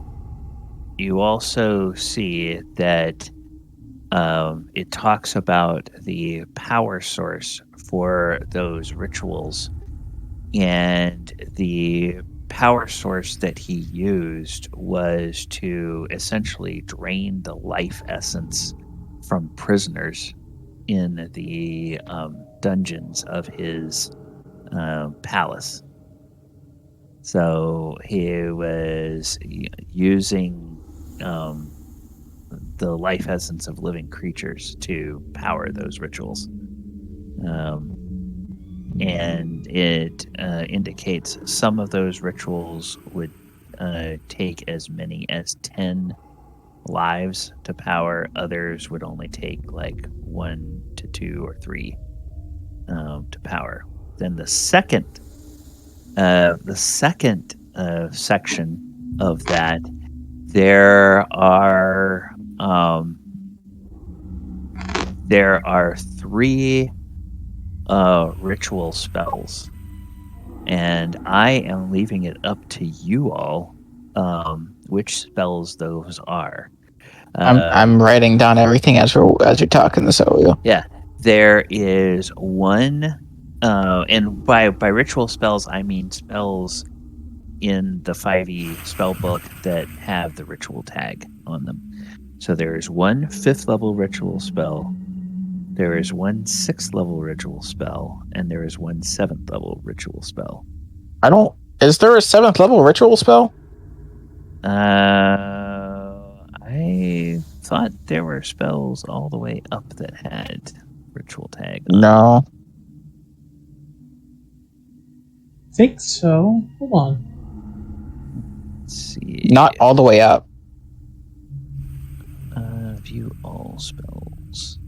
see that it talks about the power source for those rituals, and the power source that he used was to essentially drain the life essence from prisoners in the dungeons of his palace. So he was using the life essence of living creatures to power those rituals. And it indicates some of those rituals would take as many as 10 lives to power. Others would only take like 1 to 2 or 3 to power. Then the second section of that, there are 3 ritual spells, and I am leaving it up to you all which spells those are. I'm writing down everything as you're talking this over. Yeah, there is one, and by ritual spells I mean spells in the 5e spell book that have the ritual tag on them. So there is one 5th level ritual spell There is one 6th level ritual spell, and there is one 7th level ritual spell. Is there a 7th level ritual spell? I thought there were spells all the way up that had ritual tag on. No. I think so. Hold on. Let's see. Not all the way up. View all spells.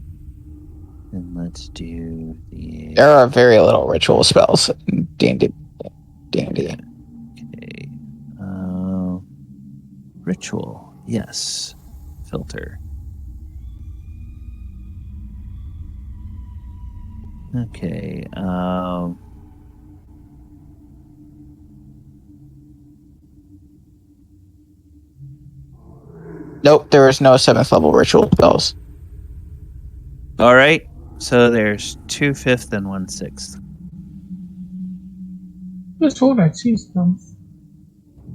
And let's do the... There are very little ritual spells in D&D. Okay. Ritual. Yes. Filter. Okay. Nope, there is no 7th level ritual spells. All right. So there's 2 5th and 1 6th. That's what I see some.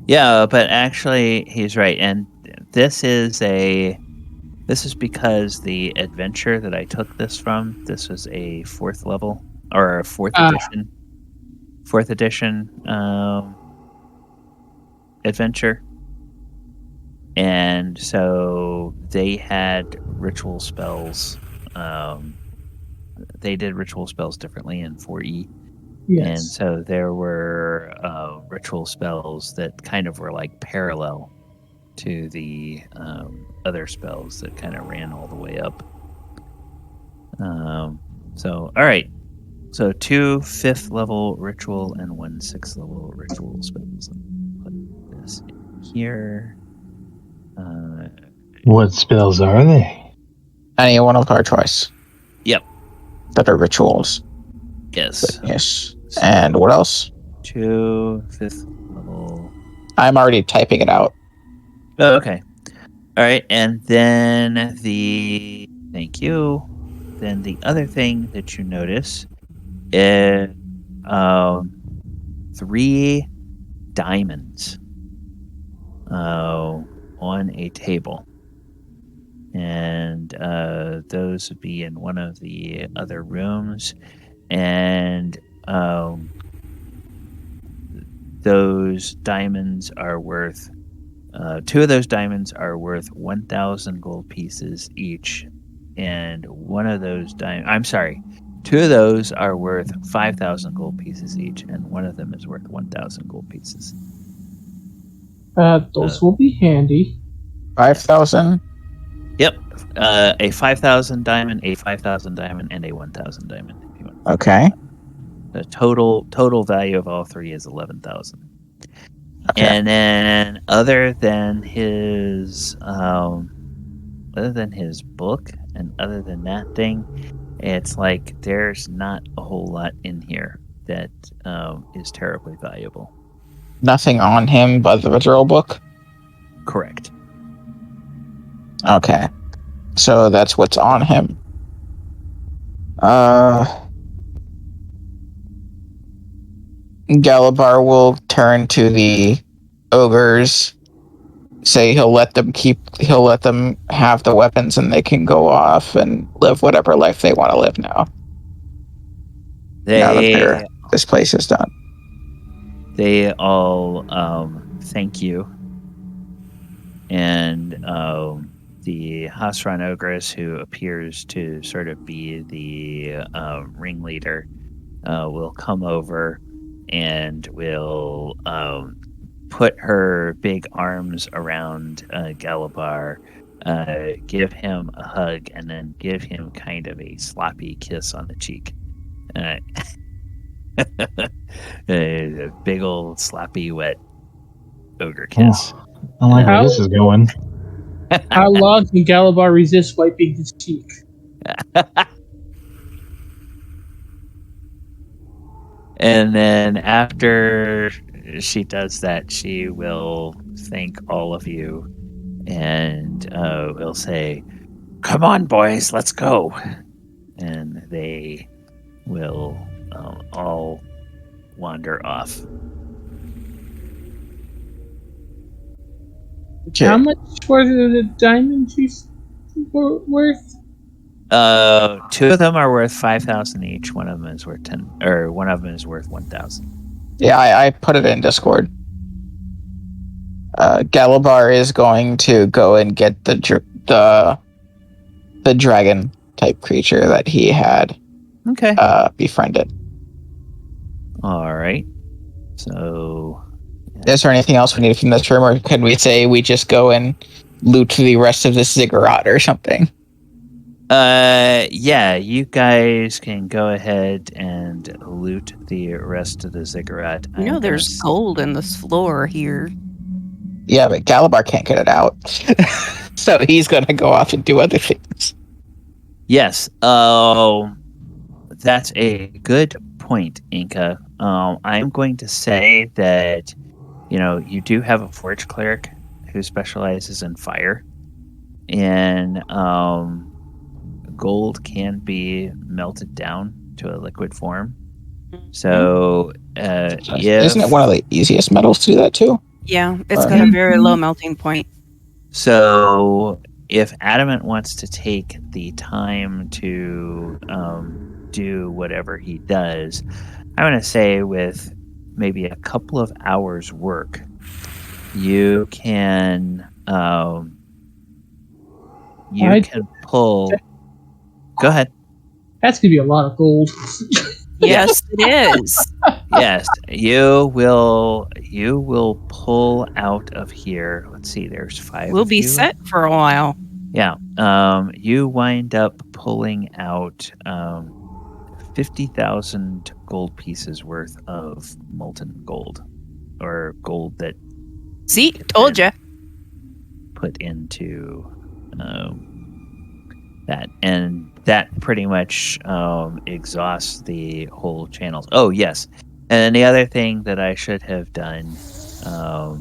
Yeah, but actually he's right. And this is because the adventure that I took this from, this was a 4th level or a 4th edition. 4th edition adventure. And so they had ritual spells. They did ritual spells differently in 4E. Yes. And so there were ritual spells that kind of were like parallel to the other spells that kind of ran all the way up. So, all right. So 2 5th level ritual and 1 6th level ritual spells. Put this in here. What spells are they? Any one of our choice. Yep. That are rituals. Yes. Yes. And what else? 2 5th level. I'm already typing it out. Oh, okay. All right. And then thank you. Then the other thing that you notice is 3 diamonds on a table. And those would be in one of the other rooms. And those diamonds are worth 2 of those diamonds are worth 1,000 gold pieces each, and one of those 2 of those are worth 5,000 gold pieces each, and one of them is worth 1,000 gold pieces. Those will be handy. 5,000. Yep, a 5,000 diamond, a 5,000 diamond, and a 1,000 diamond. If you want. Okay. The total value of all 3 is 11,000. Okay. And then other than his book and other than that thing, it's like there's not a whole lot in here that is terribly valuable. Nothing on him but the ritual book? Correct. Okay. So that's what's on him. Galibar will turn to the ogres, say he'll let them have the weapons and they can go off and live whatever life they want to live now. Now that this place is done. They all thank you. And the Hasran Ogress, who appears to sort of be the ringleader, will come over and will put her big arms around Galibar, give him a hug, and then give him kind of a sloppy kiss on the cheek. A big old sloppy wet ogre kiss. I like where this is going. How long can Galibar resist wiping his cheek? And then after she does that, she will thank all of you and will say, "Come on, boys, let's go." And they will all wander off. Okay. How much were the diamonds worth? Two of them are worth 5,000 each. One of them is worth 10, or one of them is worth 1,000. Yeah, I put it in Discord. Galibar is going to go and get the dragon type creature that he had Okay. befriended. All right. So, Is there anything else we need from this room, or can we say we just go and loot the rest of this ziggurat or something? yeah, you guys can go ahead and loot the rest of the ziggurat. You know, there's gold in this floor here. Yeah, but Galibar can't get it out. So he's going to go off and do other things. Yes. That's a good point, Enka. I'm going to say that, you do have a forge cleric who specializes in fire. And gold can be melted down to a liquid form. So, isn't it one of the easiest metals to do that too? Yeah, it's got a very low melting point. So, if Adamant wants to take the time to do whatever he does, I'm going to say with maybe a couple of hours work, you can can pull. Go ahead. That's gonna be a lot of gold. Yes, it is. Yes, you will pull out of here. Let's see, there's 5. We'll of be you. set for a while. Yeah. You wind up pulling out 50,000 gold pieces worth of molten gold, or gold that See, told you. put into that, and that pretty much exhausts the whole channels. Oh yes, and the other thing that I should have done, I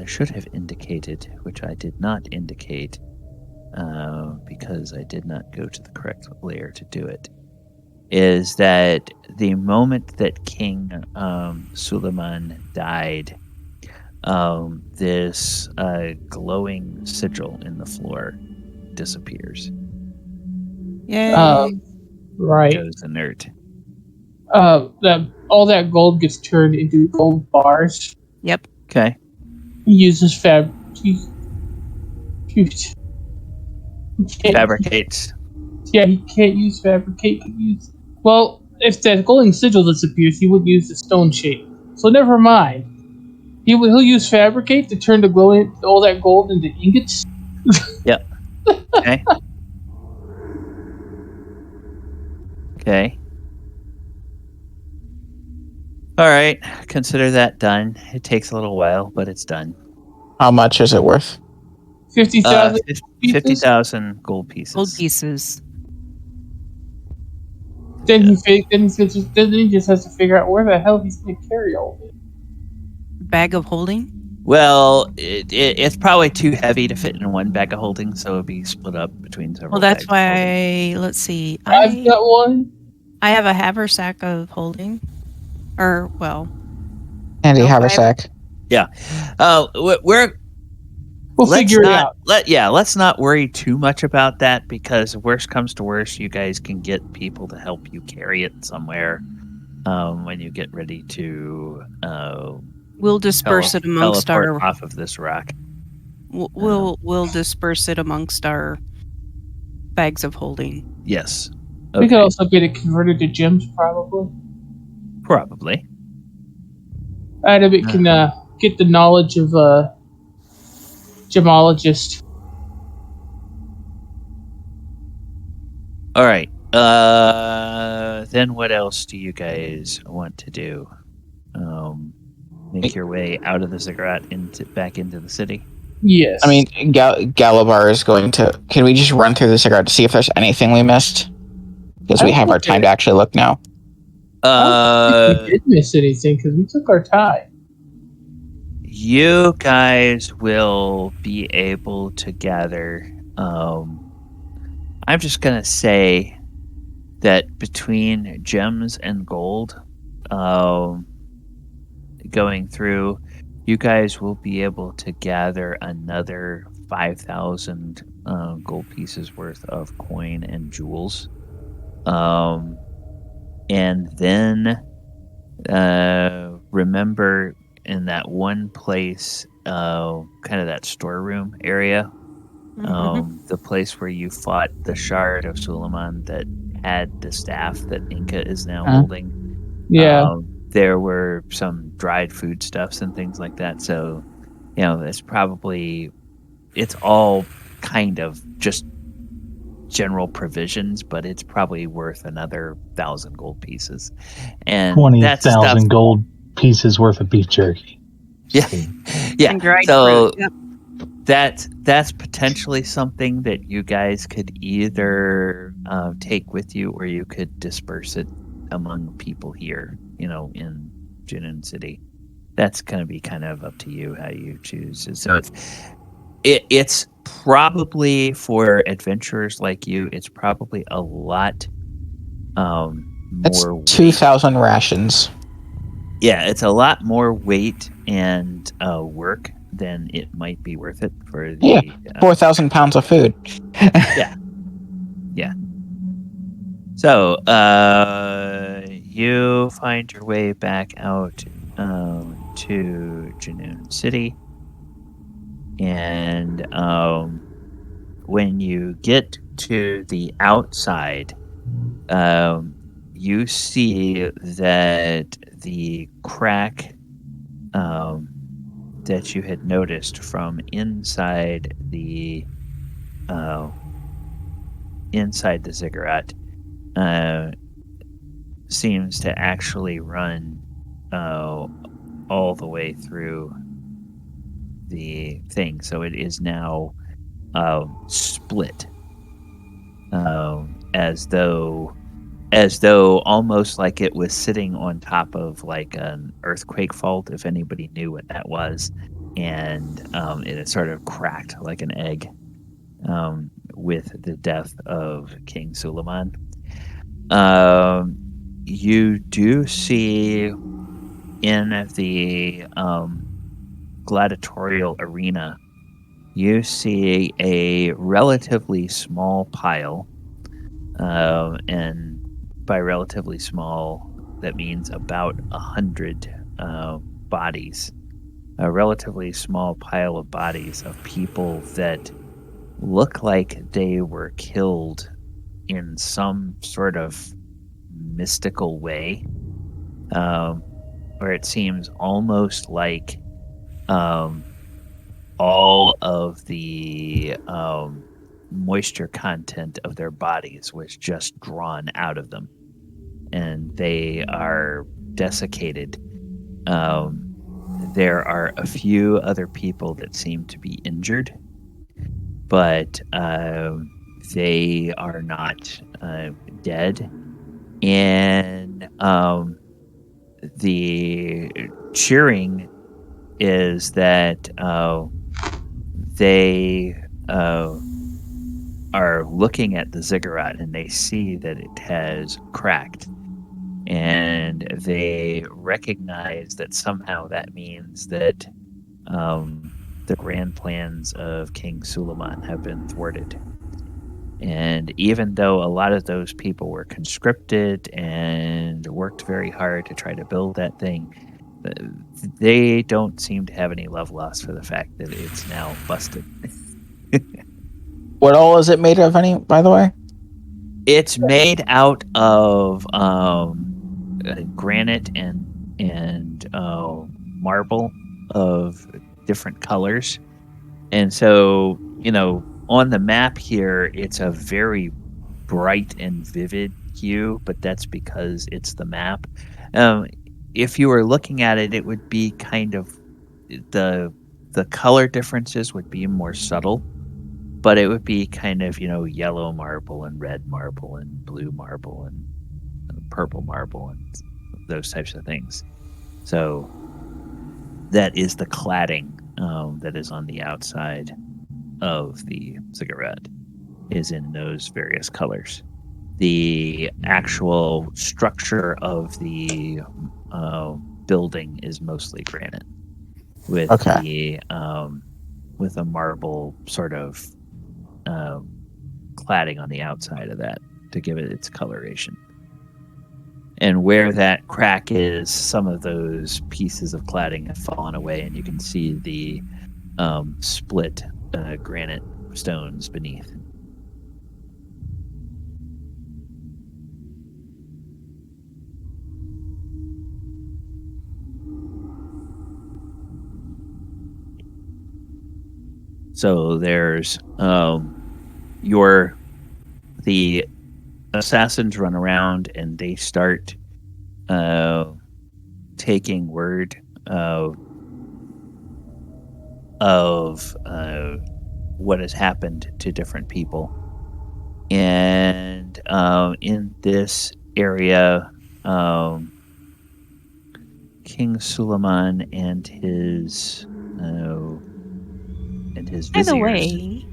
should have indicated, which I did not indicate, because I did not go to the correct layer to do it, is that the moment that King Suleiman died, this glowing sigil in the floor disappears. Yay. Right. Goes inert. All that gold gets turned into gold bars. Yep. Okay. He uses Fabricates. Yeah, he can't use fabricate. Well, if that golden sigil disappears, he would use the stone shape. So never mind. He'll use fabricate to turn all that gold into ingots. Yep. Okay. Okay. All right. Consider that done. It takes a little while, but it's done. How much is it worth? 50,000. 50,000 gold pieces. Gold pieces. Then he just has to figure out where the hell he's going to carry all of it. Bag of holding? Well, it's probably too heavy to fit in one bag of holding, so it'll be split up between several. Well, that's bags of holding. why. Let's see. I've got one. I have a haversack of holding. Or, well. Handy Nope, haversack. Yeah. We'll figure it out. Let's not worry too much about that, because worst comes to worst, you guys can get people to help you carry it somewhere when you get ready to. We'll disperse it amongst our. Off of this rock. We'll disperse it amongst our bags of holding. Yes. We could also get it converted to gems, probably. Probably. Adamant can get the knowledge of a gemologist. All right. Then what else do you guys want to do? Make your way out of the ziggurat back into the city? Yes. I mean, Galibar is going to... Can we just run through the ziggurat to see if there's anything we missed? Because we have our time to actually look now. I don't think we did miss anything, because we took our time. You guys will be able to gather. I'm just going to say that between gems and gold, going through, you guys will be able to gather another 5,000 gold pieces worth of coin and jewels. And then remember in that one place, kind of that storeroom area, the place where you fought the shard of Suleiman that had the staff that Enka is now holding. Yeah. There were some dried foodstuffs and things like that. So, it's all kind of just general provisions, but it's probably worth another 1,000 gold pieces. And 20,000 gold pieces worth of beef jerky. Yeah. Yeah. And dried So fruit. Yep. that's potentially something that you guys could either take with you, or you could disperse it among people here, in Junin City. That's going to be kind of up to you how you choose. So it's probably for adventurers like you. It's probably a lot It's more. 2,000 rations. Yeah, it's a lot more weight and work than it might be worth it for the 4,000 pounds of food. Yeah. So you find your way back out to Junoon City, and when you get to the outside, you see that the crack that you had noticed from inside the ziggurat seems to actually run all the way through the thing. So it is now split, as though almost like it was sitting on top of like an earthquake fault, if anybody knew what that was, and it had sort of cracked like an egg with the death of King Suleiman. You do see in the gladiatorial arena, you see a relatively small pile, and by relatively small, that means about 100 bodies. A relatively small pile of bodies of people that look like they were killed in some sort of mystical way, where it seems almost like all of the moisture content of their bodies was just drawn out of them, and they are desiccated. There are a few other people that seem to be injured, but they are not dead. And the cheering is that they are looking at the ziggurat, and they see that it has cracked, and they recognize that somehow that means that the grand plans of King Suleiman have been thwarted. And even though a lot of those people were conscripted and worked very hard to try to build that thing, they don't seem to have any love lost for the fact that it's now busted. What all is it made of, by the way? It's made out of granite and marble of different colors. And so, on the map here, it's a very bright and vivid hue, but that's because it's the map. If you were looking at it, it would be kind of the color differences would be more subtle, but it would be kind of, yellow marble and red marble and blue marble and purple marble and those types of things. So that is the cladding that is on the outside of the ziggurat, is in those various colors. The actual structure of the the building is mostly granite, with with a marble sort of cladding on the outside of that to give it its coloration. And where that crack is, some of those pieces of cladding have fallen away, and you can see the split granite stones beneath. So there's the assassins run around and they start taking word of what has happened to different people. And in this area, King Suleiman and his viziers. By the way,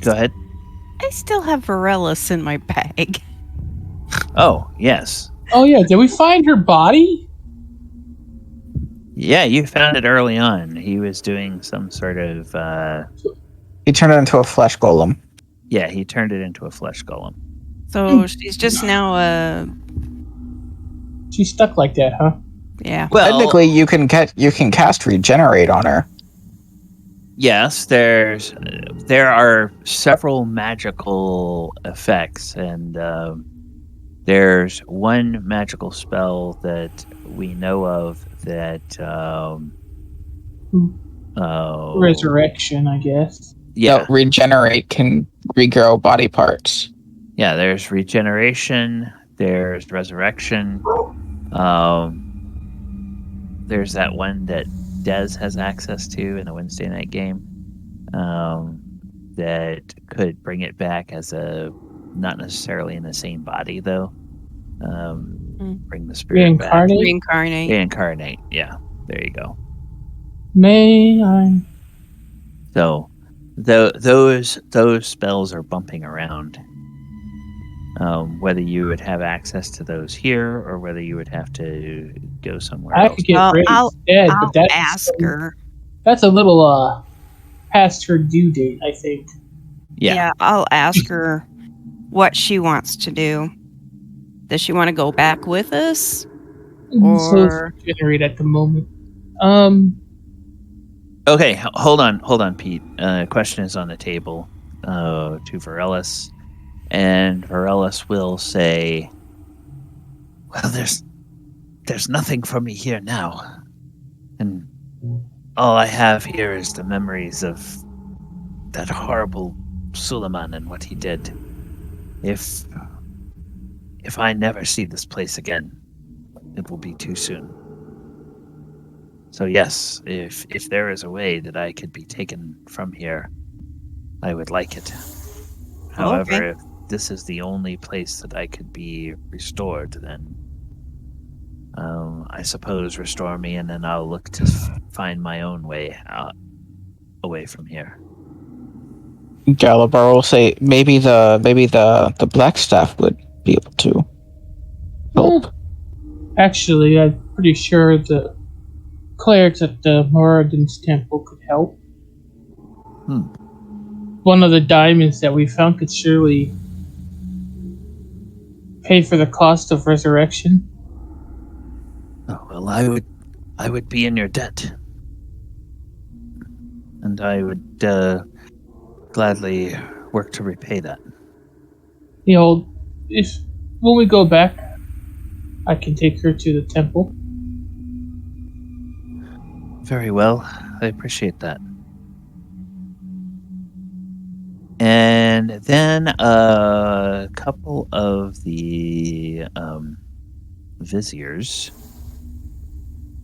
Go ahead. I still have Varellus in my bag. Oh, yes. Oh yeah, did we find her body? Yeah, you found it early on. He was doing some sort of... He turned it into a flesh golem. yeah, he turned it into a flesh golem. So she's just now, She's stuck like that, huh? yeah. Well, Technically, you can cast regenerate on her. yes, there are several magical effects, and there's one magical spell that we know of that... Resurrection, I guess. yeah. No, regenerate can regrow body parts. Yeah, there's regeneration, there's resurrection, there's that one that Des has access to in the Wednesday night game, that could bring it back as not necessarily in the same body though. Bring the spirit back. Reincarnate, yeah, there you go. May I? So those spells are bumping around. Whether you would have access to those here or whether you would have to go somewhere I else. could get Well, ready instead, I'll but that's ask her. That's a little past her due date, I think. Yeah. I'll ask her what she wants to do. Does she want to go back with us? So it's Or regenerate at the moment. Okay, hold on, Pete. Question is on the table to Varellus, and Varellus will say, "Well, there's nothing for me here now, and all I have here is the memories of that horrible Suleiman and what he did. If I never see this place again, it will be too soon. So yes, if there is a way that I could be taken from here, I would like it. However, Okay. if this is the only place that I could be restored, then I suppose restore me, and then I'll look to find my own way out, away from here." Galibar will say, maybe the black staff would be able to help. Actually, I'm pretty sure the clerics at the Moradin's temple could help. One of the diamonds that we found could surely pay for the cost of resurrection. Oh, well, I would be in your debt, and I would gladly work to repay that. You know, when we go back, I can take her to the temple. Very well, I appreciate that. And then a couple of the viziers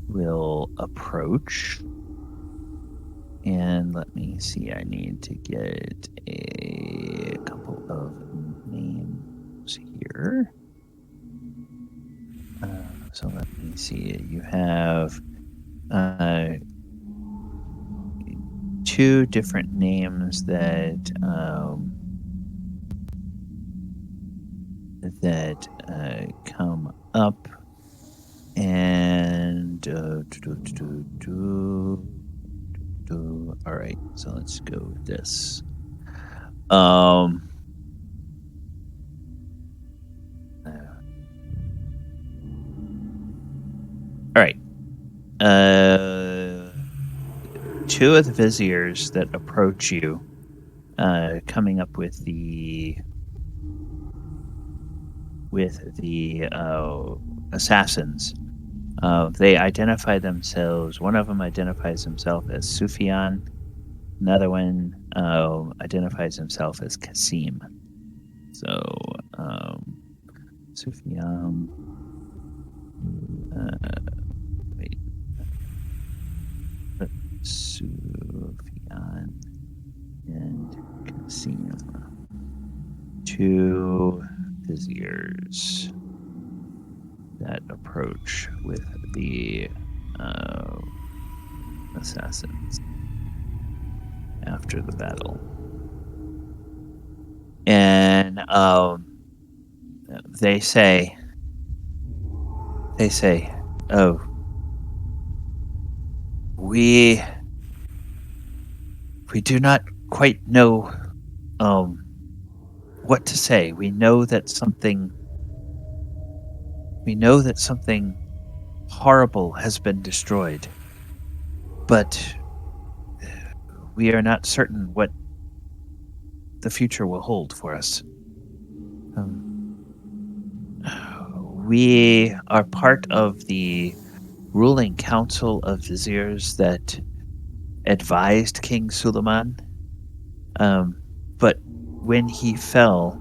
will approach. And let me see, I need to get a couple of names here. So let me see, you have two different names that come up, and All right, so let's go with this. All right. Two of the viziers that approach you, coming up with the assassins. They identify themselves. One of them identifies himself as Sufyan. Another one identifies himself as Kasim. So, Sufyan. Wait. Sufyan and Kasim. Two viziers that approach with the assassins after the battle. And they say, oh, we do not quite know what to say. We know that something horrible has been destroyed, but we are not certain what the future will hold for us. We are part of the ruling council of viziers that advised King Suleiman, but when he fell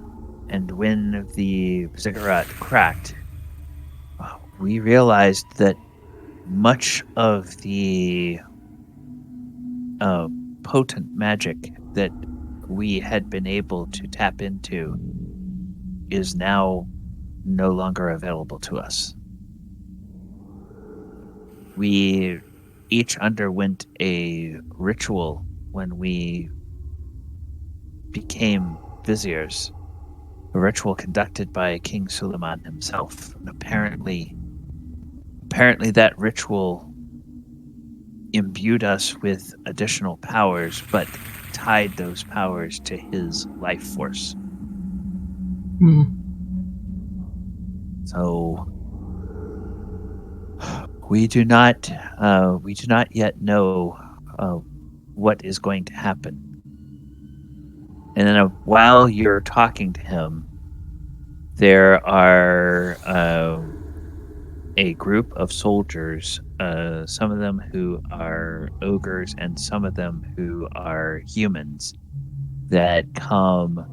and when the ziggurat cracked, we realized that much of the potent magic that we had been able to tap into is now no longer available to us. We each underwent a ritual when we became viziers, a ritual conducted by King Suleiman himself. And apparently that ritual imbued us with additional powers, but tied those powers to his life force. So we do not yet know what is going to happen. And then while you're talking to him, there are a group of soldiers, some of them who are ogres and some of them who are humans, that come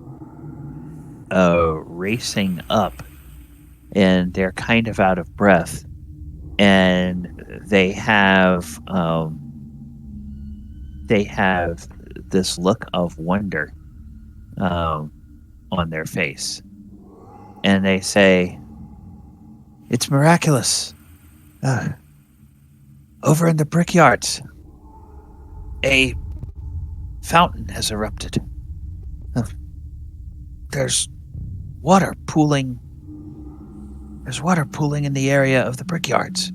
racing up, and they're kind of out of breath, and they have this look of wonder on their face, and they say, "It's miraculous. Over in the brickyards, a fountain has erupted. There's water pooling. There's water pooling in the area of the brickyards.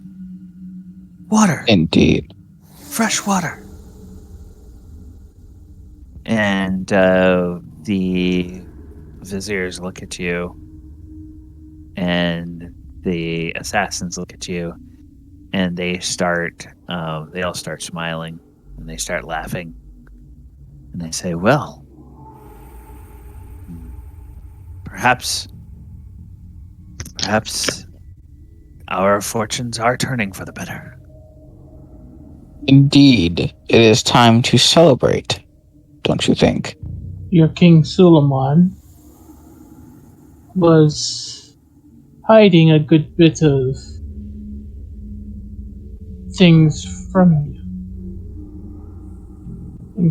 Water. Indeed. Fresh water." And the viziers look at you, and the assassins look at you, and they all start smiling, and they start laughing, and they say, "Well, perhaps our fortunes are turning for the better." Indeed, it is time to celebrate, don't you think? Your King Suleiman was hiding a good bit of things from you.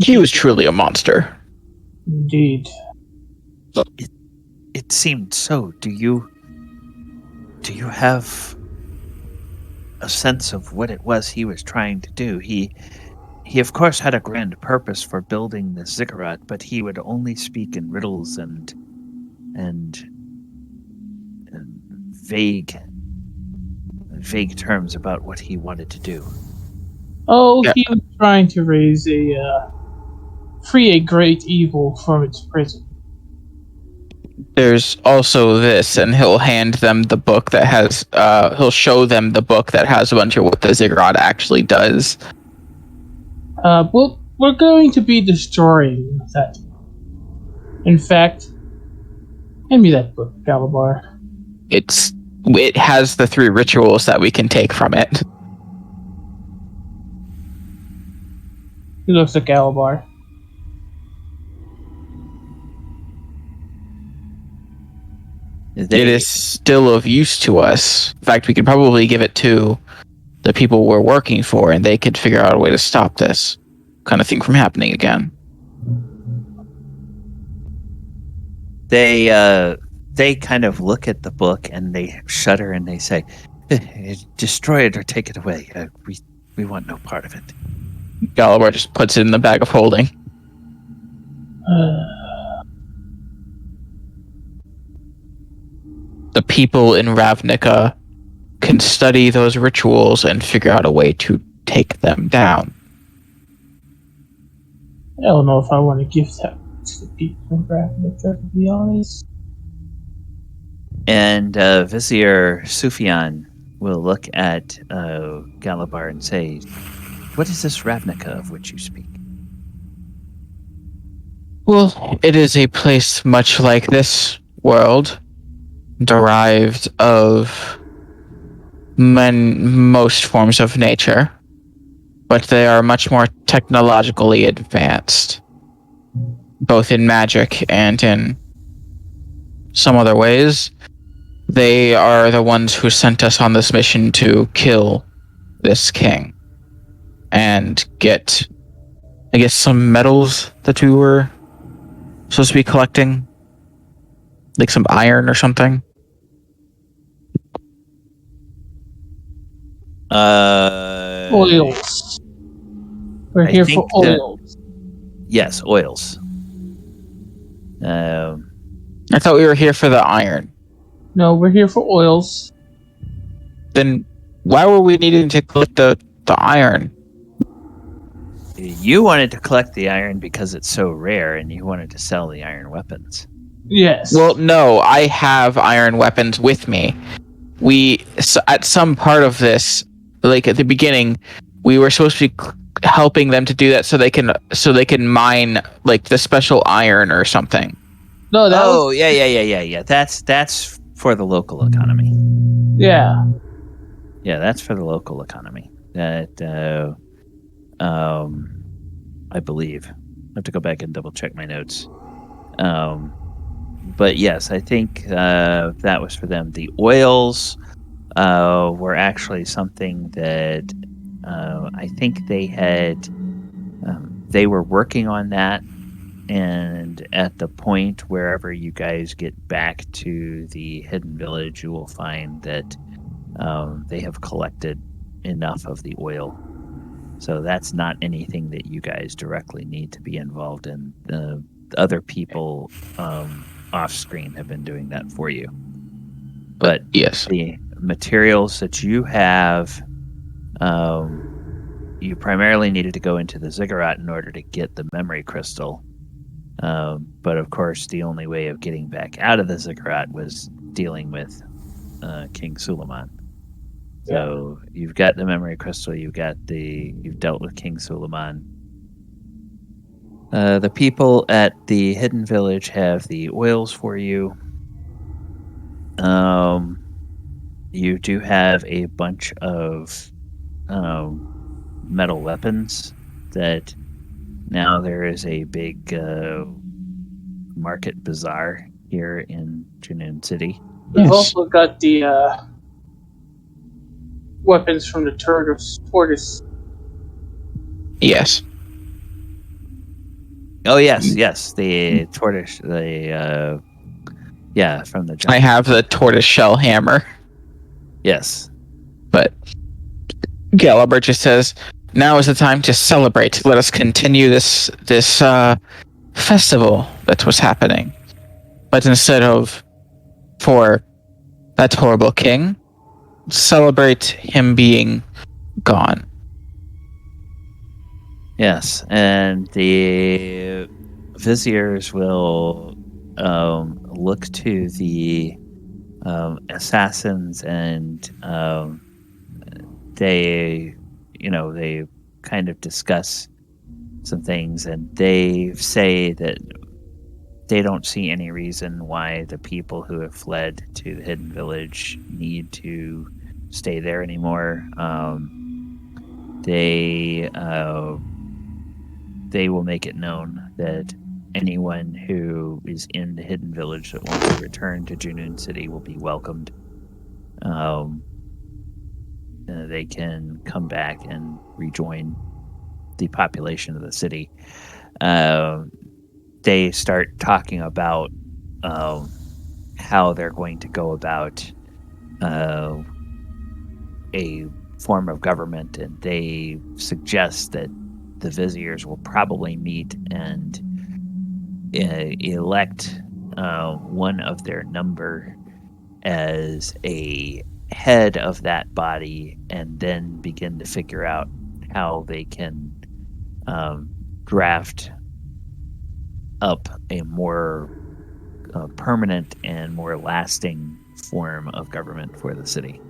He was truly a monster. Indeed. It seemed so. Do you have a sense of what it was he was trying to do? He of course had a grand purpose for building the ziggurat, but he would only speak in riddles and vague terms about what he wanted to do. Oh, Yeah. he was trying to free a great evil from its prison. There's also this, and he'll hand them the book that has. He'll show them the book that has a bunch of what the ziggurat actually does. Well, we're going to be destroying that. In fact, hand me that book, Galibar. It has the 3 rituals that we can take from it. He looks at Galibar. It is still of use to us. In fact, we could probably give it to the people we're working for, and they could figure out a way to stop this kind of thing from happening again. They kind of look at the book and they shudder and they say, "Destroy it or take it away. We want no part of it." Galibar just puts it in the bag of holding. The people in Ravnica can study those rituals and figure out a way to take them down. I don't know if I want to give that to the people in Ravnica, to be honest. And Vizier Sufyan will look at Galibar and say, "What is this Ravnica of which you speak?" Well, it is a place much like this world, derived of most forms of nature, but they are much more technologically advanced, both in magic and in some other ways. They are the ones who sent us on this mission to kill this king and get, I guess, some metals that we were supposed to be collecting, like some iron or something. Oils. We're I here for think that- oils. Yes, oils. I thought we were here for the iron. No, we're here for oils. Then why were we needing to collect the iron? You wanted to collect the iron because it's so rare, and you wanted to sell the iron weapons. Yes. Well, no, I have iron weapons with me. At some part of this, like at the beginning, we were supposed to be helping them to do that so they can mine like the special iron or something. No, that Oh, was... yeah. That's for the local economy. Yeah. Yeah, that's for the local economy. That I believe. I have to go back and double check my notes. But yes, I think that was for them. The oils were actually something that I think they had. They were working on that, and at the point wherever you guys get back to the hidden village, you will find that they have collected enough of the oil. So that's not anything that you guys directly need to be involved in. The other people off screen have been doing that for you. But yes, the materials that you have, you primarily needed to go into the ziggurat in order to get the memory crystal. But of course, the only way of getting back out of the ziggurat was dealing with King Suleiman. So you've got the memory crystal, you've dealt with King Suleiman. The people at the hidden village have the oils for you. You do have a bunch of metal weapons that now there is a big market bazaar here in Junoon City. We've also got the weapons from the tortoise. Yes. Oh yes, the tortoise. From the. I have the tortoise shell hammer. Yes. But Gallibard just says, "Now is the time to celebrate. Let us continue this festival that was happening. But instead of for that horrible king, celebrate him being gone." Yes, and the viziers will look to the assassins, and they kind of discuss some things, and they say that they don't see any reason why the people who have fled to the hidden village need to stay there anymore. They will make it known that anyone who is in the hidden village that wants to return to Junoon City will be welcomed. They can come back and rejoin the population of the city. They start talking about how they're going to go about a form of government, and they suggest that the viziers will probably meet and elect one of their number as a head of that body, and then begin to figure out how they can draft up a more permanent and more lasting form of government for the city.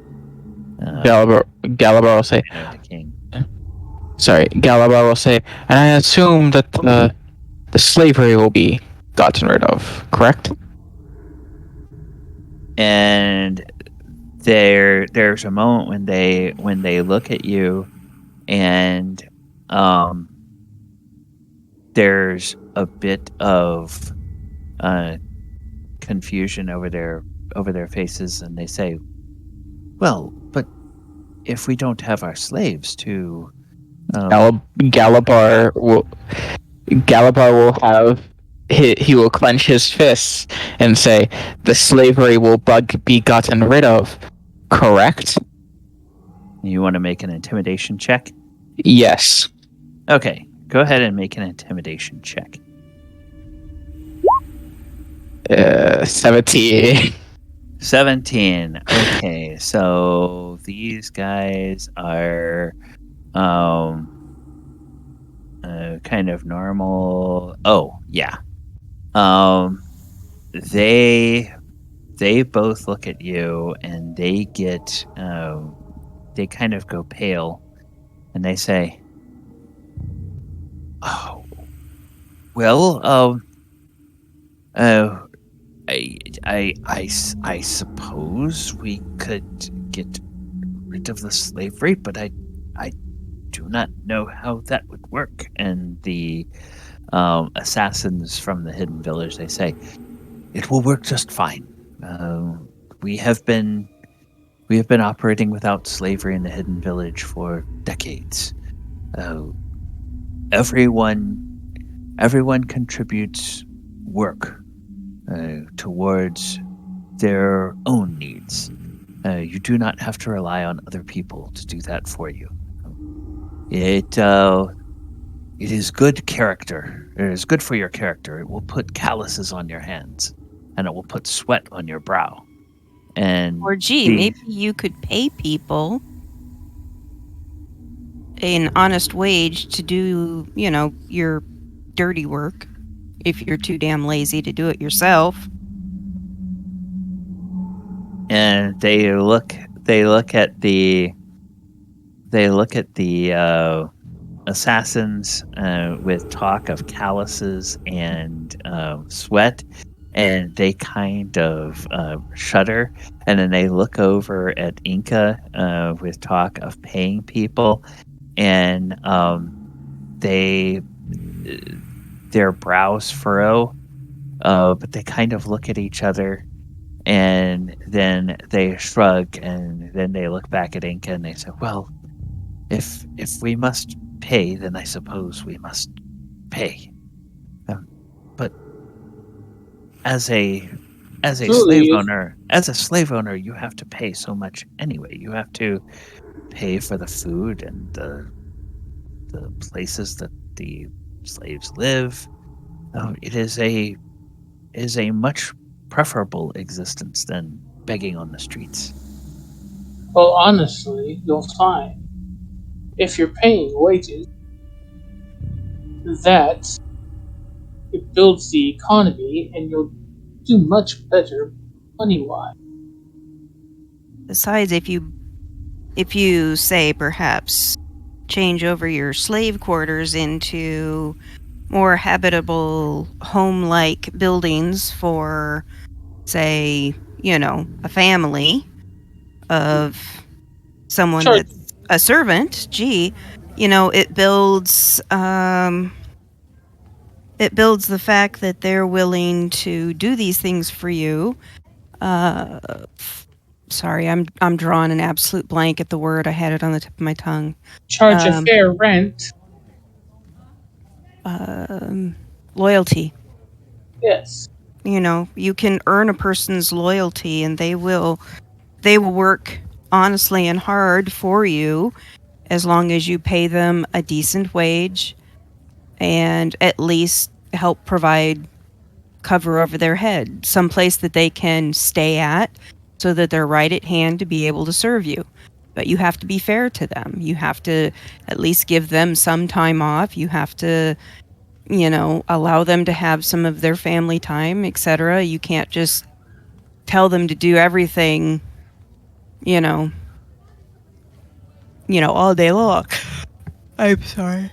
Galibar will say, the king. Sorry, Galibar will say, and I assume that the slavery will be gotten rid of, correct? And there's a moment when they look at you, and there's a bit of confusion over their faces, and they say, "Well, but if we don't have our slaves to..." Galibar will have he will clench his fists and say, "The slavery will be gotten rid of, correct?" You want to make an intimidation check? Yes. Okay, go ahead and make an intimidation check. 17. 17. Okay, so these guys are kind of normal. Oh, yeah. They both look at you, and they get they kind of go pale, and they say, "Oh, well, I suppose we could get rid of the slavery, but I do not know how that would work." And the assassins from the hidden village, they say, "It will work just fine. We have been operating without slavery in the hidden village for decades. Everyone contributes work towards their own needs. You do not have to rely on other people to do that for you. It is good character. It is good for your character. It will put calluses on your hands, and it will put sweat on your brow. And or maybe you could pay people an honest wage to do, your dirty work if you're too damn lazy to do it yourself." And they look at the assassins with talk of calluses and sweat, and they kind of shudder, and then they look over at Enka with talk of paying people, and their brows furrow, but they kind of look at each other, and then they shrug, and then they look back at Enka, and they say, "Well, if we must pay, then I suppose we must pay. But as a slave owner, you have to pay so much anyway. You have to pay for the food and the places that the slaves live. It is a much preferable existence than begging on the streets." Well, honestly, you'll find if you're paying wages, that it builds the economy, and you'll do much better money-wise. Besides, if you say perhaps change over your slave quarters into more habitable home-like buildings for, say, a family of someone Sure. that's a servant, it builds the fact that they're willing to do these things for you. Sorry, I'm drawing an absolute blank at the word. I had it on the tip of my tongue. Charge a fair rent. Loyalty. Yes. You can earn a person's loyalty, and they will work honestly and hard for you as long as you pay them a decent wage and at least help provide cover over their head, someplace that they can stay at so that they're right at hand to be able to serve you. But you have to be fair to them. You have to at least give them some time off. You have to, allow them to have some of their family time, etc. You can't just tell them to do everything, all day long. I'm sorry.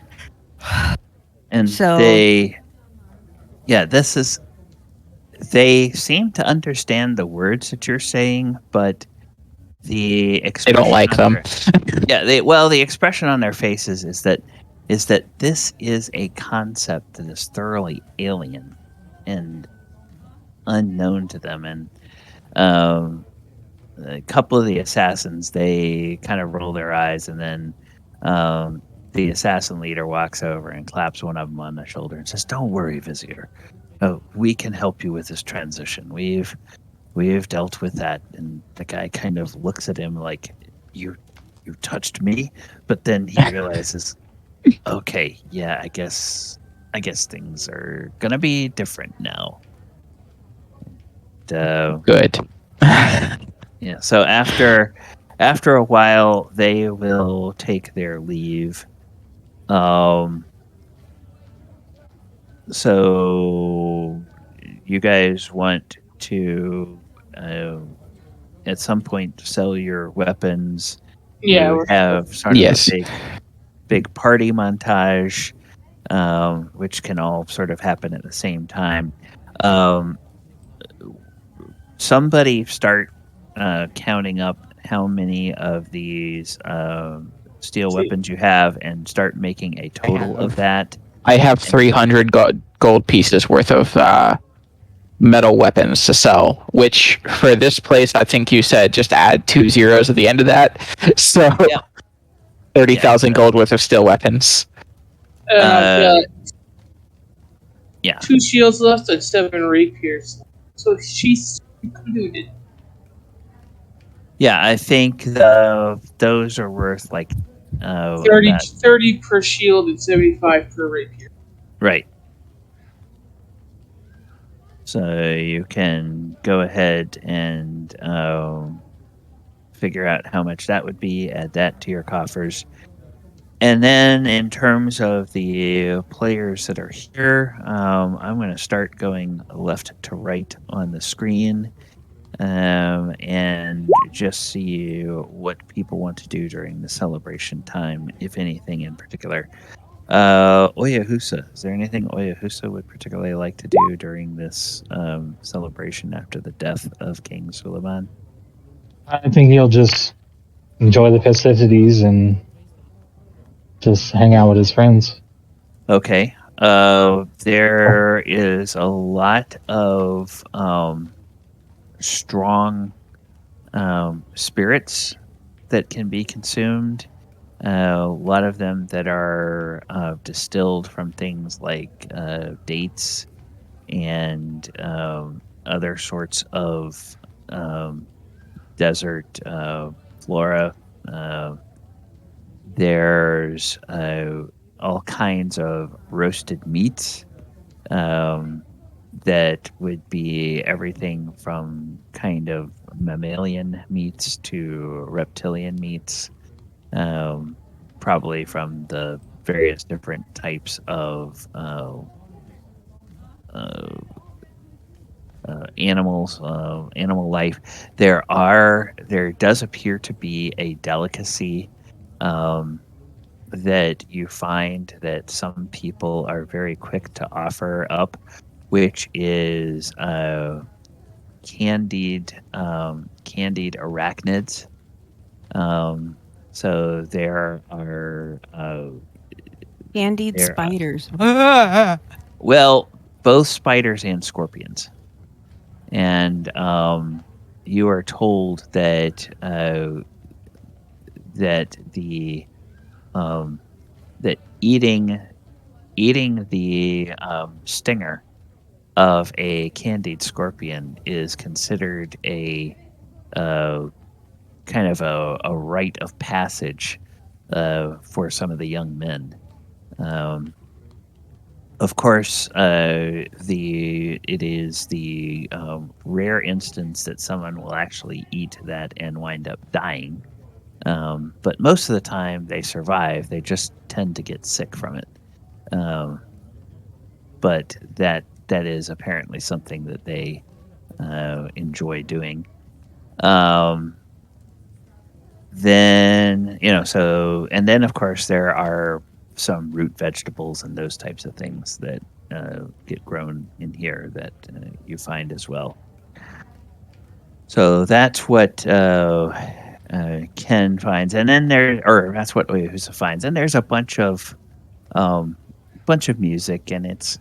And So- they seem to understand the words that you're saying, but the They expression don't like on them. the expression on their faces is that this is a concept that is thoroughly alien and unknown to them. And a couple of the assassins, they kind of roll their eyes, and then the assassin leader walks over and claps one of them on the shoulder and says, "Don't worry, Vizier. We can help you with this transition. We've dealt with that." And the guy kind of looks at him like, you touched me, but then he realizes, okay, yeah, I guess things are gonna be different now. Good. Yeah. So after a while, they will take their leave. So you guys want to at some point sell your weapons. Yeah. You have sort of Yes. a big party montage, which can all sort of happen at the same time. Somebody start counting up how many of these steel weapons you have, and start making a total of that. I have 300 gold pieces worth of metal weapons to sell, which for this place, I think you said just add 2 zeros at the end of that. So Yeah. 30,000 gold worth of steel weapons. I've got Yeah. 2 shields left and 7 rapiers. So she's included. Yeah, I think those are worth like 30 per shield and 75 per rapier. right. So you can go ahead and figure out how much that would be, add that to your coffers. And then in terms of the players that are here, I'm going to start going left to right on the screen and just see what people want to do during the celebration time, if anything in particular. Oyohusa, is there anything Oyohusa would particularly like to do during this celebration after the death of King Suleiman? I think he'll just enjoy the festivities and just hang out with his friends. Okay. There is a lot of strong spirits that can be consumed. A lot of them that are distilled from things like dates and other sorts of desert flora. There's all kinds of roasted meats that would be everything from kind of mammalian meats to reptilian meats. Probably from the various different types of animals, animal life. There does appear to be a delicacy that you find that some people are very quick to offer up, which is candied arachnids. So there are Candied there are- spiders. well, both spiders and scorpions. And you are told that that the that eating the stinger of a candied scorpion is considered a kind of a rite of passage for some of the young men. Of course, it is the rare instance that someone will actually eat that and wind up dying. But most of the time, they survive. They just tend to get sick from it. But that is apparently something that they enjoy doing. Then and then of course there are some root vegetables and those types of things that get grown in here that you find as well. So that's what Ken finds, and then that's what Oyohusa finds, and there's a bunch of music, and it's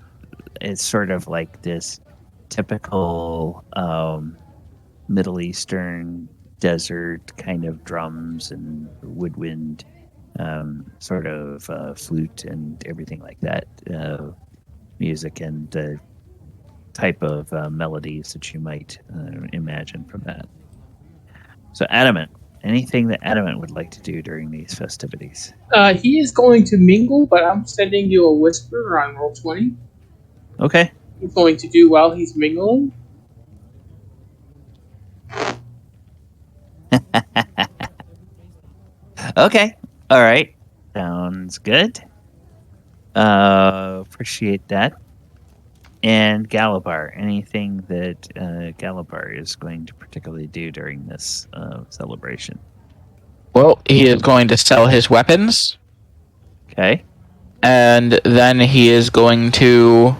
sort of like this typical Middle Eastern desert kind of drums and woodwind, sort of flute and everything like that, music and the type of melodies that you might imagine from that. So Adamant, anything that Adamant would like to do during these festivities? He is going to mingle, but I'm sending you a whisper on roll 20. Okay. He's going to do while he's mingling. Okay. All right. Sounds good. Appreciate that. And Galibar, anything that Galibar is going to particularly do during this celebration? Well, he is going to sell his weapons, Okay. and then he is going to...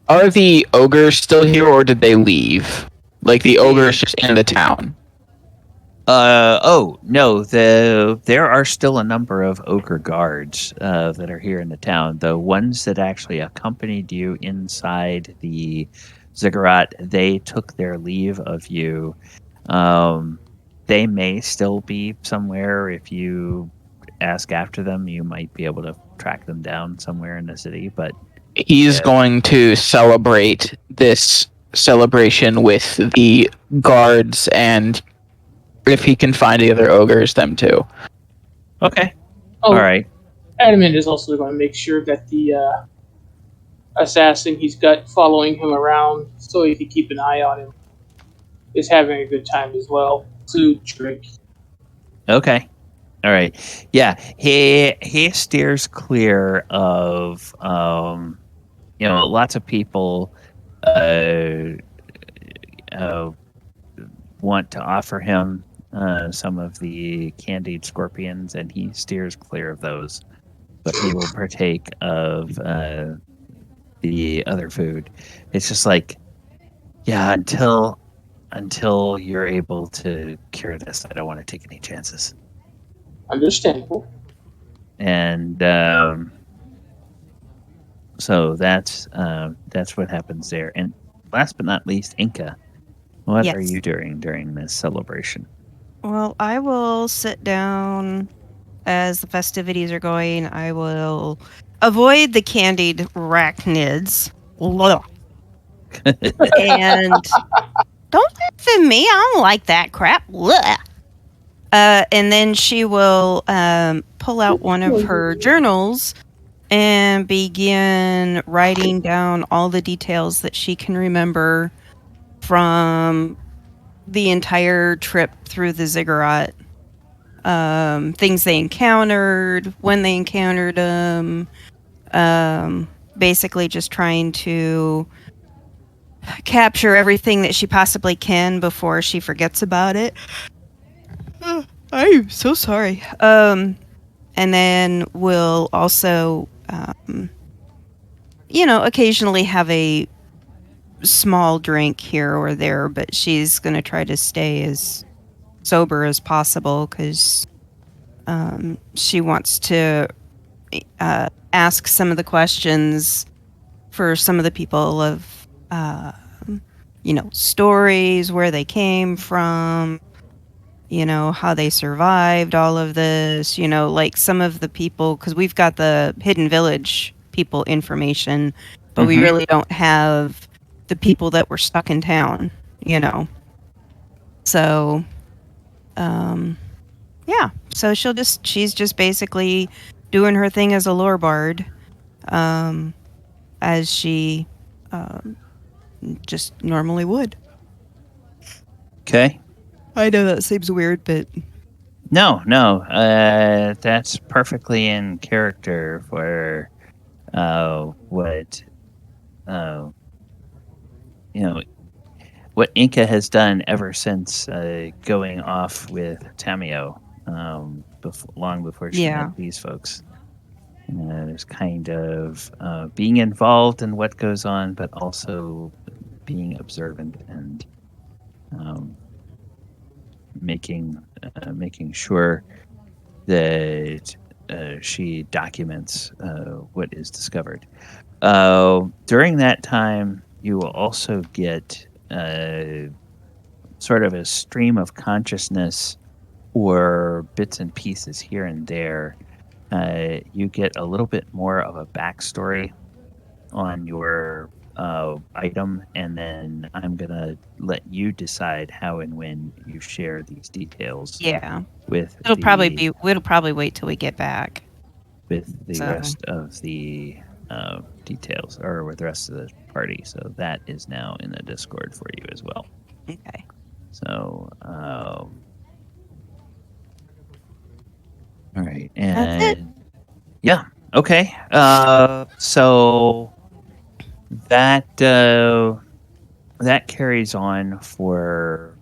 Are the ogres still here, or did they leave? Like, the ogres just in the town? Oh no, there are still a number of ogre guards that are here in the town. The ones that actually accompanied you inside the ziggurat, they took their leave of you. They may still be somewhere. If you ask after them, you might be able to track them down somewhere in the city. But He's going to celebrate this celebration with the guards, and if he can find the other ogres, them too. okay, Oh, all right. Adamant is also going to make sure that the assassin he's got following him around, so he can keep an eye on him, is having a good time as well. Food, drink. Okay. All right. Yeah. He steers clear of lots of people want to offer him some of the candied scorpions, and he steers clear of those. But he will partake of the other food. It's just like, yeah, until you're able to cure this, I don't want to take any chances. Understandable. And so that's what happens there. And last but not least, Enka, what Yes. are you doing during this celebration? Well, I will sit down as the festivities are going. I will avoid the candied arachnids. And don't laugh at me. I don't like that crap. And then she will pull out one of her journals and begin writing down all the details that she can remember from the entire trip through the ziggurat. things they encountered, when they encountered them. Basically, just trying to capture everything that she possibly can before she forgets about it. I'm so sorry. And then we'll also, occasionally have a small drink here or there, but she's going to try to stay as sober as possible because she wants to ask some of the questions for some of the people of, stories, where they came from, how they survived all of this, like some of the people, because we've got the Hidden Village people information, but we really don't have the people that were stuck in town, So, yeah. So she's just basically doing her thing as a lore bard, as she just normally would. Okay. I know that seems weird, but No. That's perfectly in character for what what Enka has done ever since going off with Tamio, long before she Yeah. met these folks. There's kind of being involved in what goes on, but also being observant and making sure that she documents what is discovered. During that time, you will also get sort of a stream of consciousness or bits and pieces here and there. You get a little bit more of a backstory on your item, and then I'm gonna let you decide how and when you share these details. yeah, With it'll probably wait till we get back. with the So- rest of the details, or with the rest of the party. So that is now in the Discord for you as well. Okay. So, all right, That's it. and yeah, okay. So that that carries on for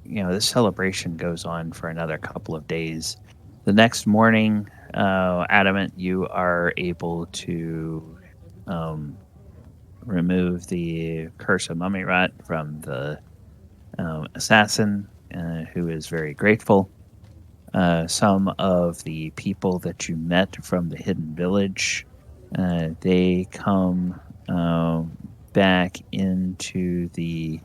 the celebration goes on for another couple of days. The next morning, Adamant, you are able to remove the curse of mummy rot from the assassin, who is very grateful. Some of the people that you met from the Hidden Village, they come back into the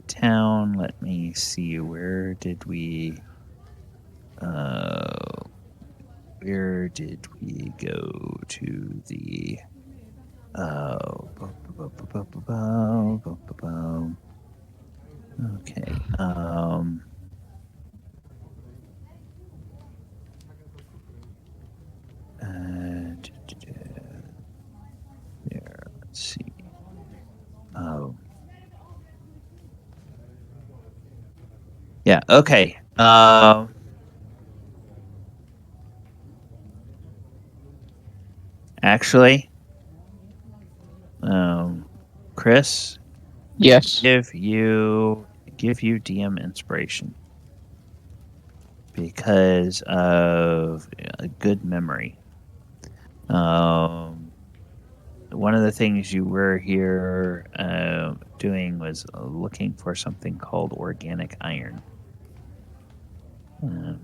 town. Let me see, where did we go to the okay. There, let's see. Oh. Yeah, okay. Actually, Chris, Yes. give you DM inspiration because of a good memory. One of the things you were here doing was looking for something called organic iron.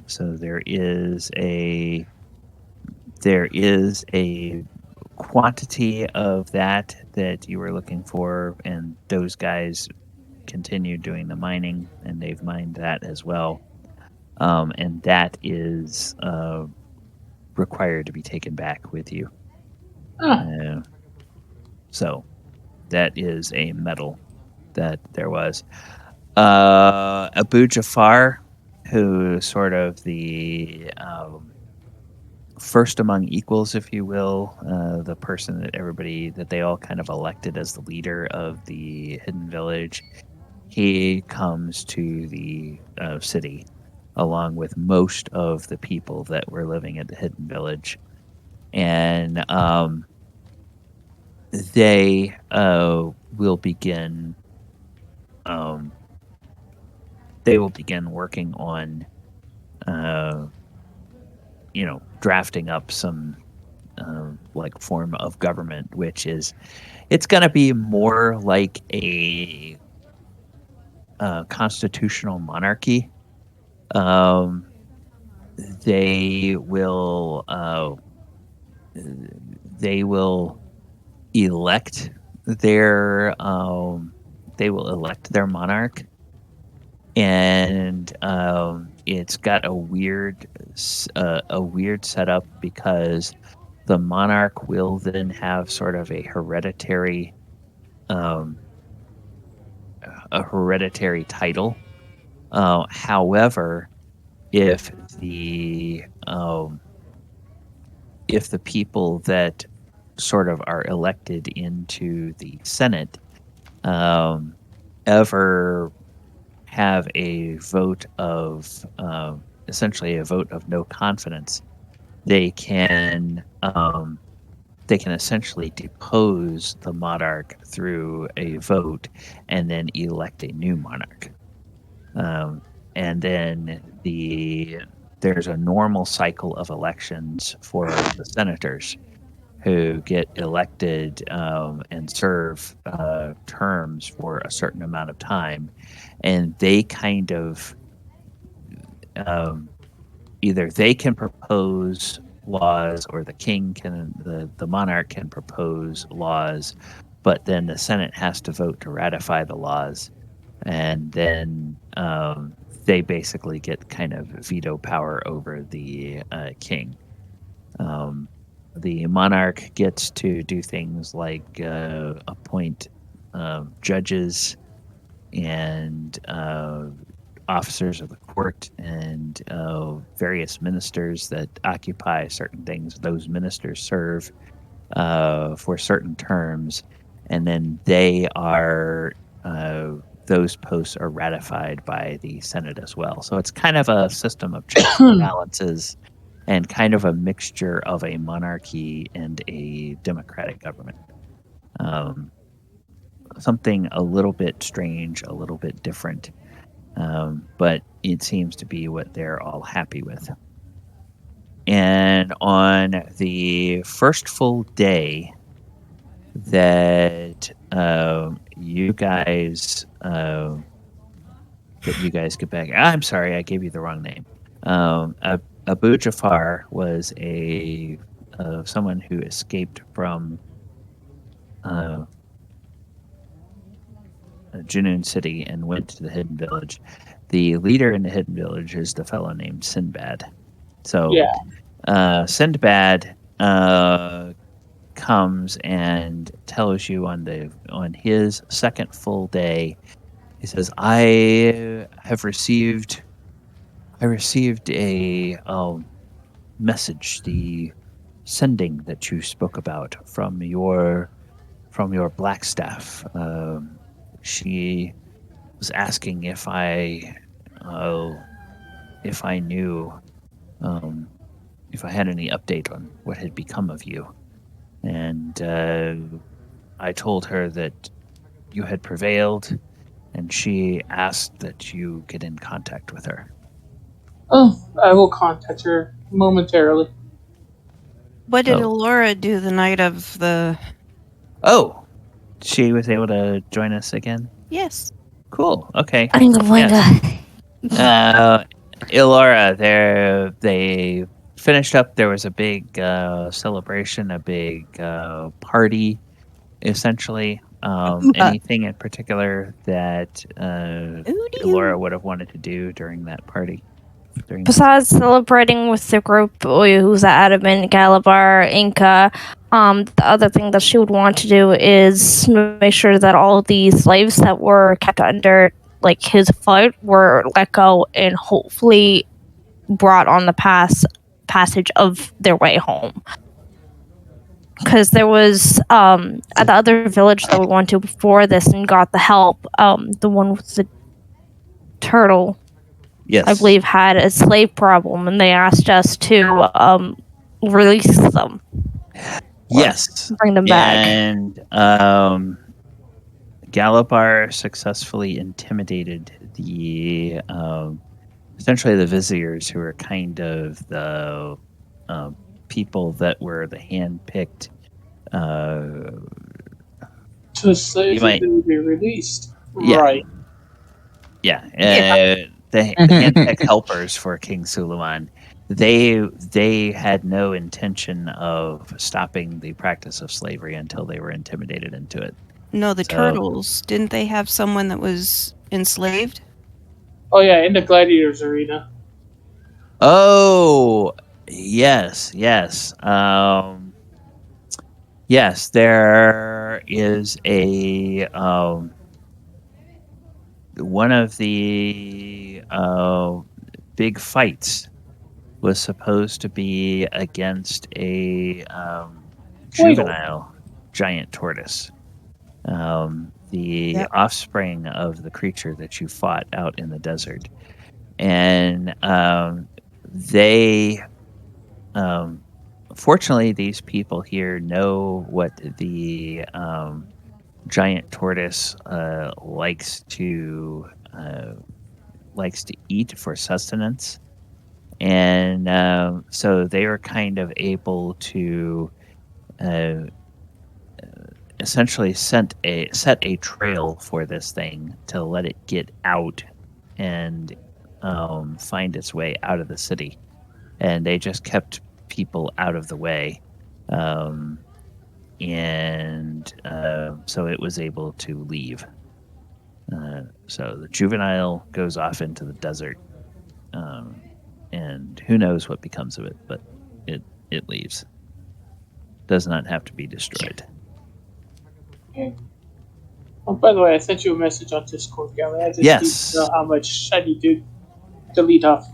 So there is a quantity of that you were looking for, and those guys continue doing the mining, and they've mined that as well. And that is required to be taken back with you. So that is a metal that there was. Abu Jafar, who is sort of the first among equals, if you will, the person that they all kind of elected as the leader of the Hidden Village. he comes to the city along with most of the people that were living at the Hidden Village. And they will begin working on drafting up some like form of government, which is it's going to be more like a constitutional monarchy. They will elect their monarch, and it's got a weird setup because the monarch will then have sort of a hereditary title. However, if the people that sort of are elected into the Senate ever have a vote of essentially a vote of no confidence, they can essentially depose the monarch through a vote and then elect a new monarch. And then there's a normal cycle of elections for the senators who get elected and serve terms for a certain amount of time, and they kind of either they can propose laws or the king can the monarch can propose laws, but then the Senate has to vote to ratify the laws, and then they basically get kind of veto power over the king. The monarch gets to do things like appoint judges and officers of the court and various ministers that occupy certain things. Those ministers serve for certain terms, and then they are those posts are ratified by the Senate as well. So it's kind of a system of checks and balances and kind of a mixture of a monarchy and a democratic government. Something a little bit strange, a little bit different, but it seems to be what they're all happy with. And on the first full day that you guys get back, I'm sorry, I gave you the wrong name. Abu Jafar was a someone who escaped from Junoon City and went to the Hidden Village. The leader in the Hidden Village is the fellow named Sinbad. So Sinbad comes and tells you on his second full day, he says, I received a message, the sending that you spoke about from your Blackstaff. She was asking if I knew if I had any update on what had become of you, and I told her that you had prevailed, and she asked that you get in contact with her. Oh, I will contact her momentarily. What did Elora do the night of the... Oh, she was able to join us again? Yes. Cool, okay. Yes. Elora, they finished up. There was a big celebration, a big party, essentially. Anything in particular that Elora would have wanted to do during that party? Besides celebrating with the group, Oyohusa, Adamant, Galibar, Enka, the other thing that she would want to do is make sure that all of the slaves that were kept under his foot were let go and hopefully brought on the passage of their way home. because there was at the other village that we went to before this and got the help. The one with the turtle, Yes. I believe, had a slave problem, and they asked us to release them. Yes. Bring them back. And Galibar successfully intimidated the essentially the visitors, who are kind of the people that were the hand-picked. So the slaves You might- will be released. Yeah. Right. Yeah, Yeah. the hand-picked helpers for King Suleiman. They had no intention of stopping the practice of slavery until they were intimidated into it. No, the So- turtles. Didn't they have someone that was enslaved? Oh yeah, in the gladiators arena. Oh, yes. Yes, there is a one of the big fights was supposed to be against a juvenile giant tortoise, the Yep. offspring of the creature that you fought out in the desert. And they, fortunately, these people here know what the giant tortoise likes to eat for sustenance, and so they were kind of able to essentially set a trail for this thing to let it get out and find its way out of the city, and they just kept people out of the way, and so it was able to leave. So the juvenile goes off into the desert, and who knows what becomes of it, but it leaves. Does not have to be destroyed. Oh, by the way, I sent you a message on Discord, Gally. I just Yes. need to know how much I need to delete off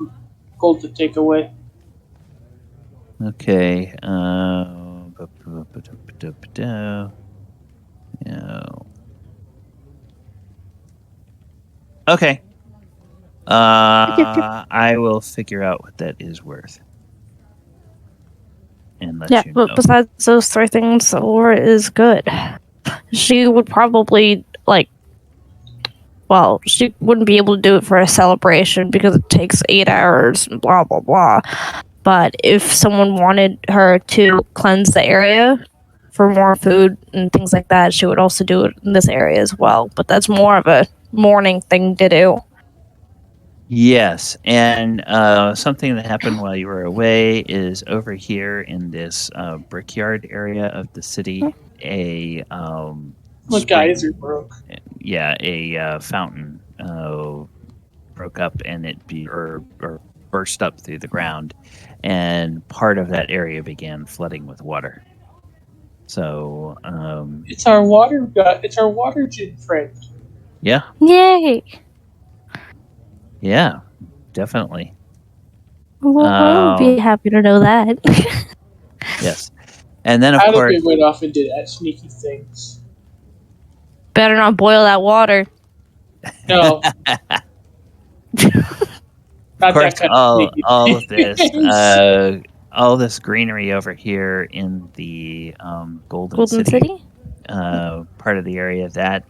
gold to take away. Okay. Okay. I will figure out what that is worth. And let Yeah, you but know. besides those three things, Elora is good. She would probably, she wouldn't be able to do it for a celebration because it takes 8 hours and blah, blah, blah. But if someone wanted her to cleanse the area for more food and things like that, she would also do it in this area as well. But that's more of a morning thing to do. Yes, and something that happened while you were away is over here in this brickyard area of the city, a My spring- geyser broke. yeah, a fountain broke up, and it or burst up through the ground, and part of that area began flooding with water. So It's our water It's our water gin friend. yeah, Yay! definitely. Well, I would be happy to know that. Yes, and then of course. Adamant went off and did sneaky things. Better not boil that water. No. Not Of course, that kind of sneaky all of this, things. all this greenery over here in the Golden Golden City? part of the area, that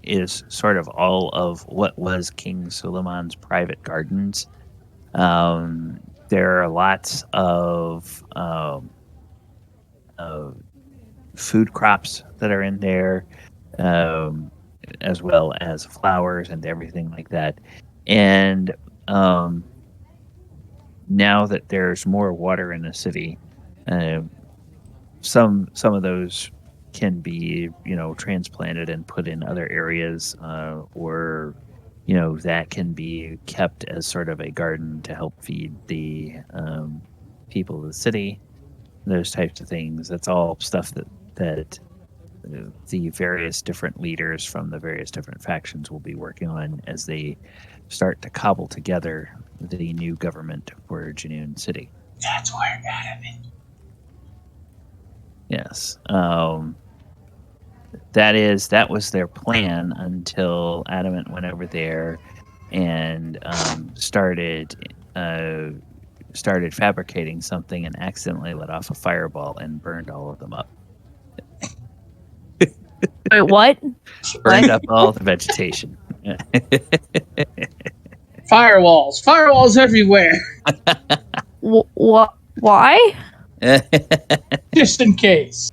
is sort of all of what was King Suleiman's private gardens. There are lots of food crops that are in there, as well as flowers and everything like that. And now that there's more water in the city, some of those can be, transplanted and put in other areas, or that can be kept as sort of a garden to help feed the people of the city. Those types of things. That's all stuff that the various different leaders from the various different factions will be working on as they start to cobble together the new government for Janoon City. That's where Adamant. Yes. That was their plan until Adamant went over there and started fabricating something and accidentally let off a fireball and burned all of them up. Wait, what? Burned up all the vegetation. Firewalls everywhere, What? Why? just in case.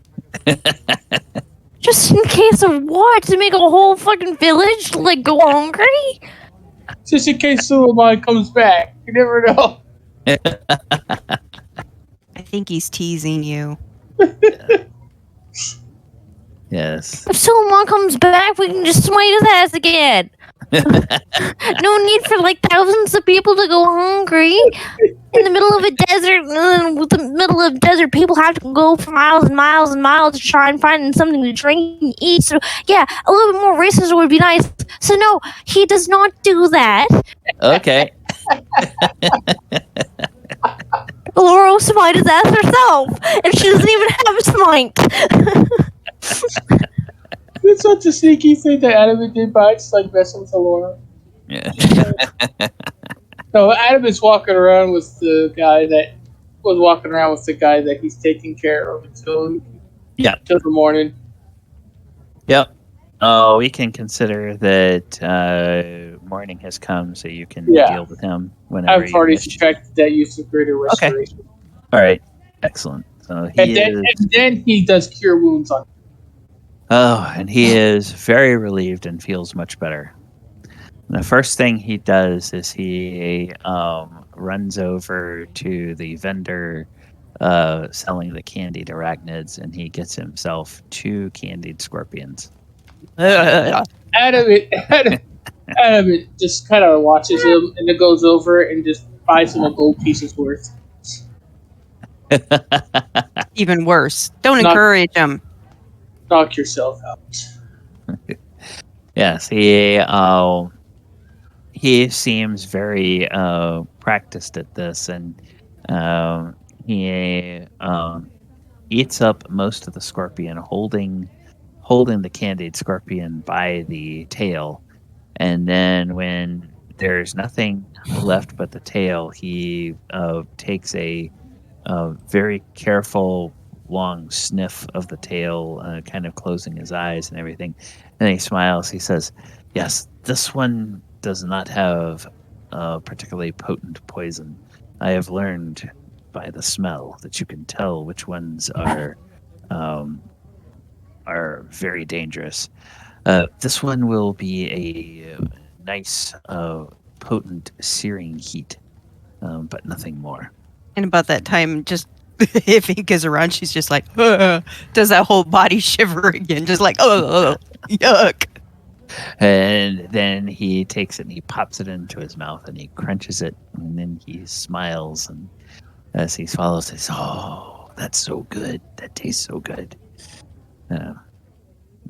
Just in case of what? To make a whole fucking village like go hungry? Just in case Suleiman comes back. You never know. I think he's teasing you. Yes. If someone comes back, we can just smite his ass again. No need for like thousands of people to go hungry in the middle of a desert. With the middle of desert, people have to go for miles and miles and miles to try and find something to drink and eat. So yeah, a little bit more racism would be nice. So no, he does not do that. Okay. Elora smite his ass herself, and she doesn't even have a smite. That's such a sneaky thing that Adamant did by just like messing with Elora. Yeah. No, Adamant's walking around with the guy that he's taking care of until the morning. Yep. Oh, we can consider that morning has come, so you can Yeah. deal with him whenever I've already you wish. subtracted that use of greater restoration. All right. Excellent. So And then he does cure wounds on. and he is very relieved and feels much better. The first thing he does is he runs over to the vendor selling the candied arachnids, and he gets himself 2 candied scorpions. Adamant just kind of watches him and then goes over and just buys him a gold piece's worth. Even worse. Don't Not- encourage him. Knock yourself out. Yes, he seems very practiced at this, and he eats up most of the scorpion, holding the candied scorpion by the tail, and then when there's nothing left but the tail, he takes a very careful long sniff of the tail, kind of closing his eyes and everything, and he smiles. He says, "Yes, this one does not have particularly potent poison. I have learned by the smell that you can tell which ones are very dangerous. This one will be a nice, potent searing heat, but nothing more." And about that time, just if Enka's around, she's just like, does that whole body shiver again, just like, oh, yuck. And then he takes it and he pops it into his mouth and he crunches it, and then he smiles, and as he swallows, he says, "Oh, that's so good. That tastes so good."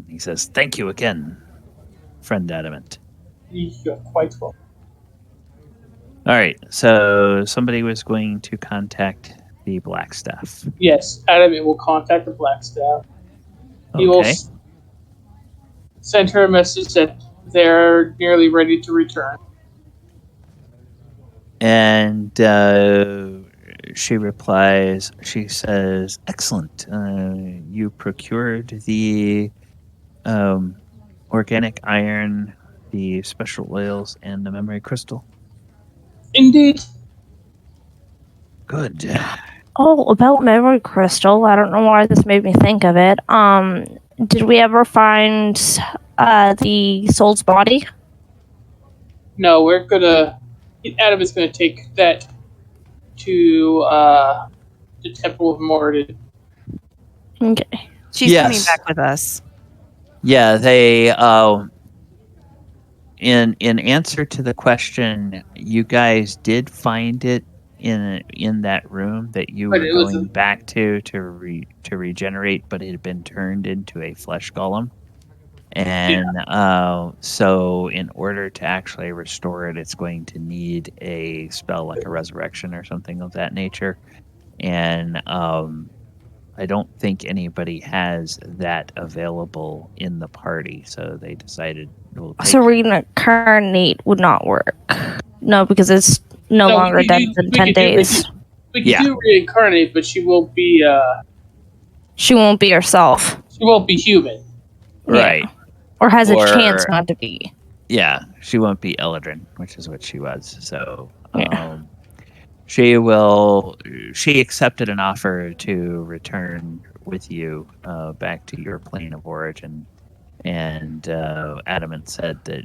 He says, "Thank you again, friend Adamant." You're quite well. All right, so somebody was going to contact the Black Staff. Yes, Adamant will contact the Black Staff. He will Okay. send her a message that they're nearly ready to return. And she replies, she says, "Excellent. You procured the organic iron, the special oils, and the memory crystal. Indeed. Good." Oh, about memory crystal. I don't know why this made me think of it. Did we ever find the soul's body? No, Adam is gonna take that to the Temple of Moradin. Okay. She's coming Yes. back with us. Yeah, they in answer to the question, you guys did find it in that room that you But were it was going back to regenerate, but it had been turned into a flesh golem. And so in order to actually restore it, it's going to need a spell like a resurrection or something of that nature. And I don't think anybody has that available in the party, so they decided we'll take So reincarnate would not work. No, because it's no No, longer dead in 10 days. We can do reincarnate, but she won't be. She won't be herself. She won't be human. right. Yeah. Or has a Or- chance not to be. Yeah, she won't be Eladrin, which is what she was. So Yeah. she accepted an offer to return with you back to your plane of origin, and Adamant said that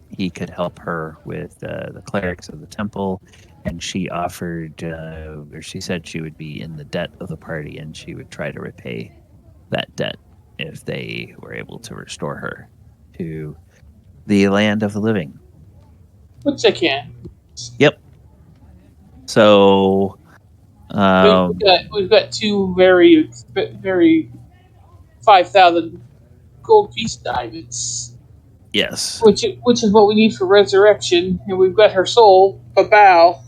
he could help her with the clerics of the temple, and she offered, or she said she would be in the debt of the party, and she would try to repay that debt if they were able to restore her to the land of the living. Which I can. Yep. So, We've got two very 5,000 gold piece diamonds, yes. which is what we need for resurrection, and we've got her soul, Babao.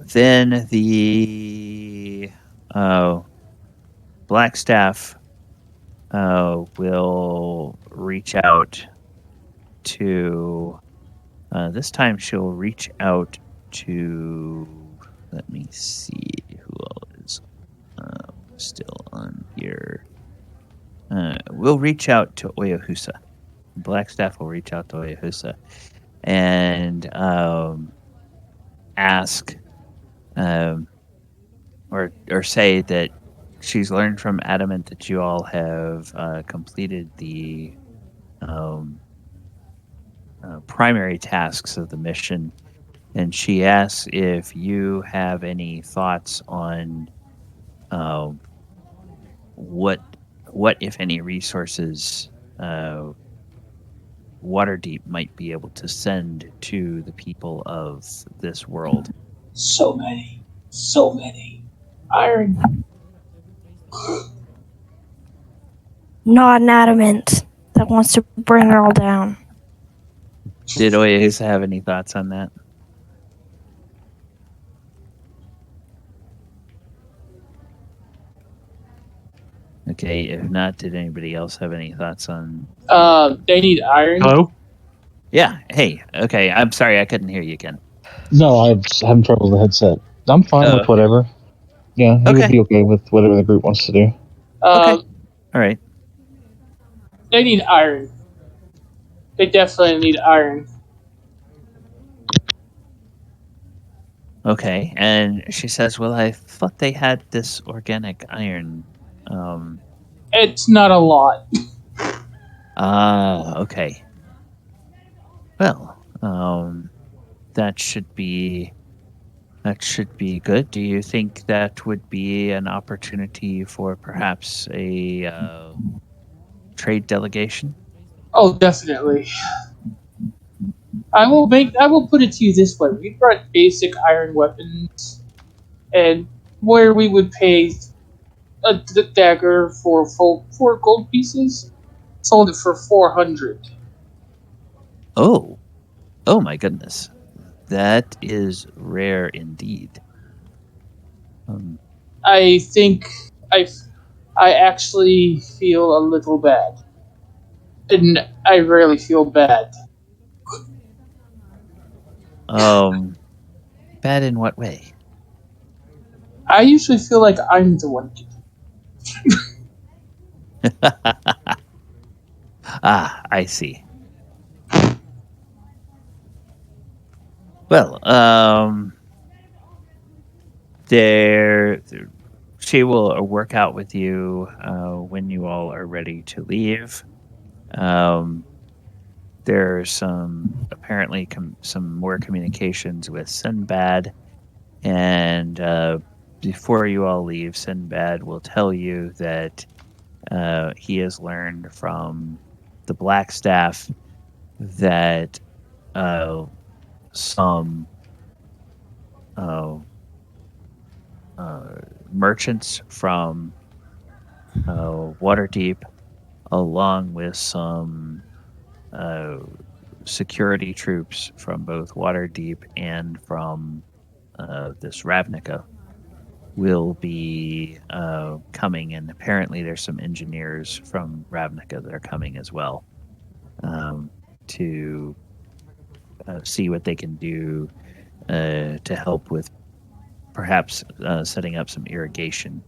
Then the Blackstaff will reach out to. This time she'll reach out to. Let me see who all is still on here. We'll reach out to Oyohusa. Blackstaff will reach out to Oyohusa and ask or say that she's learned from Adamant that you all have completed the primary tasks of the mission, and she asks if you have any thoughts on what if any resources Waterdeep might be able to send to the people of this world. So many. Iron. Not an adamant that wants to bring her all down. Did Oyohusa have any thoughts on that? Okay, if not, did anybody else have any thoughts on... They need iron. Hello? Yeah, hey, okay, I'm sorry, I couldn't hear you again. No, I'm just having trouble with the headset. I'm fine with whatever. Yeah, he would be okay with whatever the group wants to do. Okay. All right. They need iron. They definitely need iron. Okay, and she says, well, I thought they had this organic iron. It's not a lot. Okay. Well, that should be good. Do you think that would be an opportunity for perhaps a trade delegation? Oh, definitely. I will put it to you this way. We brought basic iron weapons, and where we would pay the dagger for 4 gold pieces, sold it for 400. Oh my goodness. That is rare indeed. I think I actually feel a little bad. And I rarely feel bad. Bad in what way? I usually feel like I'm the one. I see. Well, she will work out with you when you all are ready to leave. There's apparently some more communications with Sinbad, and before you all leave, Sinbad will tell you that he has learned from the Blackstaff that some merchants from Waterdeep, along with some security troops from both Waterdeep and from this Ravnica will be coming, and apparently there's some engineers from Ravnica that are coming as well to see what they can do to help with perhaps setting up some irrigation.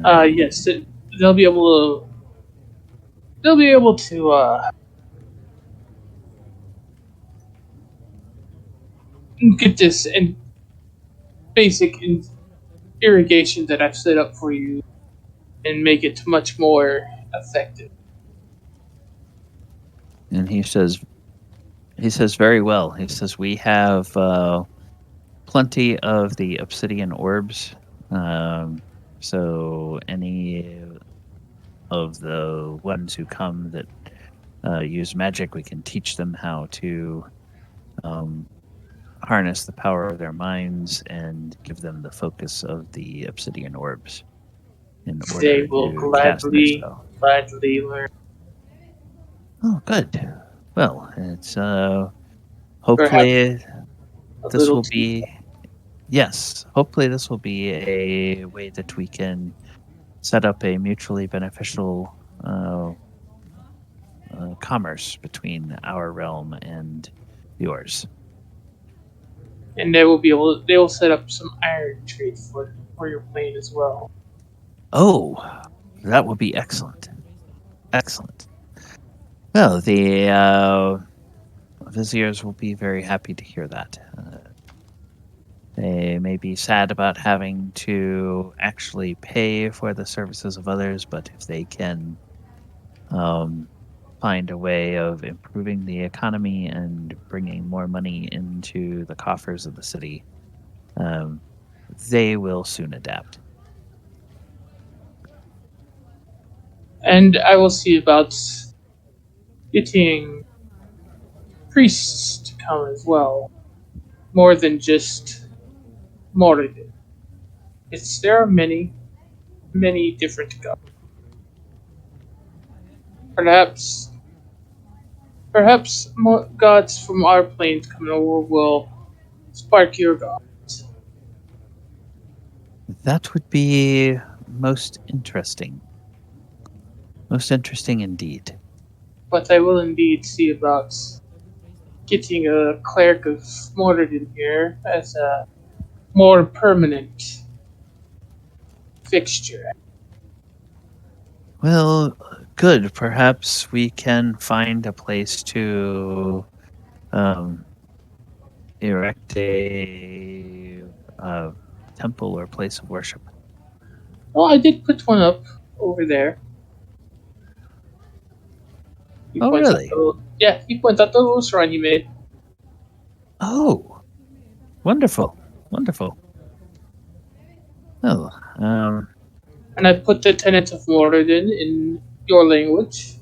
Yes, they'll be able to. They'll be able to get this and basic irrigation that I've set up for you, and make it much more effective. And he says very well. He says we have plenty of the obsidian orbs. So any of the ones who come that use magic, we can teach them how to harness the power of their minds and give them the focus of the obsidian orbs in order They will to cast their spell. gladly learn. Oh, good. Well, it's hopefully Perhaps this will be. Yes, hopefully this will be a way that we can set up a mutually beneficial commerce between our realm and yours. and they will be able. They will set up some iron trade for your plane as well. Oh, that would be excellent. Excellent. Well, the viziers will be very happy to hear that. They may be sad about having to actually pay for the services of others, but if they can find a way of improving the economy and bringing more money into the coffers of the city, they will soon adapt. And I will see about getting priests to come as well, more than just Moradin. There are many different gods. Perhaps more gods from our planes coming over will spark your gods. That would be most interesting. Most interesting indeed. But I will indeed see about getting a cleric of Moradin here as a more permanent fixture. Well, good. Perhaps we can find a place to erect a temple or place of worship. Well, I did put one up over there. He Oh, points out really? he points out the little shrine you made. Oh, wonderful. Wonderful. Oh, And I put the tenets of Moradin in your language.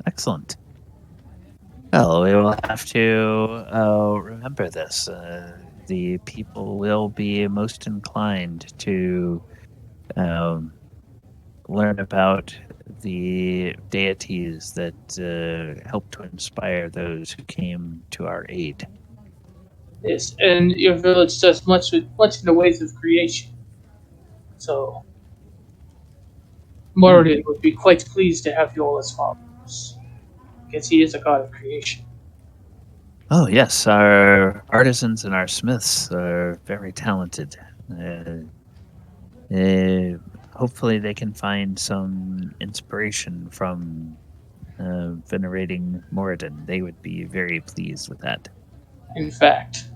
excellent. Well, we will have to remember this. The people will be most inclined to learn about the deities that helped to inspire those who came to our aid. Yes, and your village does much in the ways of creation. So Moradin would be quite pleased to have you all as followers, because he is a god of creation. Oh, yes, our artisans and our smiths are very talented. Hopefully they can find some inspiration from venerating Moradin. They would be very pleased with that. In fact,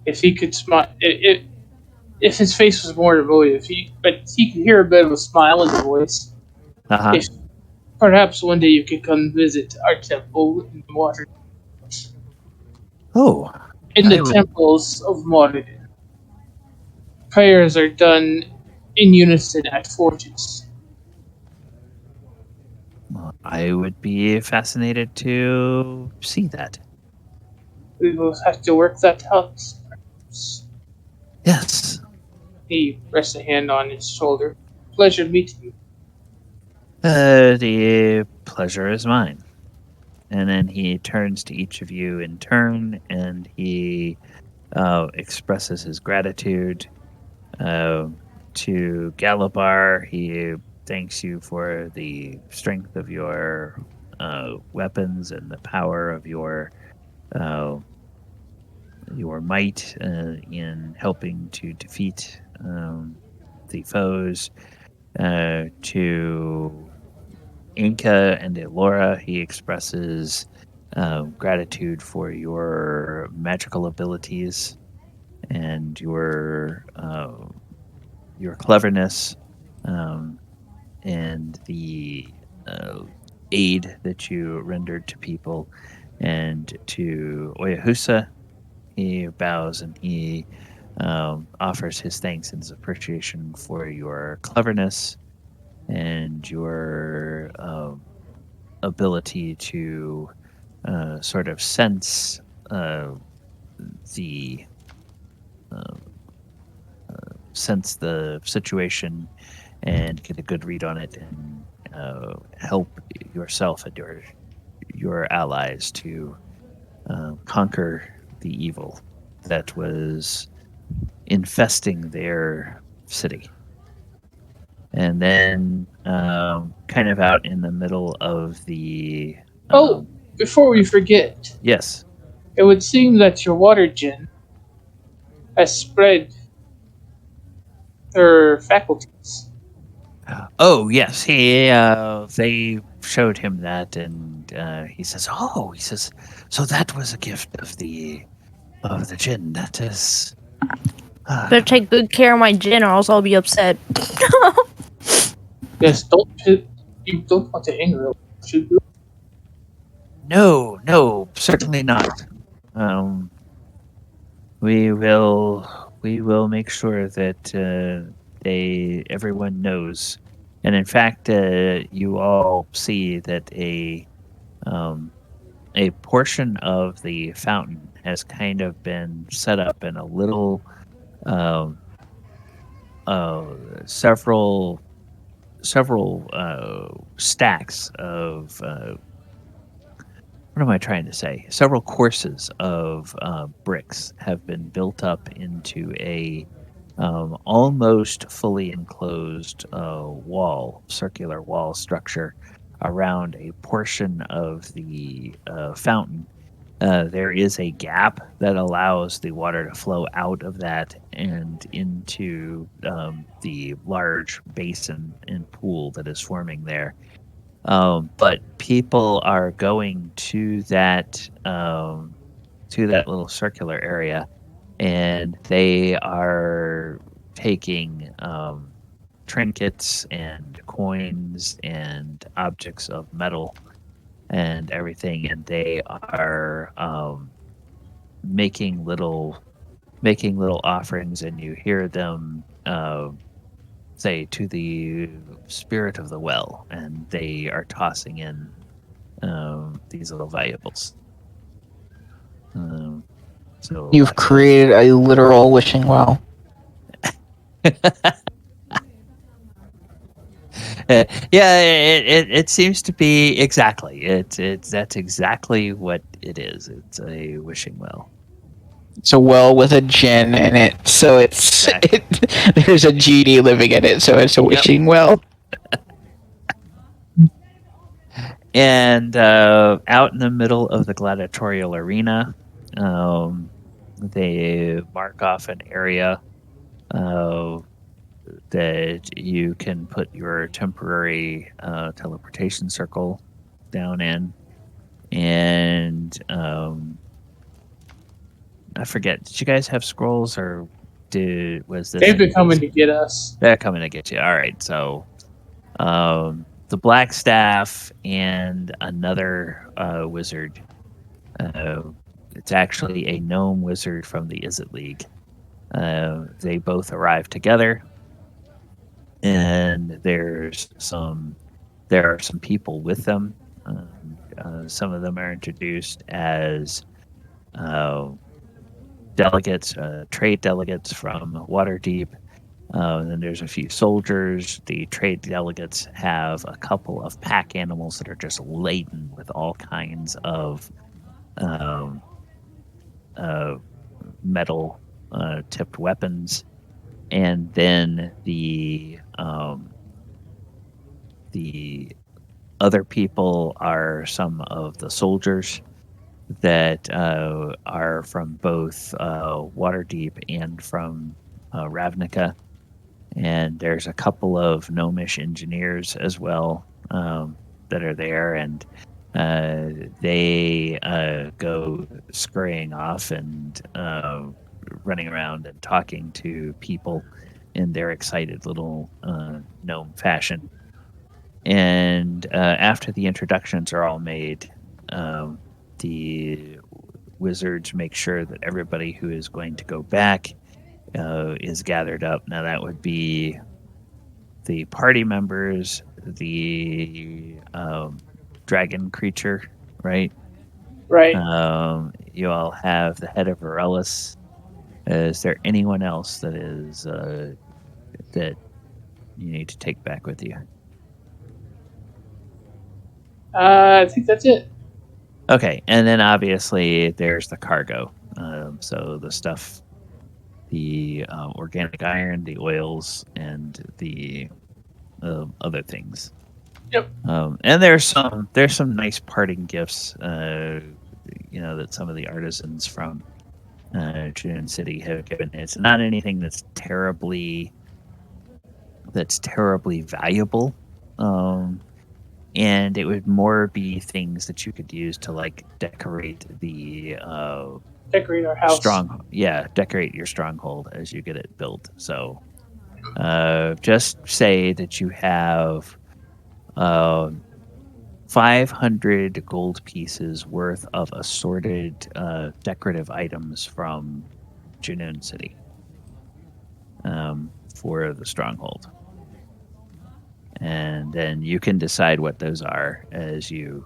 if he could smile, if his face was more devoted, but he could hear a bit of a smile in his voice. Uh-huh. If perhaps one day you could come visit our temple in Waterdeep. Oh, In the temples of Moradin, prayers are done in unison at forges. well, I would be fascinated to see that. We will have to work that out. Perhaps. Yes. He rests a hand on his shoulder. Pleasure meeting you. The pleasure is mine. and then he turns to each of you in turn, and he expresses his gratitude. To Galibar, he thanks you for the strength of your weapons and the power of your might in helping to defeat the foes. To Enka and Elora, he expresses gratitude for your magical abilities and your cleverness and the aid that you rendered to people. And to Oyohusa, he bows and he offers his thanks and his appreciation for your cleverness and your ability to sort of sense the situation and get a good read on it and help yourself and your allies to conquer the evil that was infesting their city. And then, kind of out in the middle of the. Before we forget, Yes. it would seem that your water djinn has spread her faculties. Oh, yes. They showed him that, and he says, so that was a gift of the djinn. That is. Better take good care of my djinn, or else I'll be upset. Yes, you don't want to anger her, should you? No, certainly not. We will make sure that everyone knows, and in fact, you all see that a portion of the fountain has kind of been set up in a little several stacks of what am I trying to say? Several courses of bricks have been built up into a almost fully enclosed circular wall structure around a portion of the fountain. There is a gap that allows the water to flow out of that and into the large basin and pool that is forming there. But people are going to that little circular area, and they are taking trinkets and coins and objects of metal and everything, and they are making little offerings, and you hear them say to the spirit of the well, and they are tossing in these little valuables. So You've created a literal wishing well. Yeah, it seems to be exactly. That's exactly what it is. It's a wishing well. It's a well with a djinn in it, so there's a genie living in it, so it's a wishing well. And out in the middle of the gladiatorial arena, they mark off an area that you can put your temporary teleportation circle down in. And I forget, did you guys have scrolls, or was this? They've been coming to get us. They're coming to get you. All right, so the Black Staff and another wizard. It's actually a gnome wizard from the Izzet League. They both arrive together, and there are some people with them. Some of them are introduced as delegates, trade delegates from Waterdeep, Then there's a few soldiers. The trade delegates have a couple of pack animals that are just laden with all kinds of metal tipped weapons. And then the other people are some of the soldiers that are from both Waterdeep and from Ravnica. And there's a couple of gnomish engineers as well that are there, and they go scurrying off and running around and talking to people in their excited little gnome fashion. And after the introductions are all made, the wizards make sure that everybody who is going to go back is gathered up. Now that would be the party members, the dragon creature, right? Right. You all have the head of Aurelis. Is there anyone else that is that you need to take back with you? I think that's it. Okay, and then obviously there's the cargo. So the stuff, the organic iron, the oils, and the other things. Yep. And there's some nice parting gifts, that some of the artisans from June City have given. It's not anything that's terribly valuable. And it would more be things that you could use to like decorate the Decorate our house. decorate your stronghold as you get it built. So just say that you have 500 gold pieces worth of assorted decorative items from Junoon City for the stronghold. And then you can decide what those are as you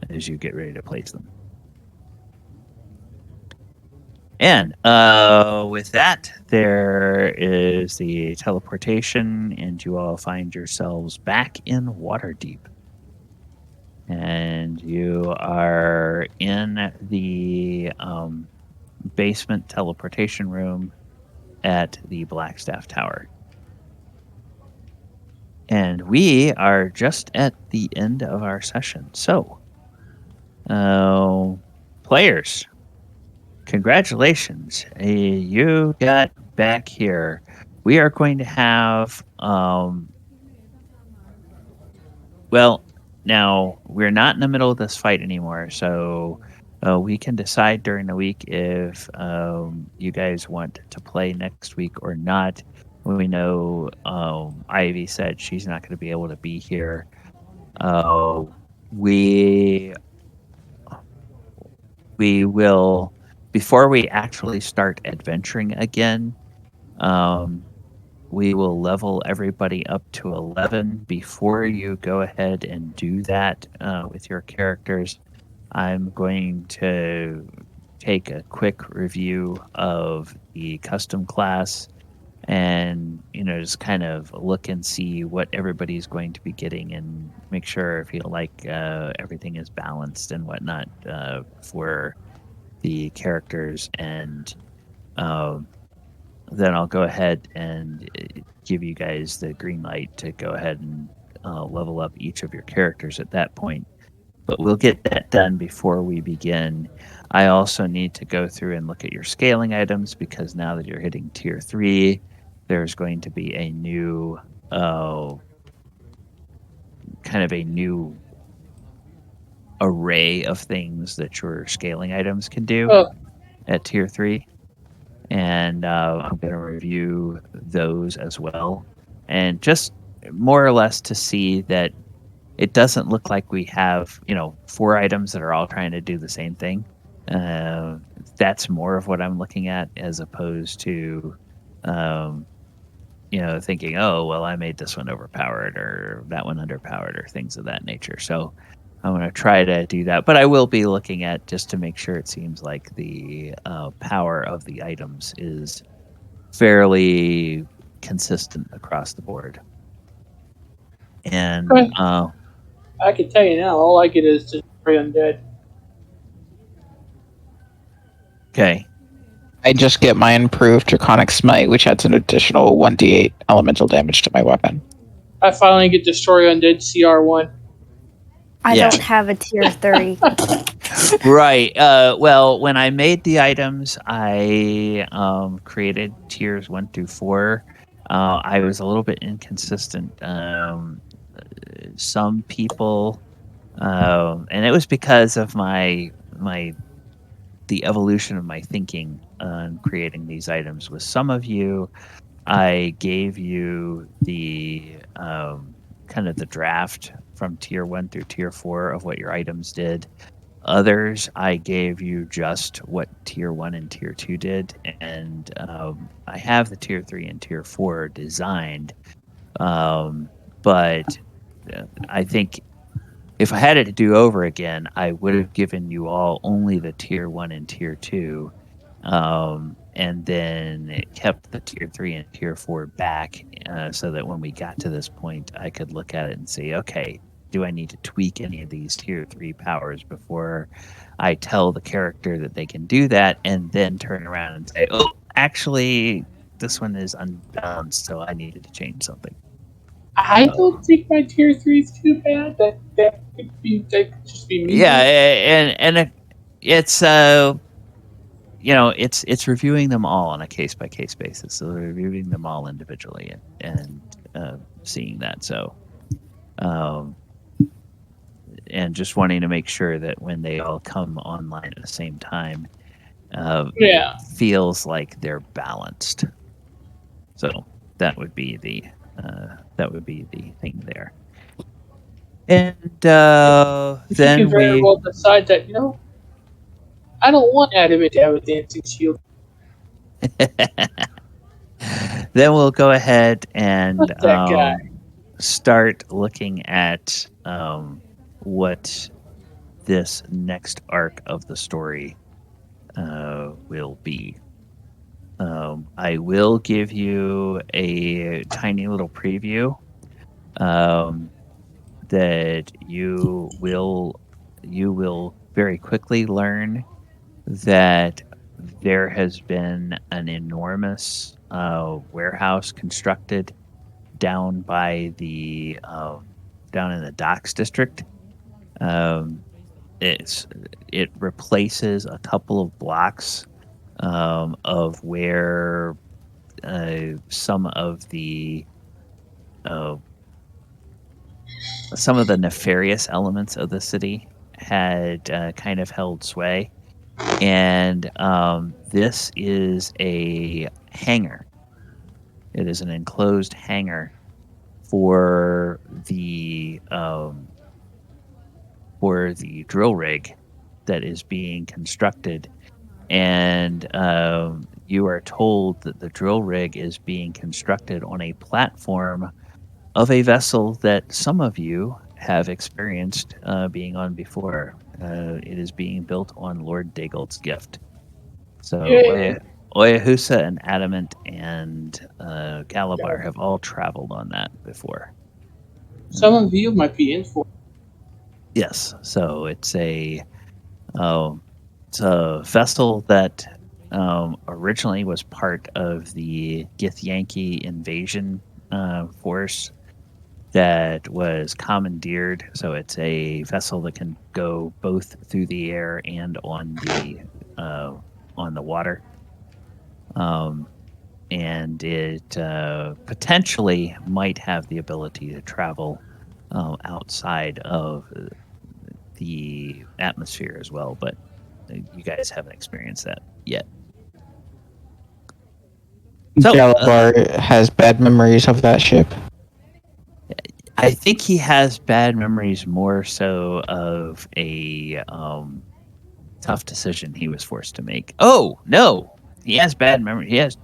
get ready to place them. And with that, there is the teleportation, and you all find yourselves back in Waterdeep. And you are in the basement teleportation room at the Blackstaff Tower. And we are just at the end of our session. So, players, congratulations. You got back here. We are going to have, now we're not in the middle of this fight anymore. So we can decide during the week if you guys want to play next week or not. We know Ivy said she's not going to be able to be here. We will, before we actually start adventuring again, we will level everybody up to 11. Before you go ahead and do that with your characters, I'm going to take a quick review of the custom class and just kind of look and see what everybody's going to be getting and make sure I feel like everything is balanced and whatnot for the characters. And then I'll go ahead and give you guys the green light to go ahead and level up each of your characters at that point. But we'll get that done before we begin. I also need to go through and look at your scaling items, because now that you're hitting tier 3, there's going to be a new array of things that your scaling items can do at tier 3. And I'm going to review those as well. And just more or less to see that it doesn't look like we have, 4 items that are all trying to do the same thing. That's more of what I'm looking at, as opposed to thinking, oh, well, I made this one overpowered or that one underpowered or things of that nature. So I'm going to try to do that. But I will be looking at, just to make sure it seems like the power of the items is fairly consistent across the board. And Okay. I can tell you now, all I get is Destroy Undead. okay, I just get my improved Draconic Smite, which adds an additional 1d8 elemental damage to my weapon. I finally get Destroy Undead CR1. I Yeah. don't have a tier 3. right. Well, when I made the items, I created tiers 1 through 4. I was a little bit inconsistent. Some people, and it was because of the evolution of my thinking on creating these items. With some of you, I gave you the kind of the draft from tier 1 through tier 4 of what your items did. Others, I gave you just what tier 1 and tier 2 did, and I have the tier 3 and tier 4 designed, but I think if I had it to do over again, I would have given you all only the tier 1 and tier 2, and then it kept the tier 3 and tier 4 back, so that when we got to this point, I could look at it and say, okay, do I need to tweak any of these tier 3 powers before I tell the character that they can do that, and then turn around and say, oh, actually, this one is unbalanced, so I needed to change something. I don't think my tier 3 is too bad. That could just be me. Yeah, and it's it's reviewing them all on a case by case basis. So reviewing them all individually and seeing that. So, and just wanting to make sure that when they all come online at the same time, Yeah. it feels like they're balanced. So that would be the thing there. And You then can very well decide that, I don't want Adamant to have a dancing shield. then we'll go ahead and Fuck that guy. start looking at what this next arc of the story will be. I will give you a tiny little preview that you will very quickly learn that there has been an enormous warehouse constructed down by the down in the docks district. It replaces a couple of blocks of where some of the nefarious elements of the city had kind of held sway. And this is a hangar. It is an enclosed hangar for the drill rig that is being constructed. And you are told that the drill rig is being constructed on a platform of a vessel that some of you have experienced being on before. It is being built on Lord Dagold's gift. So Oyohusa and Adamant and Galibar have all traveled on that before. Some of you might be in for it. Yes, so it's a vessel that originally was part of the Githyanki invasion force that was commandeered. So it's a vessel that can go both through the air and on the water. And it potentially might have the ability to travel outside of the atmosphere as well, but you guys haven't experienced that yet. So, Galibar has bad memories of that ship. I think he has bad memories more so of a tough decision he was forced to make. Oh, no! He has bad memories. He has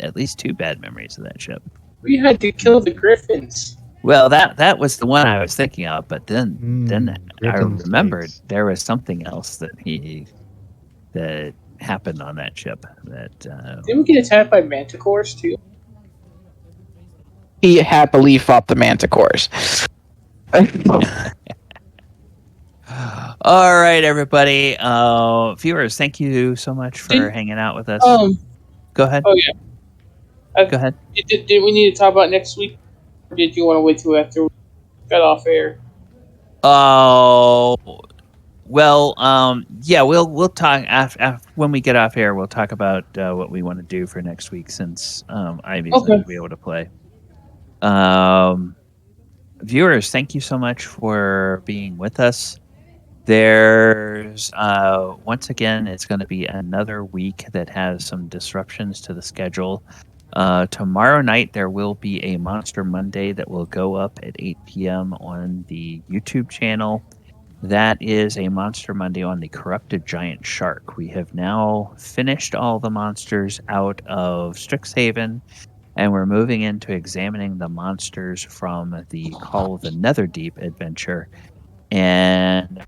at least two bad memories of that ship. We had to kill the Griffins. Well, that was the one I was thinking of, but then I Griffins, remembered nice. there was something else that happened on that ship. That Didn't we get attacked by manticores too? He happily fought the manticores. All right, everybody. Viewers, thank you so much for Did- hanging out with us. Go ahead. Oh yeah. Go ahead. Did we need to talk about next week? Or did you want to wait till after we got off air? Oh, well, yeah, we'll talk when we get off air. We'll talk about what we want to do for next week since Ivy's not going to be able to play. Viewers, thank you so much for being with us. There's once again, it's going to be another week that has some disruptions to the schedule. Tomorrow night there will be a Monster Monday that will go up at 8 p.m. on the YouTube channel. That is a Monster Monday on the Corrupted Giant Shark. We have now finished all the monsters out of Strixhaven, and we're moving into examining the monsters from the Call of the Netherdeep adventure. And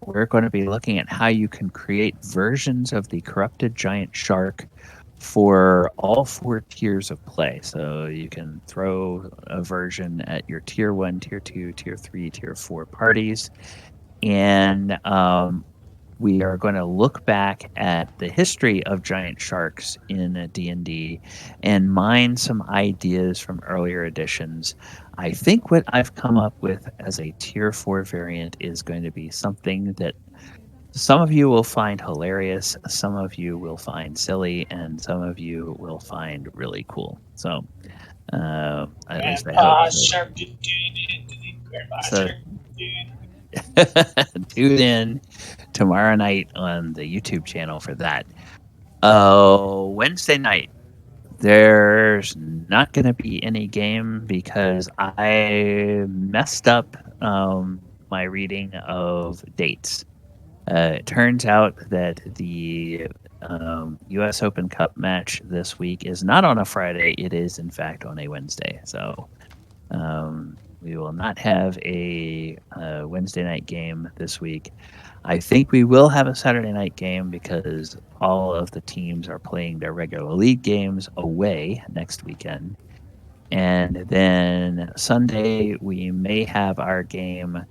we're going to be looking at how you can create versions of the Corrupted Giant Shark for all 4 tiers of play. So you can throw a version at your tier 1, tier 2, tier 3, tier 4 parties. And we are going to look back at the history of giant sharks in D&D and mine some ideas from earlier editions. I think what I've come up with as a tier 4 variant is going to be something that some of you will find hilarious, some of you will find silly, and some of you will find really cool. So, at least I hope so. Shark dude, Grandpa So- Shark dude. Tune in tomorrow night on the YouTube channel for that. Wednesday night, there's not going to be any game because I messed up my reading of dates. It turns out that the U.S. Open Cup match this week is not on a Friday. It is, in fact, on a Wednesday. So we will not have a Wednesday night game this week. I think we will have a Saturday night game because all of the teams are playing their regular league games away next weekend. And then Sunday, we may have our game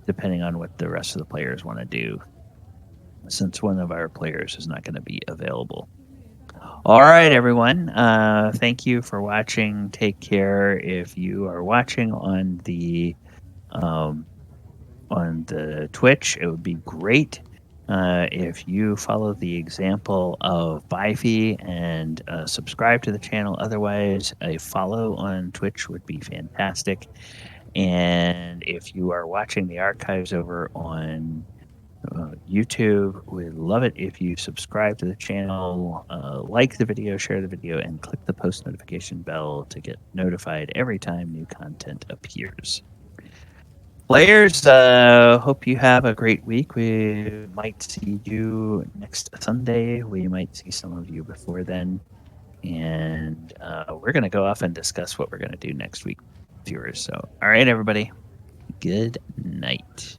depending on what the rest of the players want to do, since one of our players is not going to be available. All right, everyone. Thank you for watching. Take care. If you are watching on the Twitch, it would be great if you follow the example of Bifey and subscribe to the channel. Otherwise, a follow on Twitch would be fantastic. And if you are watching the archives over on YouTube, we'd love it if you subscribe to the channel, like the video, share the video, and click the post notification bell to get notified every time new content appears. Players, hope you have a great week. We might see you next Sunday. We might see some of you before then. And we're going to go off and discuss what we're going to do next week, viewers. So, all right, everybody. Good night.